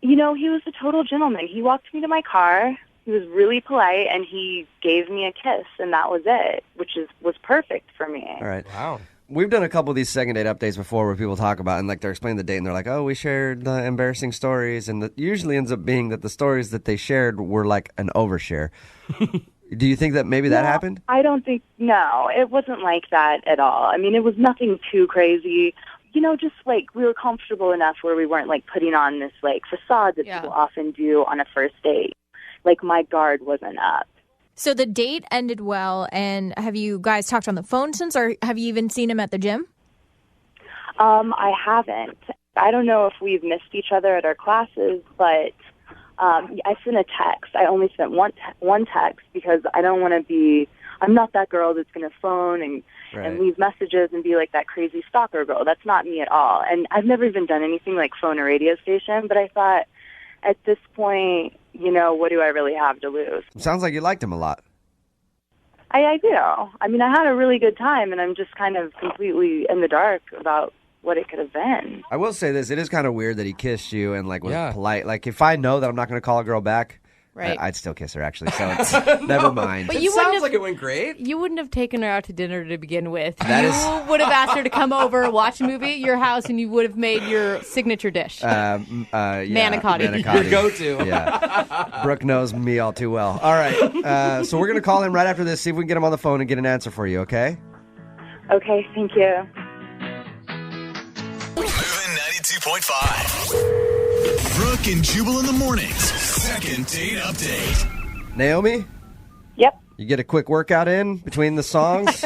He was a total gentleman. He walked me to my car. He was really polite, and he gave me a kiss, and that was it, which was perfect for me. All right. Wow. We've done a couple of these second date updates before where people talk about and like they're explaining the date and they're like, oh, we shared the embarrassing stories, and it usually ends up being that the stories that they shared were like an overshare. Do you think that maybe that happened? I don't think, no, it wasn't like that at all. I mean, it was nothing too crazy. You know, just like we were comfortable enough where we weren't like putting on this like facade that people often do on a first date. Like my guard wasn't up. So the date ended well, and have you guys talked on the phone since, or have you even seen him at the gym? I haven't. I don't know if we've missed each other at our classes, but I sent a text. I only sent one text because I don't want to be, I'm not that girl that's going to phone and leave messages and be like that crazy stalker girl. That's not me at all. And I've never even done anything like phone a radio station, but I thought at this point, you know, what do I really have to lose? Sounds like you liked him a lot. I do. I mean, I had a really good time, and I'm just kind of completely in the dark about what it could have been. I will say this. It is kind of weird that he kissed you and like was polite. Like if I know that I'm not going to call a girl back, I'd still kiss her actually. So it's, never mind. But it sounds like it went great. You wouldn't have taken her out to dinner to begin with. That would have asked her to come over, watch a movie at your house, and you would have made your signature dish. Manicotti. Your go-to. Yeah. Brooke knows me all too well. All right. So we're going to call him right after this, see if we can get him on the phone and get an answer for you, okay? Okay, thank you. Moving 92.5. Brooke and Jubal in the mornings. Second date update. Naomi? Yep. You get a quick workout in between the songs?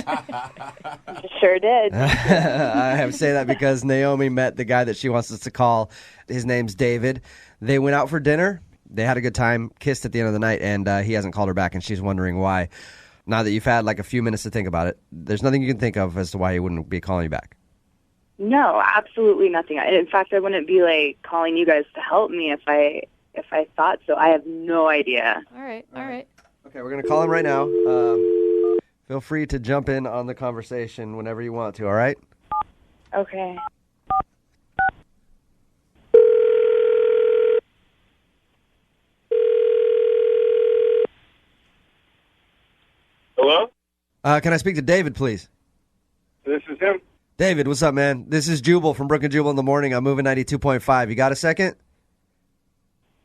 Sure did. I have to say that because Naomi met the guy that she wants us to call. His name's David. They went out for dinner. They had a good time, kissed at the end of the night, and he hasn't called her back, and she's wondering why. Now that you've had like a few minutes to think about it, there's nothing you can think of as to why he wouldn't be calling you back. No, absolutely nothing. In fact, I wouldn't be like calling you guys to help me if I thought so. I have no idea. All right. Okay, we're going to call him right now. Feel free to jump in on the conversation whenever you want to, all right? Okay. Hello? Can I speak to David, please? This is him. David, what's up, man? This is Jubal from Brooke and Jubal in the morning. I'm moving 92.5. You got a second?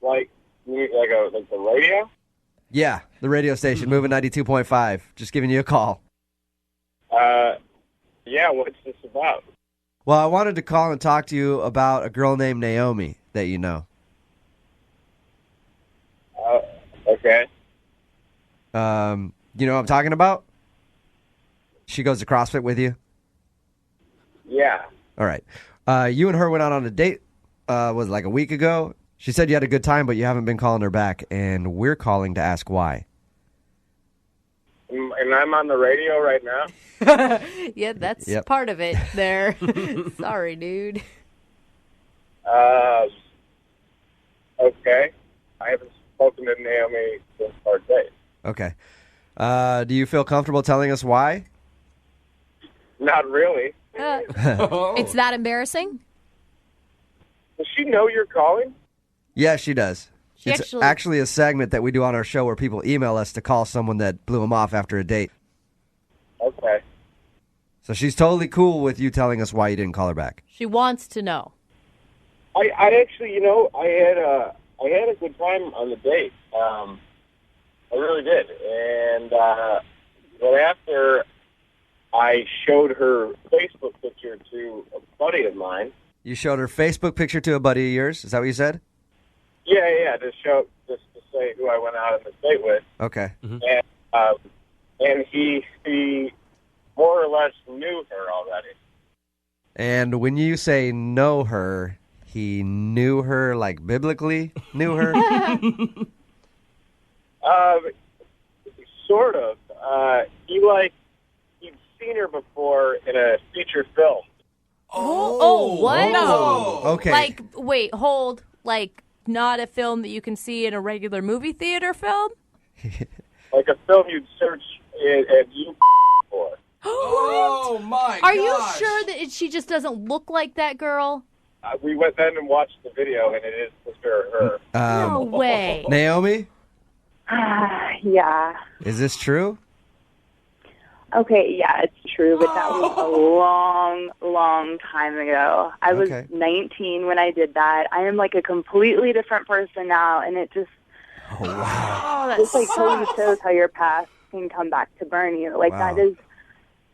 Like the radio? Yeah, the radio station, moving 92.5. Just giving you a call. Yeah, what's this about? Well, I wanted to call and talk to you about a girl named Naomi that you know. Okay. You know what I'm talking about? She goes to CrossFit with you? Yeah. All right. You and her went out on a date, was it like a week ago? She said you had a good time, but you haven't been calling her back, and we're calling to ask why. And I'm on the radio right now? Yeah, that's part of it there. Sorry, dude. Okay. I haven't spoken to Naomi since our date. Okay. Do you feel comfortable telling us why? Not really. It's that embarrassing? Does she know you're calling? Yeah, she does. She it's actually a segment that we do on our show where people email us to call someone that blew them off after a date. Okay. So she's totally cool with you telling us why you didn't call her back. She wants to know. I actually, I had a good time on the date. I really did. And but after I showed her Facebook picture to a buddy of mine. You showed her Facebook picture to a buddy of yours? Is that what you said? Yeah, just to say who I went out on the date with. Okay. Mm-hmm. And he more or less knew her already. And when you say know her, he knew her like biblically knew her? Sort of. He'd seen her before in a feature film. Oh, what? No. Okay. Like, wait, hold. Like, not a film that you can see in a regular movie theater film? Like a film you'd search at you for. Oh, my Are you sure that she just doesn't look like that girl? We went then and watched the video, and it is for sure her. No way. Naomi? Yeah. Is this true? Okay, yeah, it's true, but that was a long, long time ago. I was 19 when I did that. I am like a completely different person now, and it just just like totally shows how your past can come back to burn you. Like that is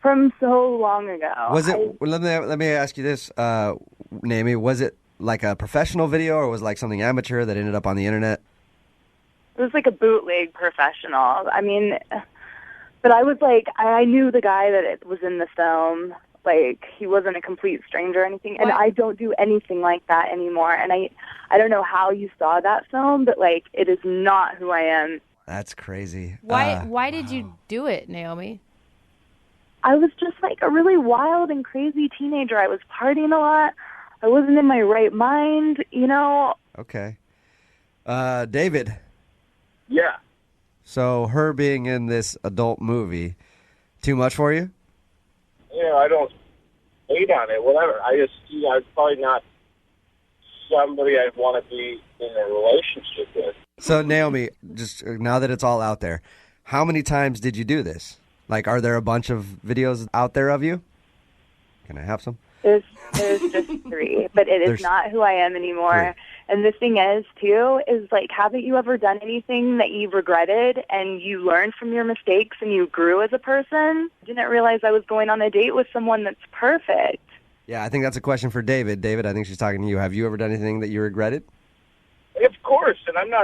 from so long ago. Was it? Let me ask you this, Naomi. Was it like a professional video, or was it like something amateur that ended up on the internet? It was like a bootleg professional. I mean, but I was like, I knew the guy that it was in the film. Like, he wasn't a complete stranger or anything. And I don't do anything like that anymore. And I don't know how you saw that film, but, like, it is not who I am. That's crazy. Why did you do it, Naomi? I was just, like, a really wild and crazy teenager. I was partying a lot. I wasn't in my right mind, you know. Okay. David. Yeah. So her being in this adult movie, too much for you? You know, I don't hate on it, whatever. I just, I'm probably not somebody I'd want to be in a relationship with. So, Naomi, just now that it's all out there, how many times did you do this? Like, are there a bunch of videos out there of you? Can I have some? There's just 3, but there's not who I am anymore. 3. And the thing is, too, is like, haven't you ever done anything that you've regretted and you learned from your mistakes and you grew as a person? Didn't realize I was going on a date with someone that's perfect. Yeah, I think that's a question for David. David, I think she's talking to you. Have you ever done anything that you regretted? Of course, and I'm no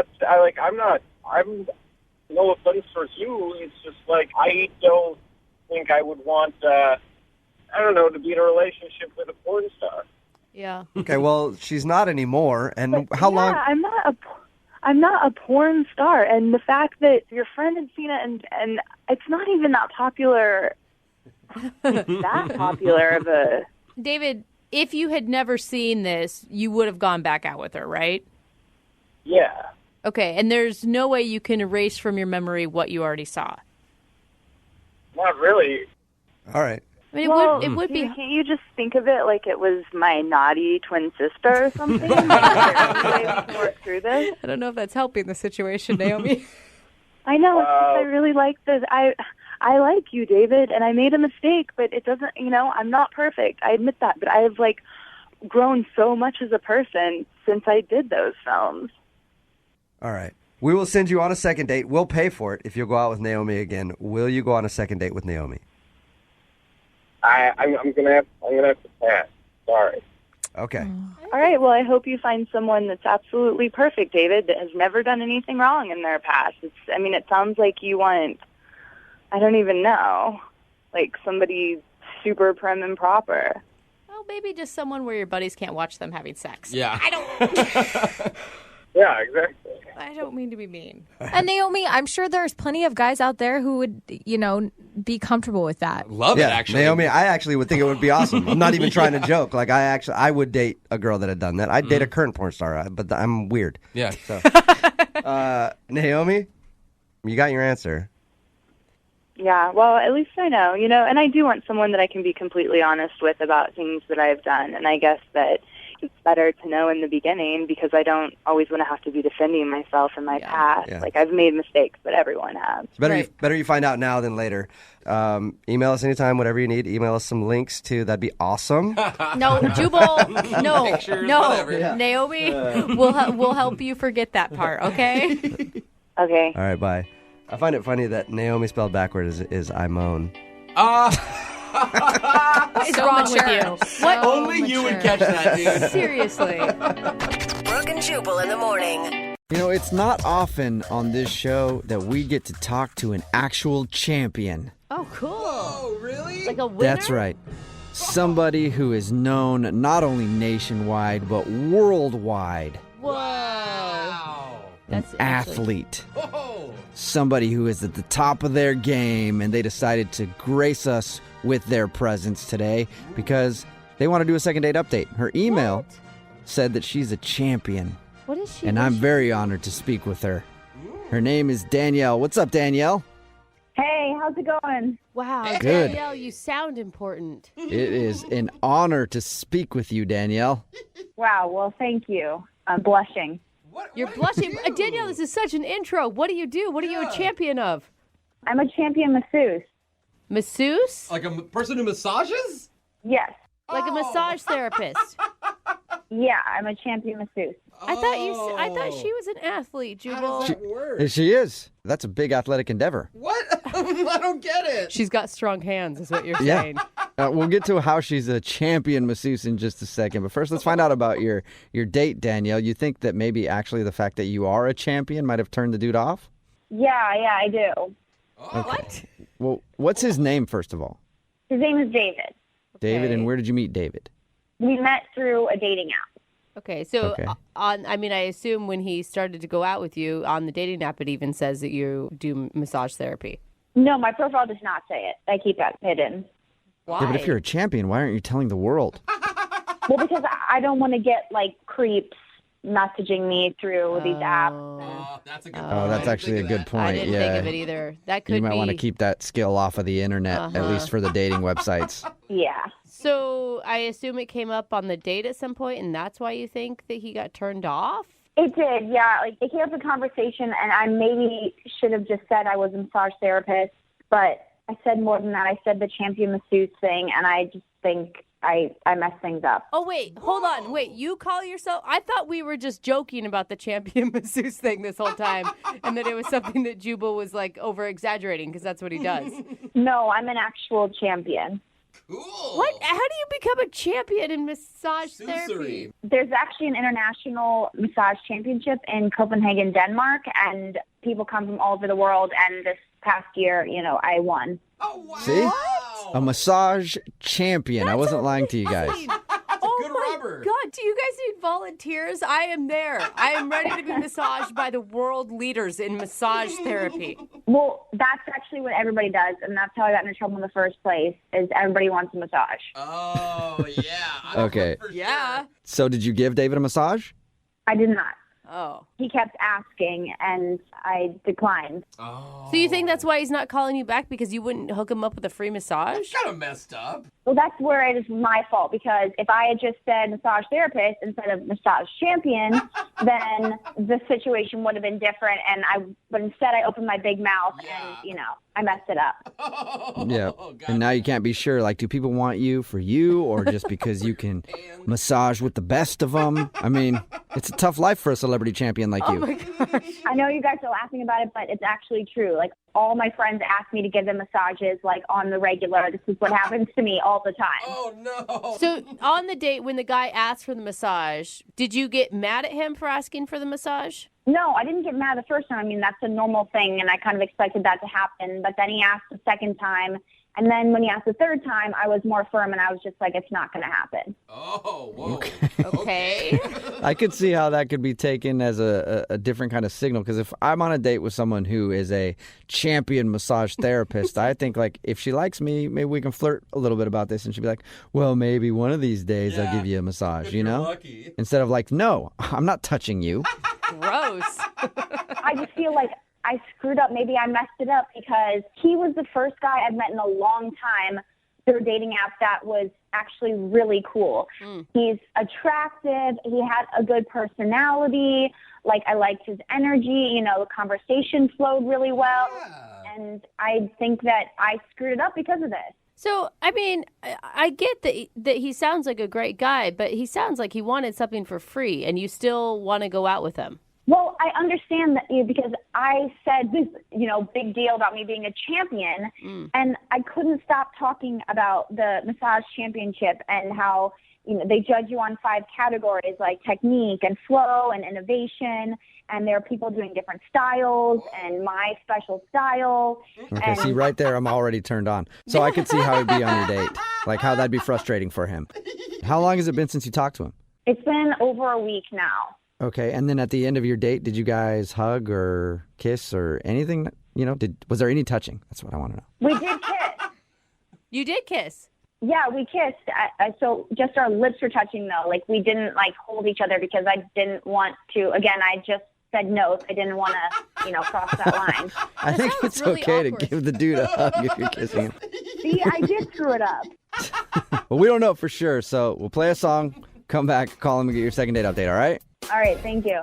offense towards you. It's just like, I don't think I would want, to be in a relationship with a porn star. Yeah. Okay, well, she's not anymore. And how long? I'm not a porn star, and the fact that your friend had seen it, and it's not even that popular. That popular of a. David, if you had never seen this, you would have gone back out with her, right? Yeah. Okay, and there's no way you can erase from your memory what you already saw. Not really. All right. I mean, it would be. Can't you just think of it like it was my naughty twin sister or something? Is there any way we can work through this? I don't know if that's helping the situation, Naomi. I know. It's just, I really like this. I like you, David, and I made a mistake, but it doesn't. I'm not perfect. I admit that, but I have grown so much as a person since I did those films. All right. We will send you on a second date. We'll pay for it if you'll go out with Naomi again. Will you go on a second date with Naomi? I'm gonna have to pass. Sorry. Okay. All right. Well, I hope you find someone that's absolutely perfect, David, that has never done anything wrong in their past. It sounds like you want, I don't even know, like somebody super prim and proper. Oh, maybe just someone where your buddies can't watch them having sex. Yeah. I don't. Yeah, exactly. I don't mean to be mean. And Naomi, I'm sure there's plenty of guys out there who would, be comfortable with that. Love it, actually. Naomi, I actually would think it would be awesome. I'm not even trying to joke. Like, I would date a girl that had done that. I'd date a current porn star, but I'm weird. Yeah. So, Naomi, you got your answer. Yeah, well, at least I know, and I do want someone that I can be completely honest with about things that I've done, and I guess that it's better to know in the beginning because I don't always want to have to be defending myself in my past. Yeah. Like, I've made mistakes, but everyone has. It's better you find out now than later. Email us anytime, whatever you need. Email us some links to, that'd be awesome. No, Jubal, no, Pictures, no. whatever. Yeah. Naomi, we'll help you forget that part, okay? Okay. All right, bye. I find it funny that Naomi spelled backwards is I moan. What is wrong with you? What? Only you would catch that, dude. Seriously. Brooke and Jubal in the morning. It's not often on this show that we get to talk to an actual champion. Oh, cool. Oh, really? Like a winner? That's right. Somebody who is known not only nationwide, but worldwide. Whoa. Wow. An That's athlete. Whoa. Somebody who is at the top of their game, and they decided to grace us with their presence today because they want to do a second date update. Her email said that she's a champion. What is she? And I'm very honored to speak with her. Her name is Danielle. What's up, Danielle? Hey, how's it going? Wow. Good. Danielle, you sound important. It is an honor to speak with you, Danielle. Wow, well, thank you. I'm blushing. You're blushing. Danielle, this is such an intro. What do you do? What are you a champion of? I'm a champion masseuse. Masseuse? Like a person who massages? Yes. Like a massage therapist. Yeah, I'm a champion masseuse. I thought she was an athlete, Jubal. How does that work? She is. That's a big athletic endeavor. What? I don't get it. She's got strong hands, is what you're Yeah. saying. We'll get to how she's a champion masseuse in just a second. But first, let's find out about your date, Danielle. You think that maybe actually the fact that you are a champion might have turned the dude off? Yeah, I do. Okay. What? Well, what's his name, first of all? His name is David. David, and where did you meet David? We met through a dating app. Okay, so Okay. I assume when he started to go out with you on the dating app, it even says that you do massage therapy. No, my profile does not say it. I keep that hidden. Why? Yeah, but if you're a champion, why aren't you telling the world? Well, because I don't want to get like creeps messaging me through these apps. That's a good Oh, that's actually a good point. I didn't yeah. think of it either. That could You might be. want to keep that skill off of the internet, at Uh-huh. least for the dating websites. Yeah. So I assume it came up on the date at some point, and that's why you think that he got turned off? It did, yeah. Like it came up in conversation, and I maybe should have just said I was a massage therapist, but I said more than that. I said the champion masseuse thing, and I just think I messed things up. Oh, wait, hold on. Wait, you call yourself? I thought we were just joking about the champion masseuse thing this whole time, and that it was something that Jubal was like over exaggerating because that's what he does. No, I'm an actual champion. Cool. What? How do you become a champion in massage therapy? There's actually an international massage championship in Copenhagen, Denmark, and people come from all over the world. And this past year, I won. See? A massage champion. I wasn't lying to you guys. Oh my God, do you guys need volunteers? I am there. I am ready to be massaged by the world leaders in massage therapy. Well, that's actually what everybody does, and that's how I got into trouble in the first place, is everybody wants a massage. Oh, yeah. Okay. Yeah. So did you give David a massage? I did not. Oh. He kept asking, and I declined. Oh. So you think that's why he's not calling you back, because you wouldn't hook him up with a free massage? Kind of messed up. Well, that's where it is my fault, because if I had just said massage therapist instead of massage champion, then the situation would have been different. But instead I opened my big mouth and, I messed it up. Yeah. And now you can't be sure. Like, do people want you for you or just because you can massage with the best of them? I mean, it's a tough life for a celebrity champion like you. Oh, my gosh. I know you guys are laughing about it, but it's actually true. Like, all my friends ask me to give them massages, like, on the regular. This is what happens to me all the time. Oh, no. So on the date, when the guy asked for the massage, did you get mad at him for asking for the massage? No, I didn't get mad the first time. I mean, that's a normal thing, and I kind of expected that to happen. But then he asked the second time, and then when he asked the third time, I was more firm, and I was just like, it's not going to happen. Oh, whoa. Okay. I could see how that could be taken as a different kind of signal, because if I'm on a date with someone who is a champion massage therapist, I think, like, if she likes me, maybe we can flirt a little bit about this, and she'd be like, well, maybe one of these days I'll give you a massage, you know? Lucky. Instead of like, no, I'm not touching you. Gross. I just feel like I screwed up. Maybe I messed it up because he was the first guy I've met in a long time through a dating app that was actually really cool. He's attractive. He had a good personality. Like, I liked his energy. The conversation flowed really well. Yeah. And I think that I screwed it up because of this. So, I mean, I get that he sounds like a great guy, but he sounds like he wanted something for free, and you still want to go out with him. Well, I understand that because I said this, big deal about me being a champion, and I couldn't stop talking about the massage championship and how, they judge you on 5 categories like technique and flow and innovation, and there are people doing different styles and my special style. Okay, see, right there, I'm already turned on. So I could see how he'd be on your date, like how that'd be frustrating for him. How long has it been since you talked to him? It's been over a week now. Okay, and then at the end of your date, did you guys hug or kiss or anything? Was there any touching? That's what I want to know. We did kiss. You did kiss? Yeah, we kissed. So just our lips were touching, though. Like, we didn't, hold each other because I didn't want to. Again, I just said no. I didn't want to, cross that line. I think it's really okay awkward. to give the dude a hug if you're kissing him. See, I did screw it up. Well, we don't know for sure, so we'll play a song, come back, call him, and get your second date update, all right? All right, thank you.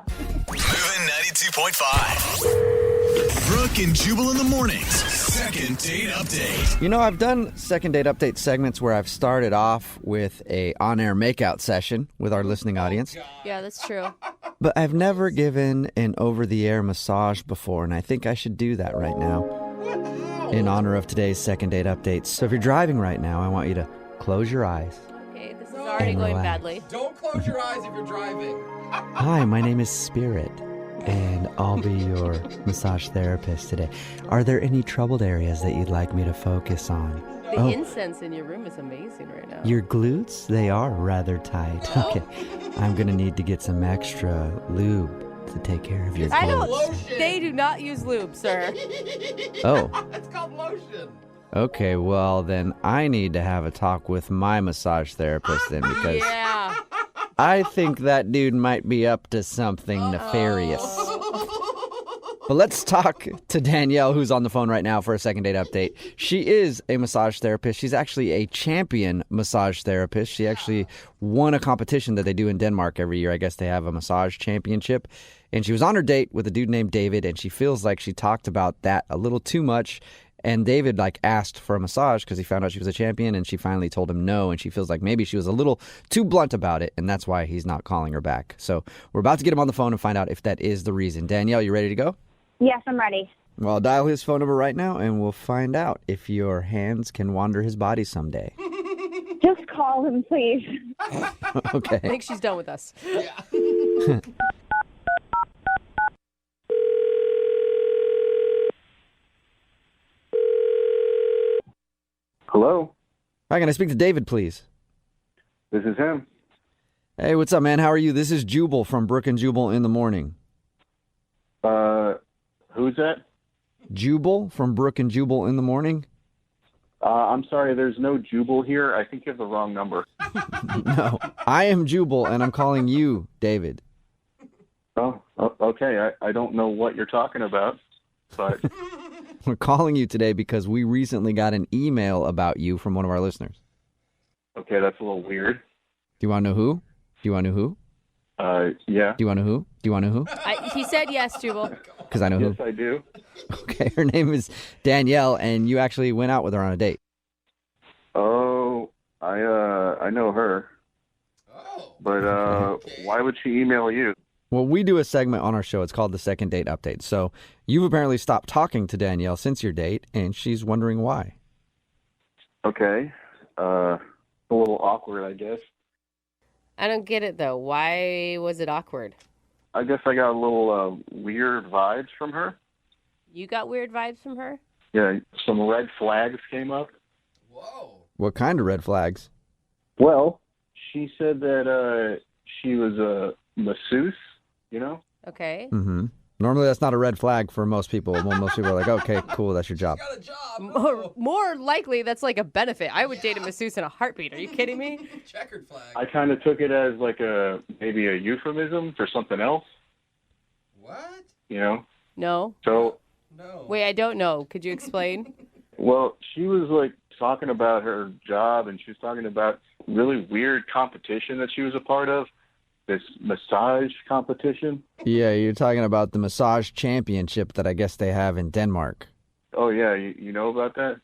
Moving 92.5. Brooke and Jubal in the mornings. second date update. You know, I've done second date update segments where I've started off with a on-air makeout session with our listening audience. Yeah, that's true. But I've never given an over-the-air massage before, and I think I should do that right now in honor of today's second date updates. So if you're driving right now, I want you to close your eyes. Okay, this is already going badly. Don't close your eyes if you're driving. Hi, my name is Spirit, and I'll be your massage therapist today. Are there any troubled areas that you'd like me to focus on? The incense in your room is amazing right now. Your glutes? They are rather tight. Okay, I'm going to need to get some extra lube to take care of your glutes. They do not use lube, sir. Oh. It's called lotion. Okay, well, then I need to have a talk with my massage therapist then because Yeah. I think that dude might be up to something nefarious. But let's talk to Danielle, who's on the phone right now for a second date update. She is a massage therapist. She's actually a champion massage therapist. She actually won a competition that they do in Denmark every year. I guess they have a massage championship. And she was on her date with a dude named David, and she feels like she talked about that a little too much. And David asked for a massage because he found out she was a champion, and she finally told him no, and she feels like maybe she was a little too blunt about it, and that's why he's not calling her back. So we're about to get him on the phone and find out if that is the reason. Danielle, you ready to go? Yes, I'm ready. Well, I'll dial his phone number right now, and we'll find out if your hands can wander his body someday. Just call him, please. Okay. I think she's done with us. Yeah. Hello? Hi, can I speak to David, please? This is him. Hey, what's up, man? How are you? This is Jubal from Brooke and Jubal in the morning. Who's that? Jubal from Brooke and Jubal in the morning? I'm sorry, there's no Jubal here. I think you have the wrong number. No, I am Jubal, and I'm calling you David. Oh, okay. I don't know what you're talking about, but... We're calling you today because we recently got an email about you from one of our listeners. Okay, that's a little weird. Do you want to know who? Yeah. Do you want to know who? Do you want to know who? He said yes, Jubal. Because I know who. Yes, I do. Okay, her name is Danielle, and you actually went out with her on a date. Oh, I know her. Oh. But why would she email you? Well, we do a segment on our show. It's called the Second Date Update. So you've apparently stopped talking to Danielle since your date, and she's wondering why. Okay. A little awkward, I guess. I don't get it, though. Why was it awkward? I guess I got a little weird vibes from her. You got weird vibes from her? Yeah, some red flags came up. What kind of red flags? Well, she said that she was a masseuse, you know? Okay. Mm-hmm. Normally, that's not a red flag for most people. Most people are like, okay, cool, that's your job. More likely, that's like a benefit. I would date a masseuse in a heartbeat. Are you kidding me? Checkered flag. I kind of took it as like maybe a euphemism for something else. What? You know? No. So. No. Wait, I don't know. Could you explain? Well, she was like talking about her job, and she was talking about really weird competition that she was a part of. This massage competition. Yeah, you're talking about the massage championship that I guess they have in Denmark. Oh, yeah. You know about that?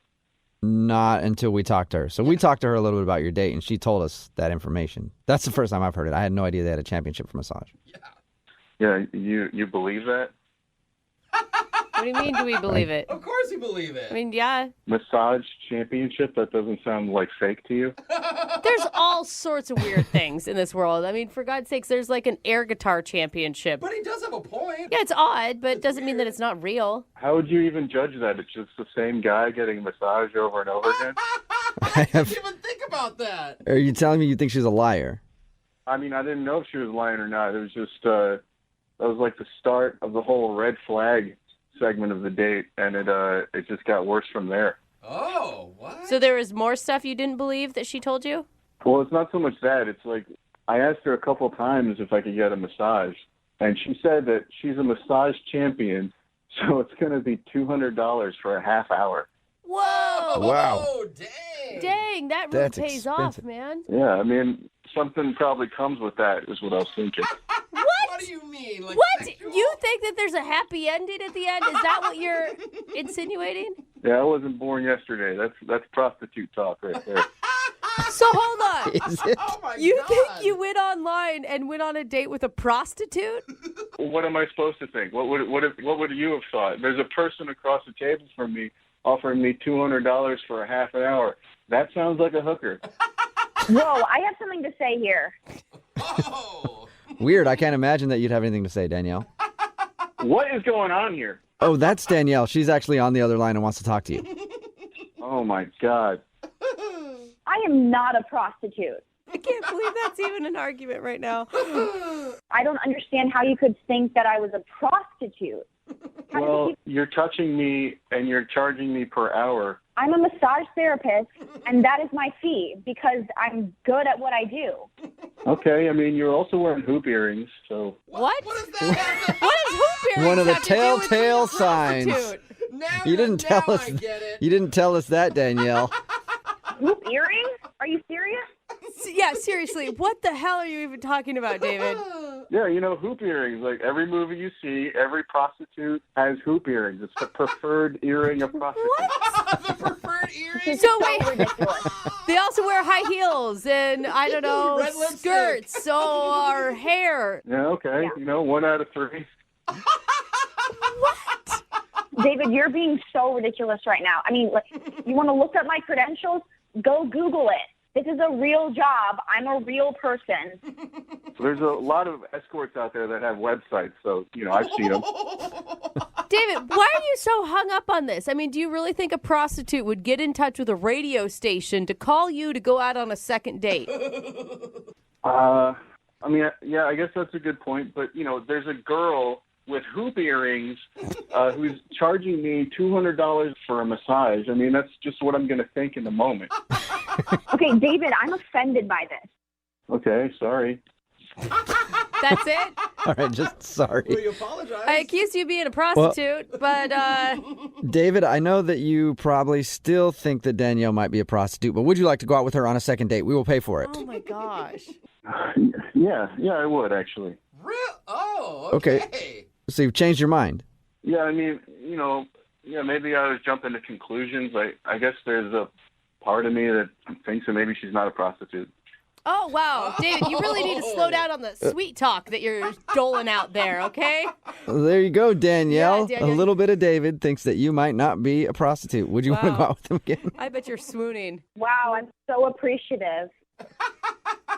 Not until we talked to her. So we talked to her a little bit about your date, and she told us that information. That's the first time I've heard it. I had no idea they had a championship for massage. Yeah, you believe that? What do you mean, do we believe it? Of course you believe it. I mean, yeah. Massage championship? That doesn't sound like fake to you? There's all sorts of weird things in this world. I mean, for God's sakes, there's like an air guitar championship. But he does have a point. Yeah, it's odd, but it doesn't mean that it's not real. How would you even judge that? It's just the same guy getting massaged over and over again? I didn't even think about that. Are you telling me you think she's a liar? I mean, I didn't know if she was lying or not. It was just, that was like the start of the whole red flag segment of the date, and it just got worse from there. Oh, what? So there was more stuff you didn't believe that she told you? Well, it's not so much that. It's like I asked her a couple times if I could get a massage, and she said that she's a massage champion, so it's going to be $200 for a half hour. Whoa! Wow. Dang, that really pays off, man. Yeah, I mean, something probably comes with that is what I was thinking. What? What do you mean? Like What? sexual? You think that there's a happy ending at the end? Is that what you're insinuating? Yeah, I wasn't born yesterday. That's prostitute talk right there. So hold on. Is it? Oh my You God. think you went online and went on a date with a prostitute? What am I supposed to think? What would you have thought? There's a person across the table from me offering me $200 for a half an hour. That sounds like a hooker. Whoa, I have something to say here. Oh. Weird. I can't imagine that you'd have anything to say, Danielle. What is going on here? Oh, that's Danielle. She's actually on the other line and wants to talk to you. Oh, my God. I am not a prostitute. I can't believe that's even an argument right now. I don't understand how you could think that I was a prostitute. Well, you're touching me and you're charging me per hour. I'm a massage therapist, and that is my fee because I'm good at what I do. Okay, I mean, you're also wearing hoop earrings, so... What? What is that? What is hoop earrings One of the have to do with telltale being a signs. prostitute? Now, You didn't tell now us. I get it. You didn't tell us that, Danielle. Hoop earrings? Are you serious? Yeah, seriously, what the hell are you even talking about, David? Yeah, you know, hoop earrings. Like, every movie you see, every prostitute has hoop earrings. It's the preferred earring of prostitutes. The preferred earring? So wait, they also wear high heels and, I don't know, Red lipstick. skirts or hair. Yeah, okay. Yeah. You know, 1 out of 3. David, you're being so ridiculous right now. I mean, like, you want to look up my credentials? Go Google it. This is a real job. I'm a real person. So there's a lot of escorts out there that have websites, so, you know, I've seen them. David, why are you so hung up on this? I mean, do you really think a prostitute would get in touch with a radio station to call you to go out on a second date? I mean, yeah, I guess that's a good point. But, you know, there's a girl with hoop earrings who's charging me $200 for a massage. I mean, that's just what I'm going to think in the moment. Okay, David, I'm offended by this. Okay, sorry. That's it? All right, just sorry. Will you apologize? I accused you of being a prostitute, but David, I know that you probably still think that Danielle might be a prostitute, but would you like to go out with her on a second date? We will pay for it. oh my gosh. Yeah, I would, actually. Real? Oh, okay. So you've changed your mind. Yeah, I mean, you know, yeah, maybe I was jumping to conclusions. I guess there's a part of me that thinks that maybe she's not a prostitute. Oh, wow. David, you really need to slow down on the sweet talk that you're doling out there, okay? Well, there you go, Danielle. Yeah, Danielle. A little bit of David thinks that you might not be a prostitute. Would you want to go out with him again? I bet you're swooning. Wow, I'm so appreciative.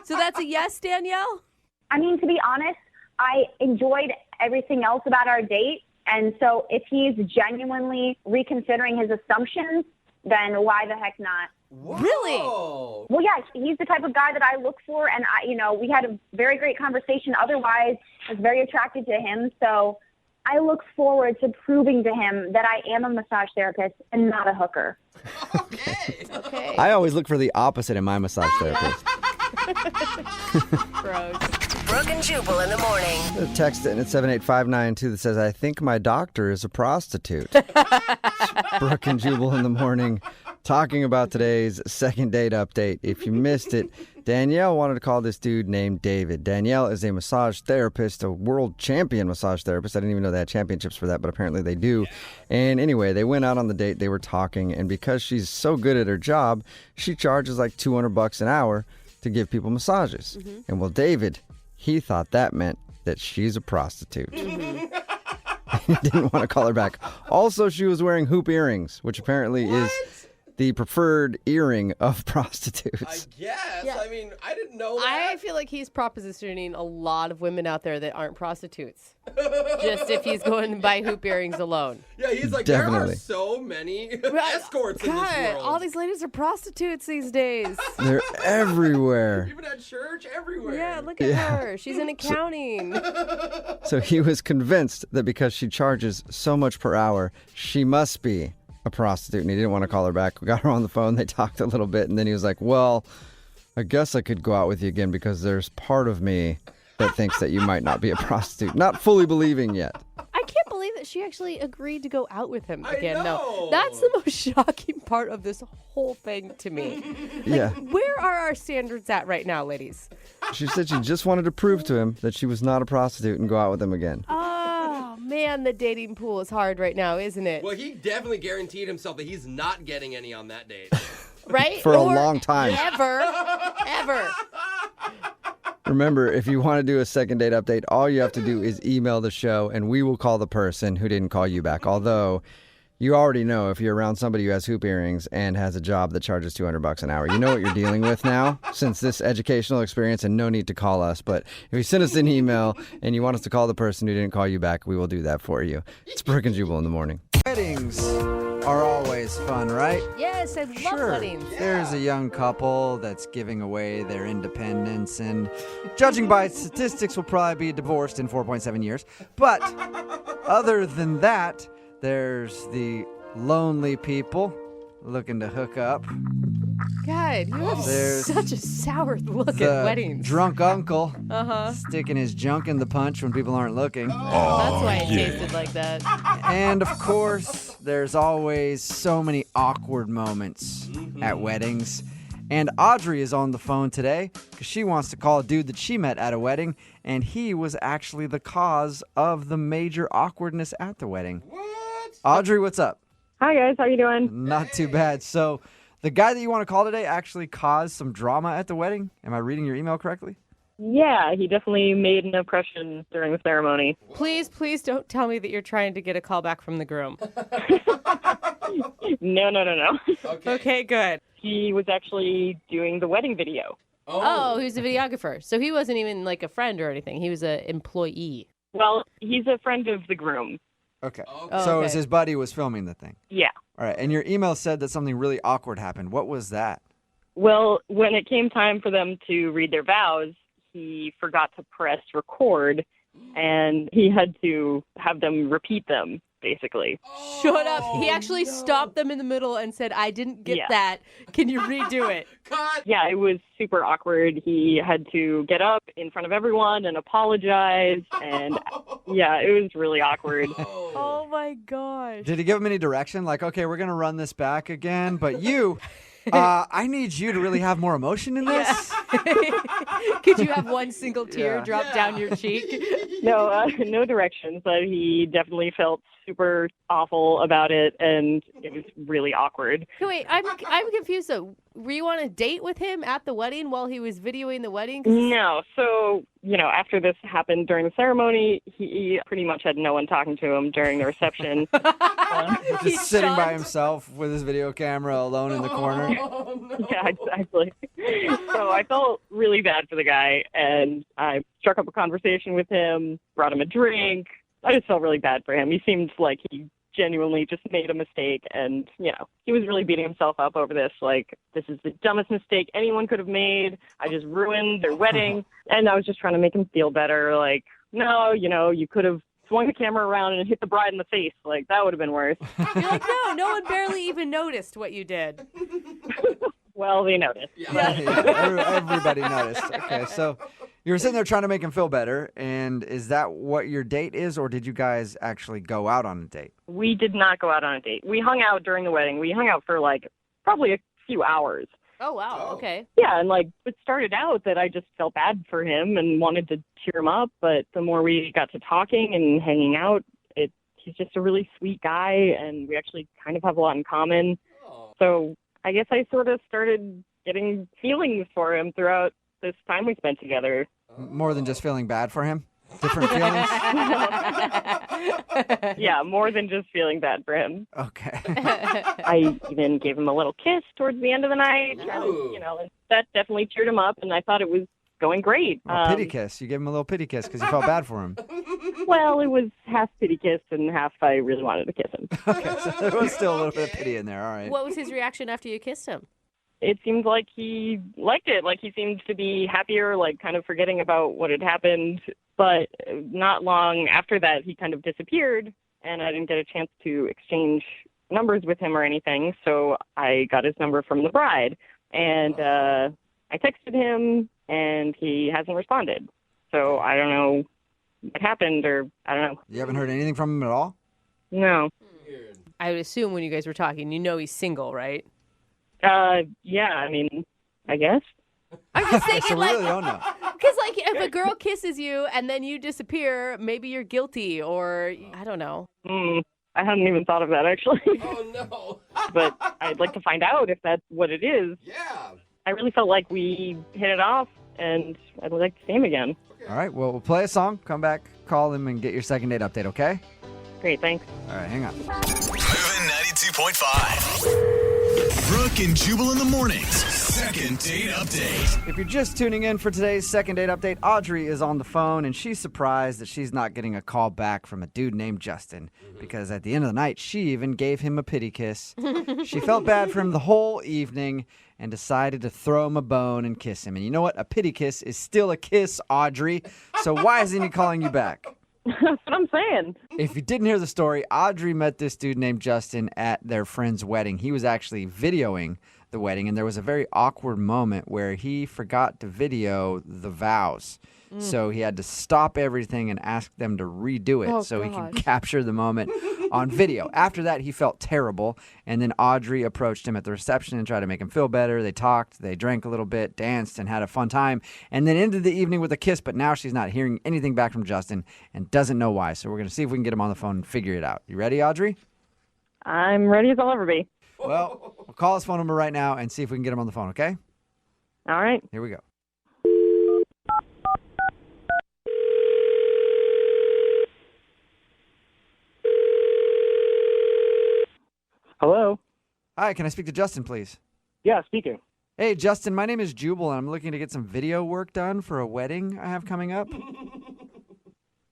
So that's a yes, Danielle? I mean, to be honest, I enjoyed everything else about our date. And so if he's genuinely reconsidering his assumptions, then why the heck not? Really? Oh. Well, yeah, he's the type of guy that I look for. And, we had a very great conversation. Otherwise, I was very attracted to him. So I look forward to proving to him that I am a massage therapist and not a hooker. Okay. I always look for the opposite in my massage therapist. Gross. Brooke and Jubal in the morning. A text in at 78592 that says, I think my doctor is a prostitute. Brooke and Jubal in the morning talking about today's second date update. If you missed it, Danielle wanted to call this dude named David. Danielle is a massage therapist, a world champion massage therapist. I didn't even know they had championships for that, but apparently they do. And anyway, they went out on the date, they were talking, and because she's so good at her job, she charges like $200 an hour to give people massages. Mm-hmm. And well, David, he thought that meant that she's a prostitute. Mm-hmm. He didn't want to call her back. Also, she was wearing hoop earrings, which apparently is the preferred earring of prostitutes. Yes. Yeah. I mean, I didn't know that. I feel like he's propositioning a lot of women out there that aren't prostitutes. Just if he's going to buy hoop earrings alone. Yeah, he's like, Definitely. there are so many escorts in this God, world. all these ladies are prostitutes these days. They're everywhere. Even at church, everywhere. Yeah, look at her. She's in accounting. So he was convinced that because she charges so much per hour, she must be a prostitute, and he didn't want to call her back. We got her on the phone. They talked a little bit, and then he was like, well, I guess I could go out with you again because there's part of me that thinks that you might not be a prostitute. Not fully believing yet. I can't believe that she actually agreed to go out with him again. know. No, that's the most shocking part of this whole thing to me. Yeah. Where are our standards at right now, ladies? She said she just wanted to prove to him that she was not a prostitute and go out with him again. Oh, man, the dating pool is hard right now, isn't it? Well, he definitely guaranteed himself that he's not getting any on that date. Right? For a long time. Ever. Remember, if you want to do a second date update, all you have to do is email the show, and we will call the person who didn't call you back. Although, you already know if you're around somebody who has hoop earrings and has a job that charges $200 an hour, you know what you're dealing with now since this educational experience, and no need to call us. But if you send us an email and you want us to call the person who didn't call you back, we will do that for you. It's Brooke and Jubal in the morning. Weddings are always fun, right? Yes, I love weddings. There's a young couple that's giving away their independence, and judging by statistics, will probably be divorced in 4.7 years. But other than that, there's the lonely people looking to hook up. God, you have There's such a sour look the at weddings. drunk uncle Uh-huh. sticking his junk in the punch when people aren't looking. That's why it tasted like that. And of course, there's always so many awkward moments at weddings. And Audrey is on the phone today because she wants to call a dude that she met at a wedding, and he was actually the cause of the major awkwardness at the wedding. What? Audrey, what's up? Hi, guys. How you doing? Not too bad. So the guy that you want to call today actually caused some drama at the wedding? Am I reading your email correctly? Yeah, he definitely made an impression during the ceremony. Please don't tell me that you're trying to get a call back from the groom. No. Okay, good. He was actually doing the wedding video. Oh, he was a videographer. So he wasn't even like a friend or anything. He was an employee. Well, he's a friend of the groom. Okay. Oh, So it okay. was his buddy was filming the thing. Yeah. All right. And your email said that something really awkward happened. What was that? Well, when it came time for them to read their vows, he forgot to press record, and he had to have them repeat them, basically. Shut up. He actually stopped them in the middle and said, I didn't get that. Can you redo it? Yeah, it was super awkward. He had to get up in front of everyone and apologize, and yeah, it was really awkward. Oh my gosh. Did he give him any direction? Like, okay, we're going to run this back again, but you, I need you to really have more emotion in this. Could you have one single tear drop down your cheek? No, no directions, but he definitely felt super awful about it, and it was really awkward. Wait, I'm confused though. Were you on a date with him at the wedding while he was videoing the wedding? No. So, after this happened during the ceremony, he pretty much had no one talking to him during the reception. Just sitting by himself with his video camera alone in the corner. Yeah, exactly. So I felt really bad for the guy, and I struck up a conversation with him, brought him a drink. I just felt really bad for him. He seemed like he genuinely just made a mistake, and, he was really beating himself up over this. Like, this is the dumbest mistake anyone could have made. I just ruined their wedding. And I was just trying to make him feel better. Like, no, you could have swung the camera around and hit the bride in the face. Like, that would have been worse. You're like, no one barely even noticed what you did. Well, they noticed. Everybody noticed. Okay, so you were sitting there trying to make him feel better, and is that what your date is, or did you guys actually go out on a date? We did not go out on a date. We hung out during the wedding. We hung out for, probably a few hours. Oh, wow. Okay. Yeah, and, it started out that I just felt bad for him and wanted to cheer him up, but the more we got to talking and hanging out, he's just a really sweet guy, and we actually kind of have a lot in common. So I guess I sort of started getting feelings for him throughout this time we spent together. More than just feeling bad for him? Different feelings? Yeah, more than just feeling bad for him. Okay. I even gave him a little kiss towards the end of the night. And, that definitely cheered him up, and I thought it was going great. Pity kiss. You gave him a little pity kiss because you felt bad for him. Well, it was half pity kiss and half I really wanted to kiss him. Okay, so there was still a little bit of pity in there. All right. What was his reaction after you kissed him? It seemed like he liked it. Like, he seemed to be happier, kind of forgetting about what had happened. But not long after that, he kind of disappeared, and I didn't get a chance to exchange numbers with him or anything. So I got his number from the bride, and I texted him, and he hasn't responded. So I don't know what happened, or I don't know. You haven't heard anything from him at all? No. I would assume when you guys were talking, he's single, right? Yeah, I mean, I guess. I'm just thinking, So we really don't know. Because, like, if a girl kisses you and then you disappear, maybe you're guilty, or I don't know. I hadn't even thought of that, actually. Oh, no. But I'd like to find out if that's what it is. Yeah. I really felt like we hit it off, and I'd like to see him again. All right, well, we'll play a song, come back, call him, and get your second date update, okay? Great, thanks. All right, hang on. Moving 92.5. Brooke and Jubal in the mornings. Second date update. If you're just tuning in for today's second date update, Audrey is on the phone, and she's surprised that she's not getting a call back from a dude named Justin, because at the end of the night, she even gave him a pity kiss. She felt bad for him the whole evening and decided to throw him a bone and kiss him. And you know what? A pity kiss is still a kiss, Audrey. So why isn't he calling you back? That's what I'm saying. If you didn't hear the story, Audrey met this dude named Justin at their friend's wedding. He was actually videoing the wedding, and there was a very awkward moment where he forgot to video the vows. So he had to stop everything and ask them to redo it so he could capture the moment on video. After that, he felt terrible, and then Audrey approached him at the reception and tried to make him feel better. They talked, they drank a little bit, danced, and had a fun time, and then ended the evening with a kiss, but now she's not hearing anything back from Justin and doesn't know why. So we're going to see if we can get him on the phone and figure it out. You ready, Audrey? I'm ready as I'll ever be. Well, we'll call his phone number right now and see if we can get him on the phone, okay? All right. Here we go. Hello? Hi, can I speak to Justin, please? Yeah, speaking. Hey, Justin, my name is Jubal, and I'm looking to get some video work done for a wedding I have coming up.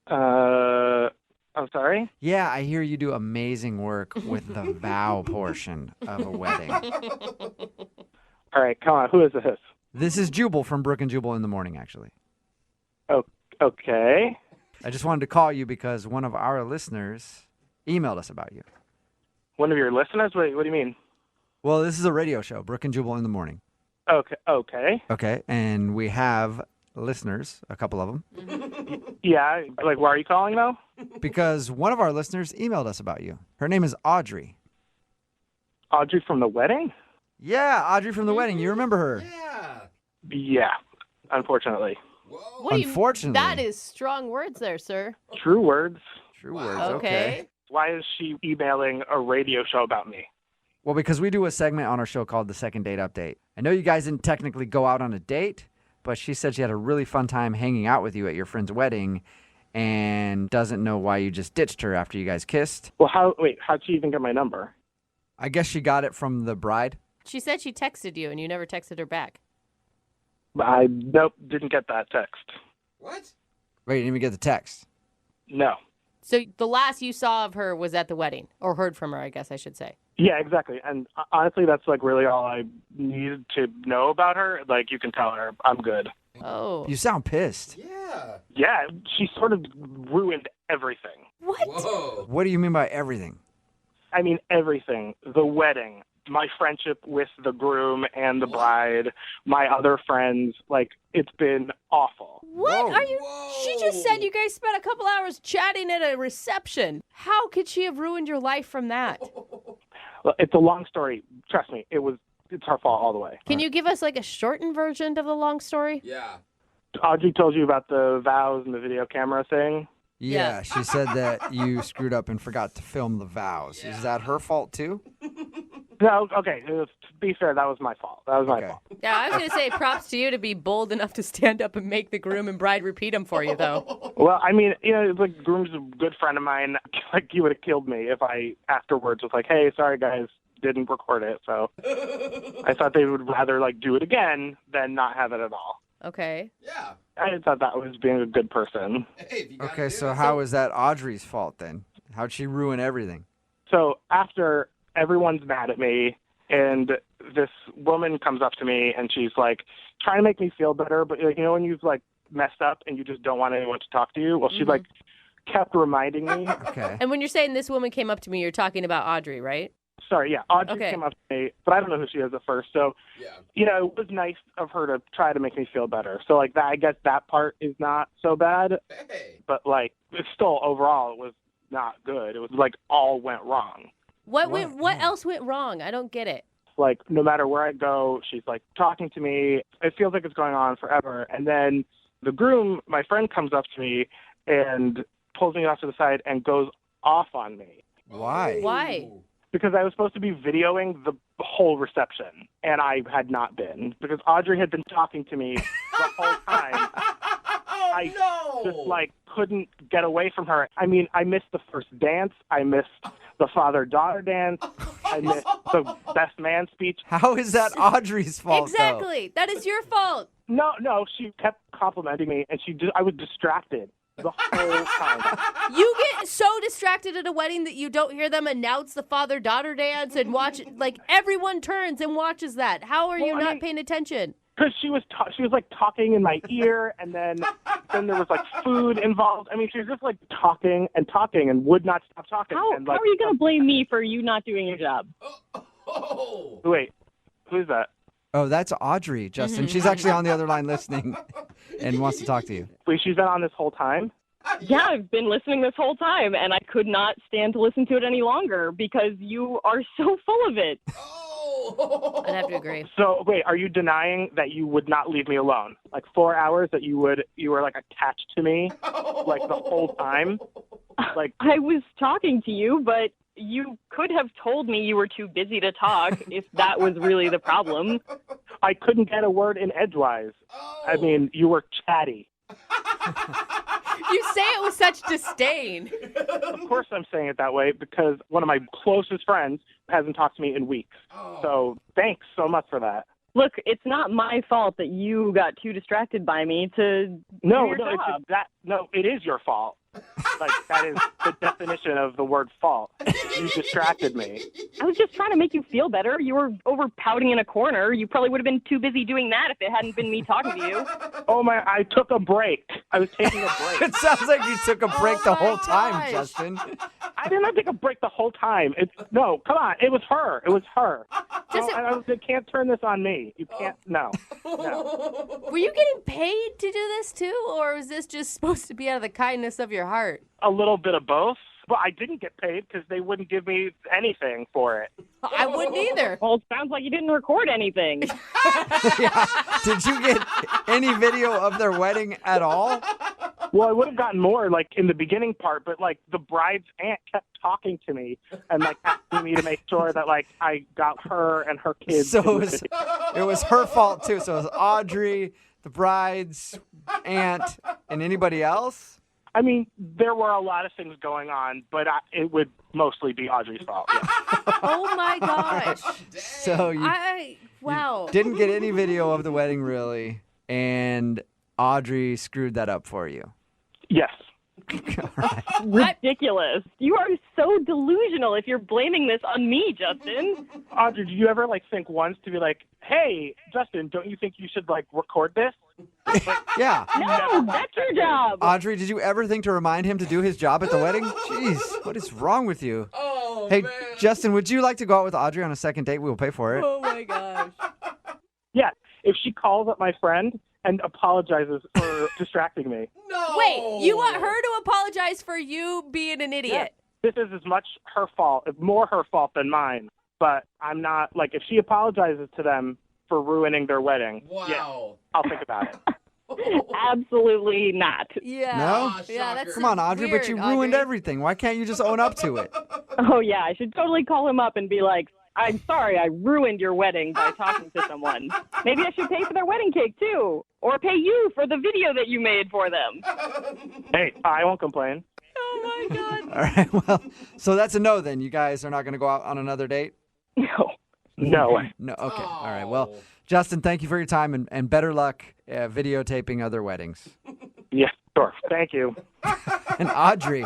I'm sorry? Yeah, I hear you do amazing work with the vow portion of a wedding. All right, come on. Who is this? This is Jubal from Brooke and Jubal in the morning, actually. Oh, okay. I just wanted to call you because one of our listeners emailed us about you. One of your listeners? What do you mean? Well, this is a radio show, Brooke and Jubal in the morning. Okay. Okay, and we have listeners, a couple of them. Yeah, like, why are you calling, though? Because one of our listeners emailed us about you. Her name is Audrey. Audrey from the wedding? Yeah, Audrey from the wedding. You remember her? Yeah, unfortunately. Unfortunately. That is strong words there, sir. True words. True words, Okay. Why is she emailing a radio show about me? Well, because we do a segment on our show called the Second Date Update. I know you guys didn't technically go out on a date, but she said she had a really fun time hanging out with you at your friend's wedding and doesn't know why you just ditched her after you guys kissed. Well, how'd she even get my number? I guess she got it from the bride. She said she texted you, and you never texted her back. Nope, didn't get that text. What? Wait, you didn't even get the text. No. So the last you saw of her was at the wedding, or heard from her, I guess I should say. Yeah, exactly. And honestly, that's like really all I needed to know about her. Like, you can tell her I'm good. Oh. You sound pissed. Yeah, she sort of ruined everything. What? Whoa. What do you mean by everything? I mean, everything. The wedding, my friendship with the groom and the bride, my other friends. Like, it's been awful. What are you? She just said you guys spent a couple hours chatting at a reception. How could she have ruined your life from that? Well, it's a long story. Trust me, it's her fault all the way. Can you give us like a shortened version of the long story? Yeah. Audrey told you about the vows and the video camera thing? Yeah, she said that you screwed up and forgot to film the vows. Is that her fault too? No, okay. To be fair, that was my fault. That was my fault. Yeah, I was going to say props to you to be bold enough to stand up and make the groom and bride repeat them for you, though. Well, I mean, like, groom's a good friend of mine. Like, he would have killed me if I afterwards was like, hey, sorry, guys, didn't record it. So I thought they would rather, like, do it again than not have it at all. Okay. Yeah. I thought that was being a good person. Okay, so how is that Audrey's fault then? How'd she ruin everything? So after everyone's mad at me, and this woman comes up to me, and she's, like, trying to make me feel better, but, like, when you've, like, messed up and you just don't want anyone to talk to you? Well, she, like, kept reminding me. Okay. And when you're saying this woman came up to me, you're talking about Audrey, right? Sorry, yeah. Audrey came up to me, but I don't know who she is at first. So, it was nice of her to try to make me feel better. So, like, that, I guess that part is not so bad. But, like, it's still, overall, it was not good. It was, like, all went wrong. What else went wrong? I don't get it. Like, no matter where I go, she's, like, talking to me. It feels like it's going on forever. And then the groom, my friend, comes up to me and pulls me off to the side and goes off on me. Why? Why? Because I was supposed to be videoing the whole reception, and I had not been. Because Audrey had been talking to me the whole time. I just, like, couldn't get away from her. I mean, I missed the first dance. I missed the father-daughter dance. I missed the best man speech. How is that Audrey's fault, Exactly. That is your fault. No, she kept complimenting me, and I was distracted the whole time. You get so distracted at a wedding that you don't hear them announce the father-daughter dance and watch, like, everyone turns and watches that. How are you not paying attention? Because she was like talking in my ear, and then there was like food involved. I mean, she was just like talking and would not stop talking. How are you going to blame me for you not doing your job? Wait, who's that? Oh, that's Audrey, Justin. She's actually on the other line listening and wants to talk to you. Wait, she's been on this whole time? Yeah, I've been listening this whole time, and I could not stand to listen to it any longer because you are so full of it. I'd have to agree. So, wait, are you denying that you would not leave me alone? Like 4 hours that you were like attached to me, like the whole time? Like, I was talking to you, but you could have told me you were too busy to talk if that was really the problem. I couldn't get a word in edgewise. I mean, you were chatty. You say it with such disdain. Of course I'm saying it that way because one of my closest friends hasn't talked to me in weeks. So thanks so much for that. Look, it's not my fault that you got too distracted by me to do your job. It is your fault. Like, that is the definition of the word fault. You distracted me. I was just trying to make you feel better. You were over pouting in a corner. You probably would have been too busy doing that if it hadn't been me talking to you. Oh, my, I took a break. I was taking a break. It sounds like you took a break the whole time, Justin. I did not take a break the whole time. No, come on. It was her. It was her. You can't turn this on me. You can't. No. Were you getting paid to do this too, or was this just supposed to be out of the kindness of your heart? A little bit of both. Well, I didn't get paid because they wouldn't give me anything for it. I wouldn't either. Well, it sounds like you didn't record anything. Yeah. Did you get any video of their wedding at all? Well, I would have gotten more, like, in the beginning part, but, like, the bride's aunt kept talking to me and, like, asking me to make sure that, like, I got her and her kids. So it was her fault, too. So it was Audrey, the bride's aunt, and anybody else? I mean, there were a lot of things going on, but it would mostly be Audrey's fault. Yeah. Oh, my gosh. So you didn't get any video of the wedding, really, and Audrey screwed that up for you. Yes. Ridiculous. You are so delusional if you're blaming this on me, Justin. Audrey, did you ever, like, think once to be like, hey, Justin, don't you think you should, like, record this? Yeah. No, that's your job. Audrey, did you ever think to remind him to do his job at the wedding? Jeez, what is wrong with you? Hey, man. Justin, would you like to go out with Audrey on a second date? We'll pay for it. Oh, my gosh. Yeah, if she calls up my friend and apologizes for distracting me. No! Wait, you want her to apologize for you being an idiot? Yeah. This is as much her fault, more her fault than mine. But I'm not, like, if she apologizes to them for ruining their wedding, yeah, I'll think about it. Absolutely not. Yeah. No? Yeah, that's Come on, Audrey, weird, but you ruined Audrey. everything. Why can't you just own up to it? Oh, yeah, I should totally call him up and be like, I'm sorry, I ruined your wedding by talking to someone. Maybe I should pay for their wedding cake, too. Or pay you for the video that you made for them. Hey, I won't complain. Oh, my God. All right, well, so that's a no then. You guys are not going to go out on another date? No. No way. No, okay. All right, well, Justin, thank you for your time and better luck videotaping other weddings. Yeah, sure. Thank you. And Audrey.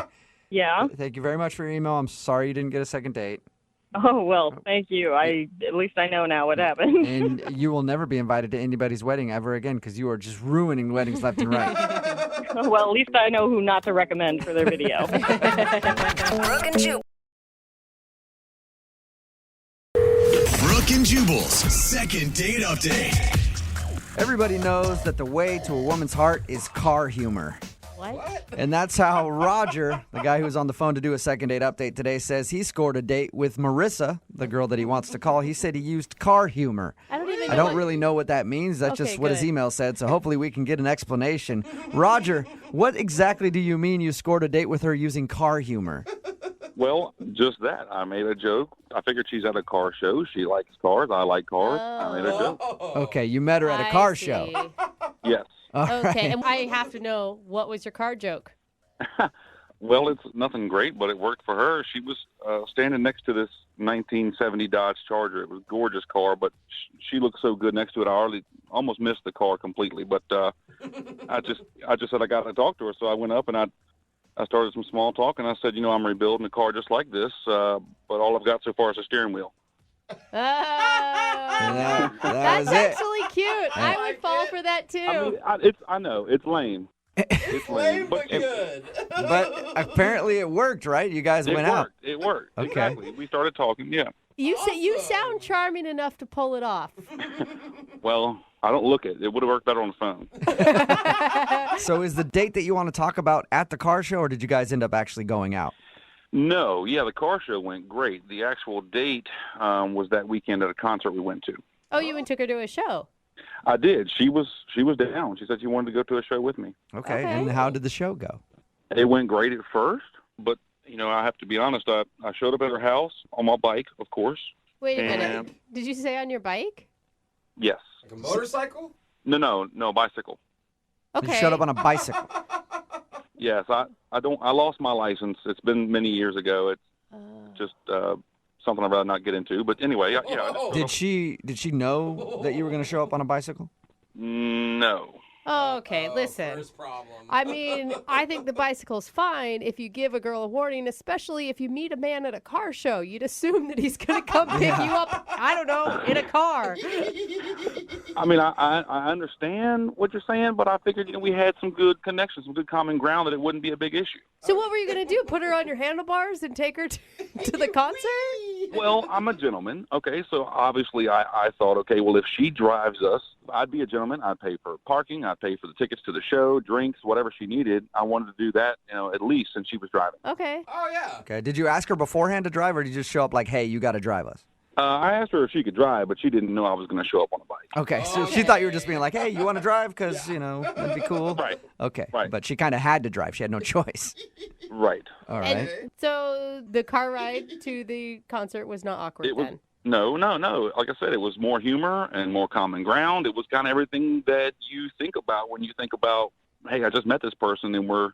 Yeah? Thank you very much for your email. I'm sorry you didn't get a second date. Oh, well, thank you. At least I know now what happened. And you will never be invited to anybody's wedding ever again because you are just ruining weddings left and right. Well, at least I know who not to recommend for their video. Brooke and Jubal. Brooke and Jubal's second date update. Everybody knows that the way to a woman's heart is car humor. What? And that's how Roger, the guy who was on the phone to do a second date update today, says he scored a date with Marissa, the girl that he wants to call. He said he used car humor. I don't really know what that means. That's just what his email said, so hopefully we can get an explanation. Roger, what exactly do you mean you scored a date with her using car humor? Well, just that. I made a joke. I figured she's at a car show. She likes cars. I like cars. I made a joke. Okay, you met her at a car show. Yes. Okay, and I have to know, what was your car joke? Well, it's nothing great, but it worked for her. She was standing next to this 1970 Dodge Charger. It was a gorgeous car, but she looked so good next to it. I almost missed the car completely. But I just said I got to talk to her, so I went up and I started some small talk, and I said, I'm rebuilding a car just like this, but all I've got so far is a steering wheel. Oh, that that's was it. actually cute. I would fall for that too. I know it's lame. It's lame, but good. But apparently it worked, right? You guys went out. It worked. Okay. Exactly. We started talking. Yeah. You sound charming enough to pull it off. Well, I don't look it. It would have worked better on the phone. So is the date that you want to talk about at the car show, or did you guys end up actually going out? No. Yeah, the car show went great. The actual date was that weekend at a concert we went to. Oh, you even took her to a show. I did. She was down. She said she wanted to go to a show with me. Okay. And how did the show go? It went great at first, but I have to be honest. I showed up at her house on my bike, of course. Wait a minute. Did you say on your bike? Yes. Like a motorcycle? No, bicycle. Okay. You showed up on a bicycle. Yes, I lost my license. It's been many years ago. It's just something I'd rather not get into. But anyway, yeah. Did she know that you were going to show up on a bicycle? No. Okay, listen. I mean, I think the bicycle's fine if you give a girl a warning, especially if you meet a man at a car show. You'd assume that he's going to come pick you up, I don't know, in a car. I mean, I understand what you're saying, but I figured we had some good connections, some good common ground, that it wouldn't be a big issue. So what were you going to do? Put her on your handlebars and take her to the concert? Well, I'm a gentleman, okay? So obviously I thought, okay, well, if she drives us, I'd be a gentleman. I'd pay for parking. I'd pay for the tickets to the show, drinks, whatever she needed. I wanted to do that, at least since she was driving. Okay. Oh, yeah. Okay. Did you ask her beforehand to drive, or did you just show up like, hey, you got to drive us? I asked her if she could drive, but she didn't know I was going to show up on a bike. Okay, so she thought you were just being like, hey, you want to drive? Because, it'd be cool. Right. Okay, right. But she kind of had to drive. She had no choice. Right. All right. And so the car ride to the concert was not awkward then? No. Like I said, it was more humor and more common ground. It was kind of everything that you think about when you think about, hey, I just met this person and we're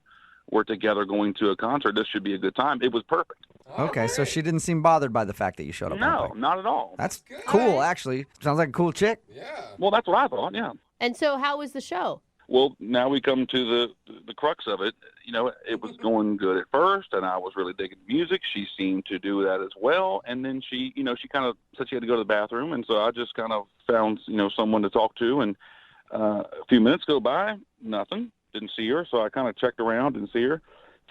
together going to a concert. This should be a good time. It was perfect. Okay, so she didn't seem bothered by the fact that you showed up on a bike. No, not at all. That's cool, actually. Sounds like a cool chick. Yeah. Well, that's what I thought, yeah. And so how was the show? Well, now we come to the crux of it. It was going good at first, and I was really digging music. She seemed to do that as well. And then she kind of said she had to go to the bathroom, and so I just kind of found, someone to talk to. And a few minutes go by, nothing. Didn't see her, so I kind of checked around, didn't see her.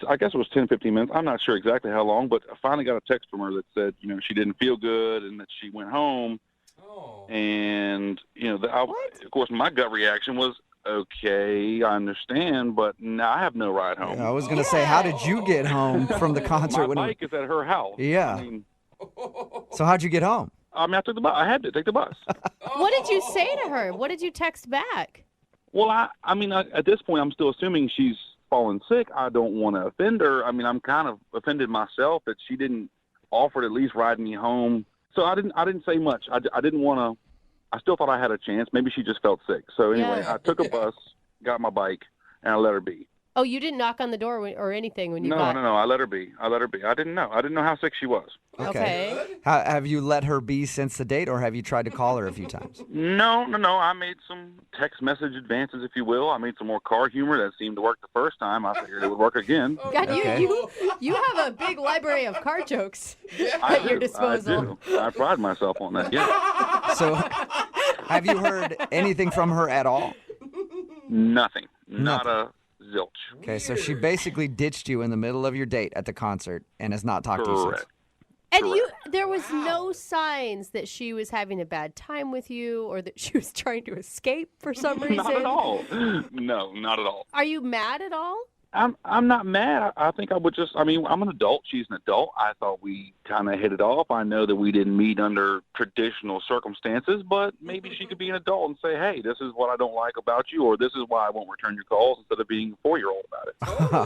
I guess it was 10, 15 minutes. I'm not sure exactly how long, but I finally got a text from her that said, she didn't feel good and that she went home. Oh. And, of course, my gut reaction was, okay, I understand, but now I have no ride home. I was going to say, how did you get home from the concert? My bike is at her house. Yeah. So how'd you get home? I took the bus. I had to take the bus. What did you say to her? What did you text back? Well, at this point, I'm still assuming she's fallen sick. I don't want to offend her. I'm kind of offended myself that she didn't offer to at least ride me home. So I didn't say much. I didn't want to. I still thought I had a chance. Maybe she just felt sick. So anyway, I took a bus, got my bike, and I let her be. Oh, you didn't knock on the door or anything when you got... No. I let her be. I didn't know. I didn't know how sick she was. Okay. Have you let her be since the date, or have you tried to call her a few times? No. I made some text message advances, if you will. I made some more car humor that seemed to work the first time. I figured it would work again. God, you have a big library of car jokes at your disposal. I do. I pride myself on that, yeah. So, have you heard anything from her at all? Nothing. Not a zilch. Okay, so she basically ditched you in the middle of your date at the concert and has not talked to you since. And there was no signs that she was having a bad time with you or that she was trying to escape for some reason? Not at all. No, not at all. Are you mad at all? I'm not mad. I think I would just. I mean, I'm an adult. She's an adult. I thought we kind of hit it off. I know that we didn't meet under traditional circumstances, but maybe she could be an adult and say, "Hey, this is what I don't like about you," or "This is why I won't return your calls," instead of being a 4-year-old about it.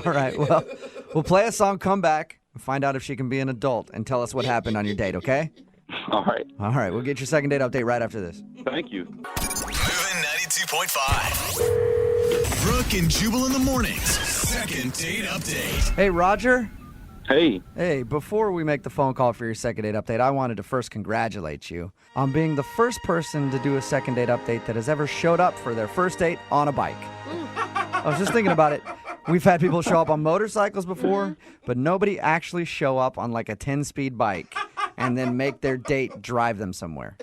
All right. Well, we'll play a song, come back, and find out if she can be an adult and tell us what happened on your date. Okay? All right. All right. We'll get your second date update right after this. Thank you. Moving 92.5. Brooke and Jubal in the mornings. Second date update. Hey, Roger. Hey. Hey, before we make the phone call for your second date update, I wanted to first congratulate you on being the first person to do a second date update that has ever showed up for their first date on a bike. I was just thinking about it. We've had people show up on motorcycles before, but nobody actually show up on like a 10-speed bike and then make their date drive them somewhere.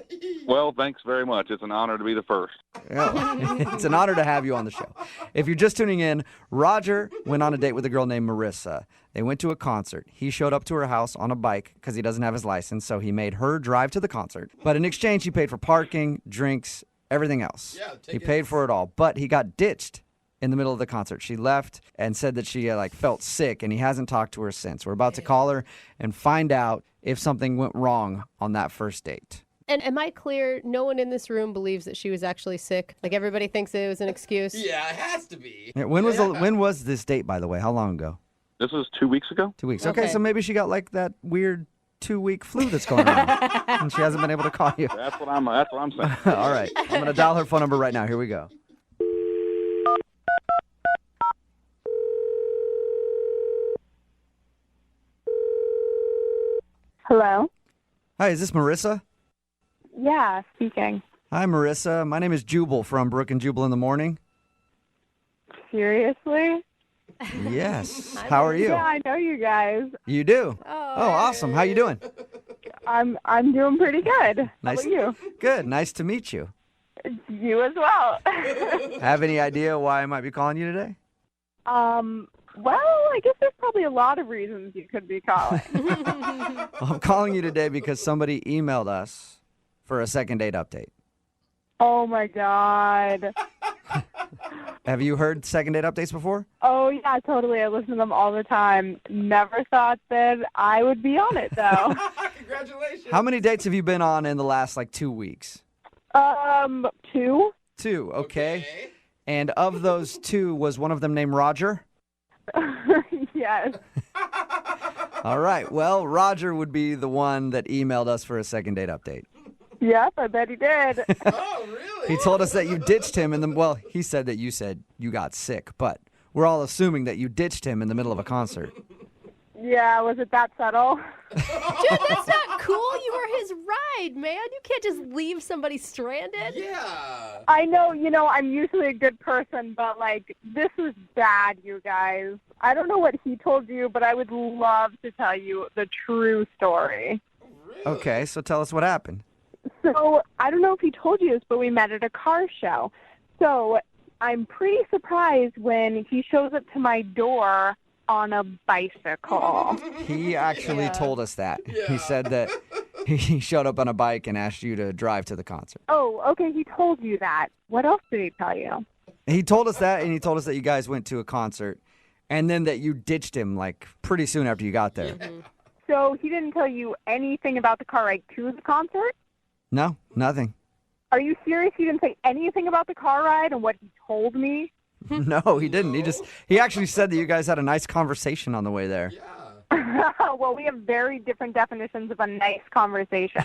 Well, thanks very much. It's an honor to be the first. It's an honor to have you on the show. If you're just tuning in, Roger went on a date with a girl named Marissa. They went to a concert. He showed up to her house on a bike because he doesn't have his license, so he made her drive to the concert. But in exchange, he paid for parking, drinks, everything else. Yeah, he paid for it all, but he got ditched in the middle of the concert. She left and said that she felt sick, and he hasn't talked to her since. We're about to call her and find out if something went wrong on that first date. And am I clear? No one in this room believes that she was actually sick. Like everybody thinks it was an excuse. Yeah, it has to be. Yeah, when was this date, by the way? How long ago? This was 2 weeks ago. 2 weeks. Okay, so maybe she got like that weird 2-week flu that's going on, and she hasn't been able to call you. That's what I'm saying. All right, I'm gonna dial her phone number right now. Here we go. Hello? Hi, is this Marissa? Yeah, speaking. Hi, Marissa. My name is Jubal from Brooke and Jubal in the morning. Seriously? Yes. How are you? Yeah, I know you guys. You do? Oh, awesome. How you doing? I'm doing pretty good. Nice. How about you? Good. Nice to meet you. You as well. Have any idea why I might be calling you today? Well, I guess there's probably a lot of reasons you could be calling. Well, I'm calling you today because somebody emailed us for a second date update. Oh my God. Have you heard second date updates before? Oh yeah, totally. I listen to them all the time. Never thought that I would be on it though. Congratulations. How many dates have you been on in the last 2 weeks? 2. 2, okay. And of those 2, was one of them named Roger? Yes. All right. Well, Roger would be the one that emailed us for a second date update. Yep, I bet he did. Oh, really? He told us that you ditched him he said that you said you got sick, but we're all assuming that you ditched him in the middle of a concert. Yeah, was it that subtle? Dude, that's not cool. You were his ride, man. You can't just leave somebody stranded. Yeah. I know, I'm usually a good person, but, this is bad, you guys. I don't know what he told you, but I would love to tell you the true story. Really? Okay, so tell us what happened. So, I don't know if he told you this, but we met at a car show. So, I'm pretty surprised when he shows up to my door on a bicycle. He actually told us that. Yeah. He said that he showed up on a bike and asked you to drive to the concert. Oh, okay, he told you that. What else did he tell you? He told us that, and he told us that you guys went to a concert, and then that you ditched him, pretty soon after you got there. Mm-hmm. So he didn't tell you anything about the car ride to the concert? No, nothing. Are you serious? He didn't say anything about the car ride and what he told me? No, he didn't. He actually said that you guys had a nice conversation on the way there. Yeah. Well, we have very different definitions of a nice conversation.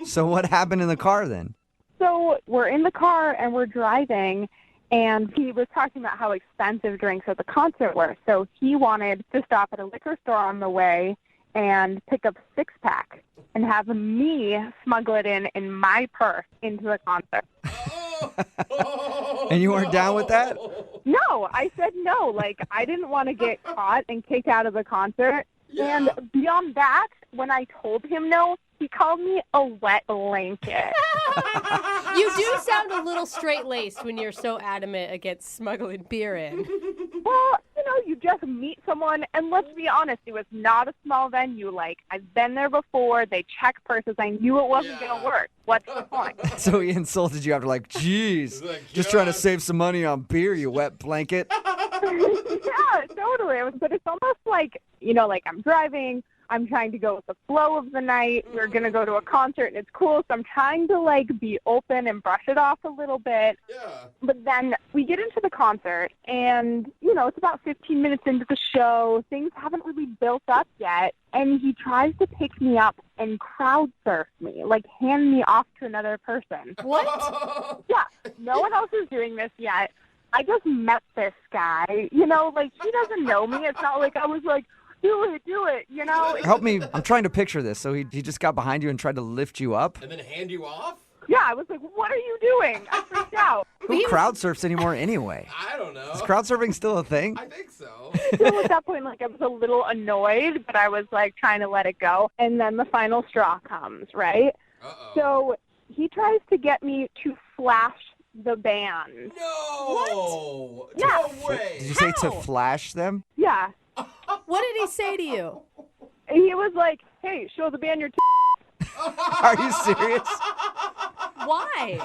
So what happened in the car then? So we're in the car and we're driving, and he was talking about how expensive drinks at the concert were. So he wanted to stop at a liquor store on the way and pick up a 6-pack and have me smuggle it in my purse into the concert. And you weren't down with that? No, I said no. I didn't want to get caught and kicked out of the concert. Yeah. And beyond that, when I told him no, he called me a wet blanket. You do sound a little straight-laced when you're so adamant against smuggling beer in. Well, you just meet someone, and let's be honest, it was not a small venue. I've been there before. They check purses. I knew it wasn't going to work. What's the point? So he insulted you after, geez, just trying to save some money on beer, you wet blanket. Yeah, totally. But it's almost like, like I'm driving, I'm trying to go with the flow of the night. We're going to go to a concert, and it's cool, so I'm trying to, be open and brush it off a little bit. Yeah. But then we get into the concert, and, it's about 15 minutes into the show. Things haven't really built up yet, and he tries to pick me up and crowd surf me, hand me off to another person. What? Yeah, no one else is doing this yet. I just met this guy, he doesn't know me. It's not like I was like, do it, Help me. I'm trying to picture this. So he just got behind you and tried to lift you up? And then hand you off? Yeah, I was like, what are you doing? I freaked out. Who crowd surfs anymore anyway? I don't know. Is crowd surfing still a thing? I think so. Still at that point, I was a little annoyed, but I was, trying to let it go. And then the final straw comes, right? Uh-oh. So he tries to get me to flash the band. No! What? Yeah. No way! Did you say to flash them? Yeah. What did he say to you? He was like, hey, show the band your Are you serious? Why?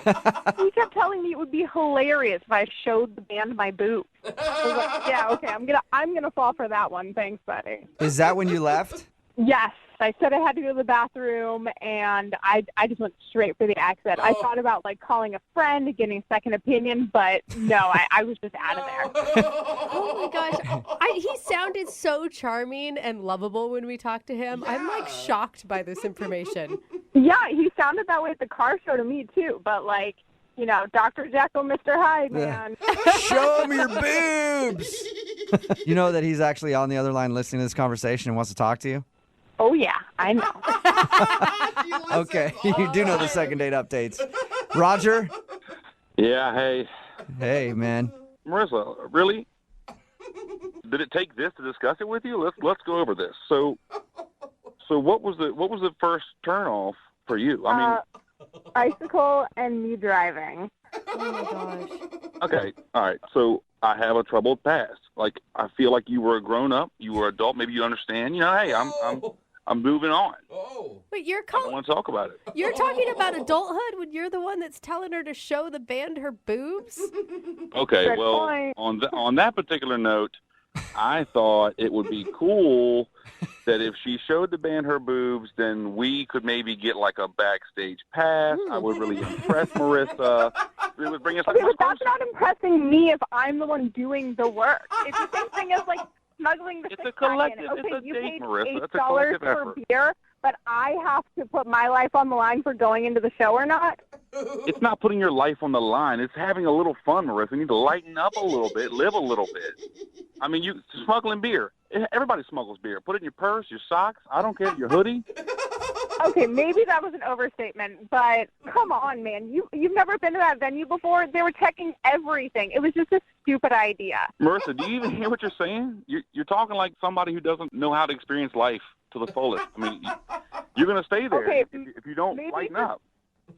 He kept telling me it would be hilarious if I showed the band my boobs. I was like, yeah, okay, I'm gonna fall for that one. Thanks, buddy. Is that when you left? Yes. I said I had to go to the bathroom, and I just went straight for the exit. I thought about, calling a friend, getting a second opinion, but no, I was just out of there. Oh, my gosh. He sounded so charming and lovable when we talked to him. Yeah. I'm, shocked by this information. Yeah, he sounded that way at the car show to me, too, but, Dr. Jekyll, Mr. Hyde, man. Show me your boobs! You know that he's actually on the other line listening to this conversation and wants to talk to you? Oh, yeah, I know. Okay, you do know the second date updates. Roger? Yeah, hey. Hey, man. Marissa, really? Did it take this to discuss it with you? Let's go over this. So what was the first turn off for you? I mean, Icicle and me driving. Oh, my gosh. Okay, all right. So I have a troubled past. I feel like you were a grown up, you were an adult. Maybe you understand. Hey, I'm moving on. Oh. Wait, I don't want to talk about it. You're talking about adulthood when you're the one that's telling her to show the band her boobs? Okay, Good well, point. on that particular note, I thought it would be cool that if she showed the band her boobs, then we could maybe get a backstage pass. I would really impress Marissa. It would bring us Okay, but that's not impressing me if I'm the one doing the work. It's the same thing as smuggling the It's six a collective. pack in. Okay, It's a you date, paid Marissa. It's a $8 collective for effort. beer, but I have to put my life on the line for going into the show or not. It's not putting your life on the line. It's having a little fun, Marissa. You need to lighten up a little bit, live a little bit. I mean, you smuggling beer. Everybody smuggles beer. Put it in your purse, your socks. I don't care, your hoodie. Okay, maybe that was an overstatement, but come on, man. You've never been to that venue before? They were checking everything. It was just a stupid idea. Marissa, do you even hear what you're saying? You're talking like somebody who doesn't know how to experience life to the fullest. I mean, you're going to stay there Okay, if you don't lighten up.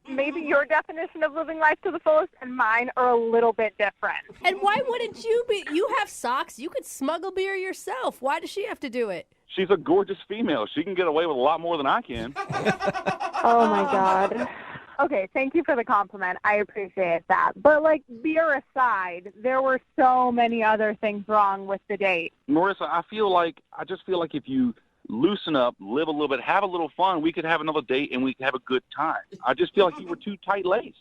Maybe your definition of living life to the fullest and mine are a little bit different. And why wouldn't you be? You have socks. You could smuggle beer yourself. Why does she have to do it? She's a gorgeous female. She can get away with a lot more than I can. Oh, my God. Okay, thank you for the compliment. I appreciate that. But, beer aside, there were so many other things wrong with the date. Marissa, I just feel like if you loosen up, live a little bit, have a little fun, we could have another date and we could have a good time. I just feel like you were too tight-laced.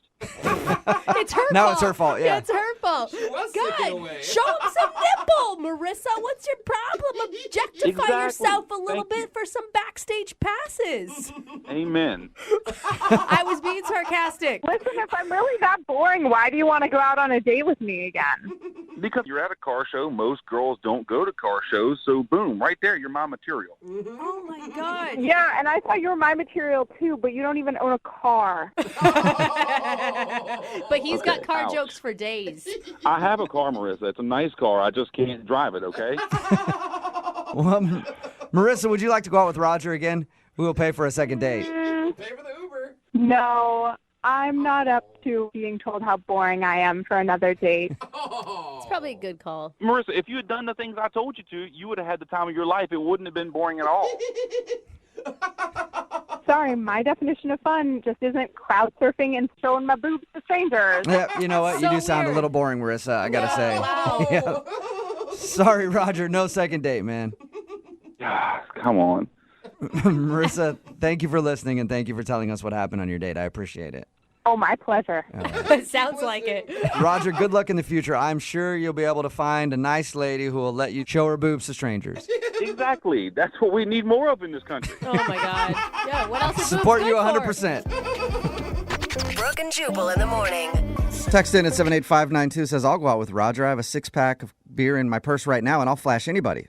It's her fault. Now it's her fault, yeah. It's her fault. She was sticking God, away. show him some nipple, Marissa. What's your problem? Objectify Exactly. yourself a little Thank bit for some backstage passes. Amen. I was being sarcastic. Listen, if I'm really that boring, why do you want to go out on a date with me again? Because you're at a car show. Most girls don't go to car shows. So, boom, right there, you're my material. Oh, my God. Yeah, and I thought you were my material, too, but you don't even own a car. But he's got car ouch. jokes for days. I have a car, Marissa. It's a nice car. I just can't drive it, okay? Well, Marissa, would you like to go out with Roger again? We will pay for a second date. Pay for the Uber. No, I'm not up to being told how boring I am for another date. It's probably a good call. Marissa, if you had done the things I told you to, you would have had the time of your life. It wouldn't have been boring at all. Sorry, my definition of fun just isn't crowd surfing and showing my boobs to strangers. Yeah, you know what? You So do sound a weird. little boring, Marissa, I gotta say. Wow. Yeah. Sorry, Roger. No second date, man. Come on. Marissa, thank you for listening and thank you for telling us what happened on your date. I appreciate it. Oh, my pleasure. Sounds like it. Roger, good luck in the future. I'm sure you'll be able to find a nice lady who will let you show her boobs to strangers. Exactly. That's what we need more of in this country. Oh, my God. Yeah, what else are boobs Support you good 100%. Brooke and Jubal in the morning. Text in at 78592 says, I'll go out with Roger. I have a 6-pack of beer in my purse right now, and I'll flash anybody.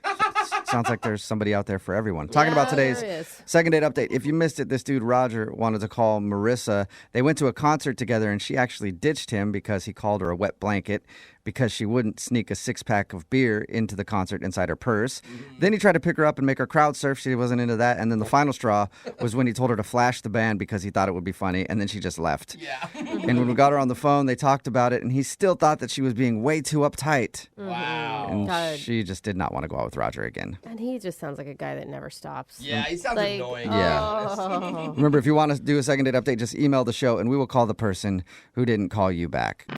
Sounds like there's somebody out there for everyone. Talking about today's second date update. If you missed it, this dude, Roger, wanted to call Marissa. They went to a concert together, and she actually ditched him because he called her a wet blanket because she wouldn't sneak a 6-pack of beer into the concert inside her purse. Then he tried to pick her up and make her crowd surf. She wasn't into that. And then the final straw was when he told her to flash the band because he thought it would be funny, and then she just left. Yeah. And when we got her on the phone, they talked about it, and he still thought that she was being way too uptight. Wow. And God. she just did not want to go out with Roger again. And he just sounds like a guy that never stops. Yeah, he sounds Like, annoying. Yeah. Oh. Remember, if you want to do a second date update, just email the show, and we will call the person who didn't call you back.